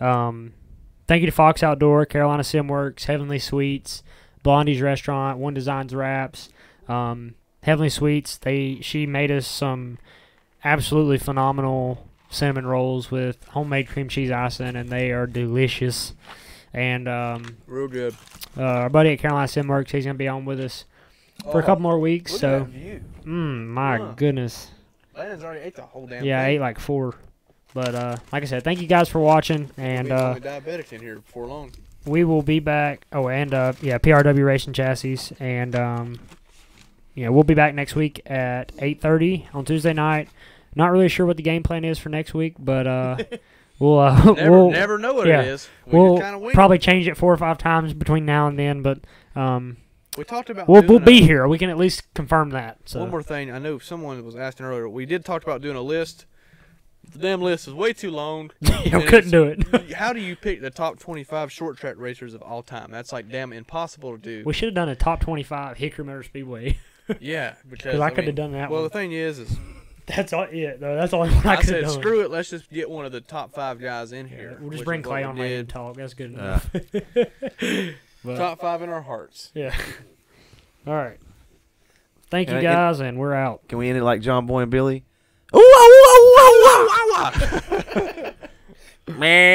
thank you to Fox Outdoor, Carolina Simworks, Heavenly Sweets, Blondie's Restaurant, One Designs Wraps, Heavenly Sweets. She made us some absolutely phenomenal cinnamon rolls with homemade cream cheese icing, and they are delicious. And Real good. our buddy at Carolina Simworks, he's gonna be on with us for a couple more weeks. Look at that So, view. my Huh. goodness. Landon's already ate the whole damn Yeah, I thing. ate like 4. But like I said, thank you guys for watching, and We'll be diabetic in here before long. we will be back. Oh, and PRW Racing Chassis, and we'll be back next week at 8:30 on Tuesday night. Not really sure what the game plan is for next week, but we'll Never know what yeah, it is. we'll kind of wing. probably change it 4 or 5 times between now and then. But We talked about. we'll doing be a- here. We can at least confirm that. So One more thing. I know someone was asking earlier. We did talk about doing a list. The damn list is way too long. we and couldn't do it. How do you pick the top 25 short track racers of all time? That's like damn impossible to do. We should have done a top 25 Hickory Motor Speedway. Yeah, because Because I could have done that Well, one. the thing is That's all. Yeah, no, that's the only one I I could said have done. screw it. Let's just get one of the top 5 guys in here. We'll just which bring is what Clay we on here and did. talk. That's good enough. But, Top 5 in our hearts. yeah. All right. Thank you And- guys, and we're out. Can we end it like John Boy and Billy? Wow, wow, wow, wow, wow. Meh.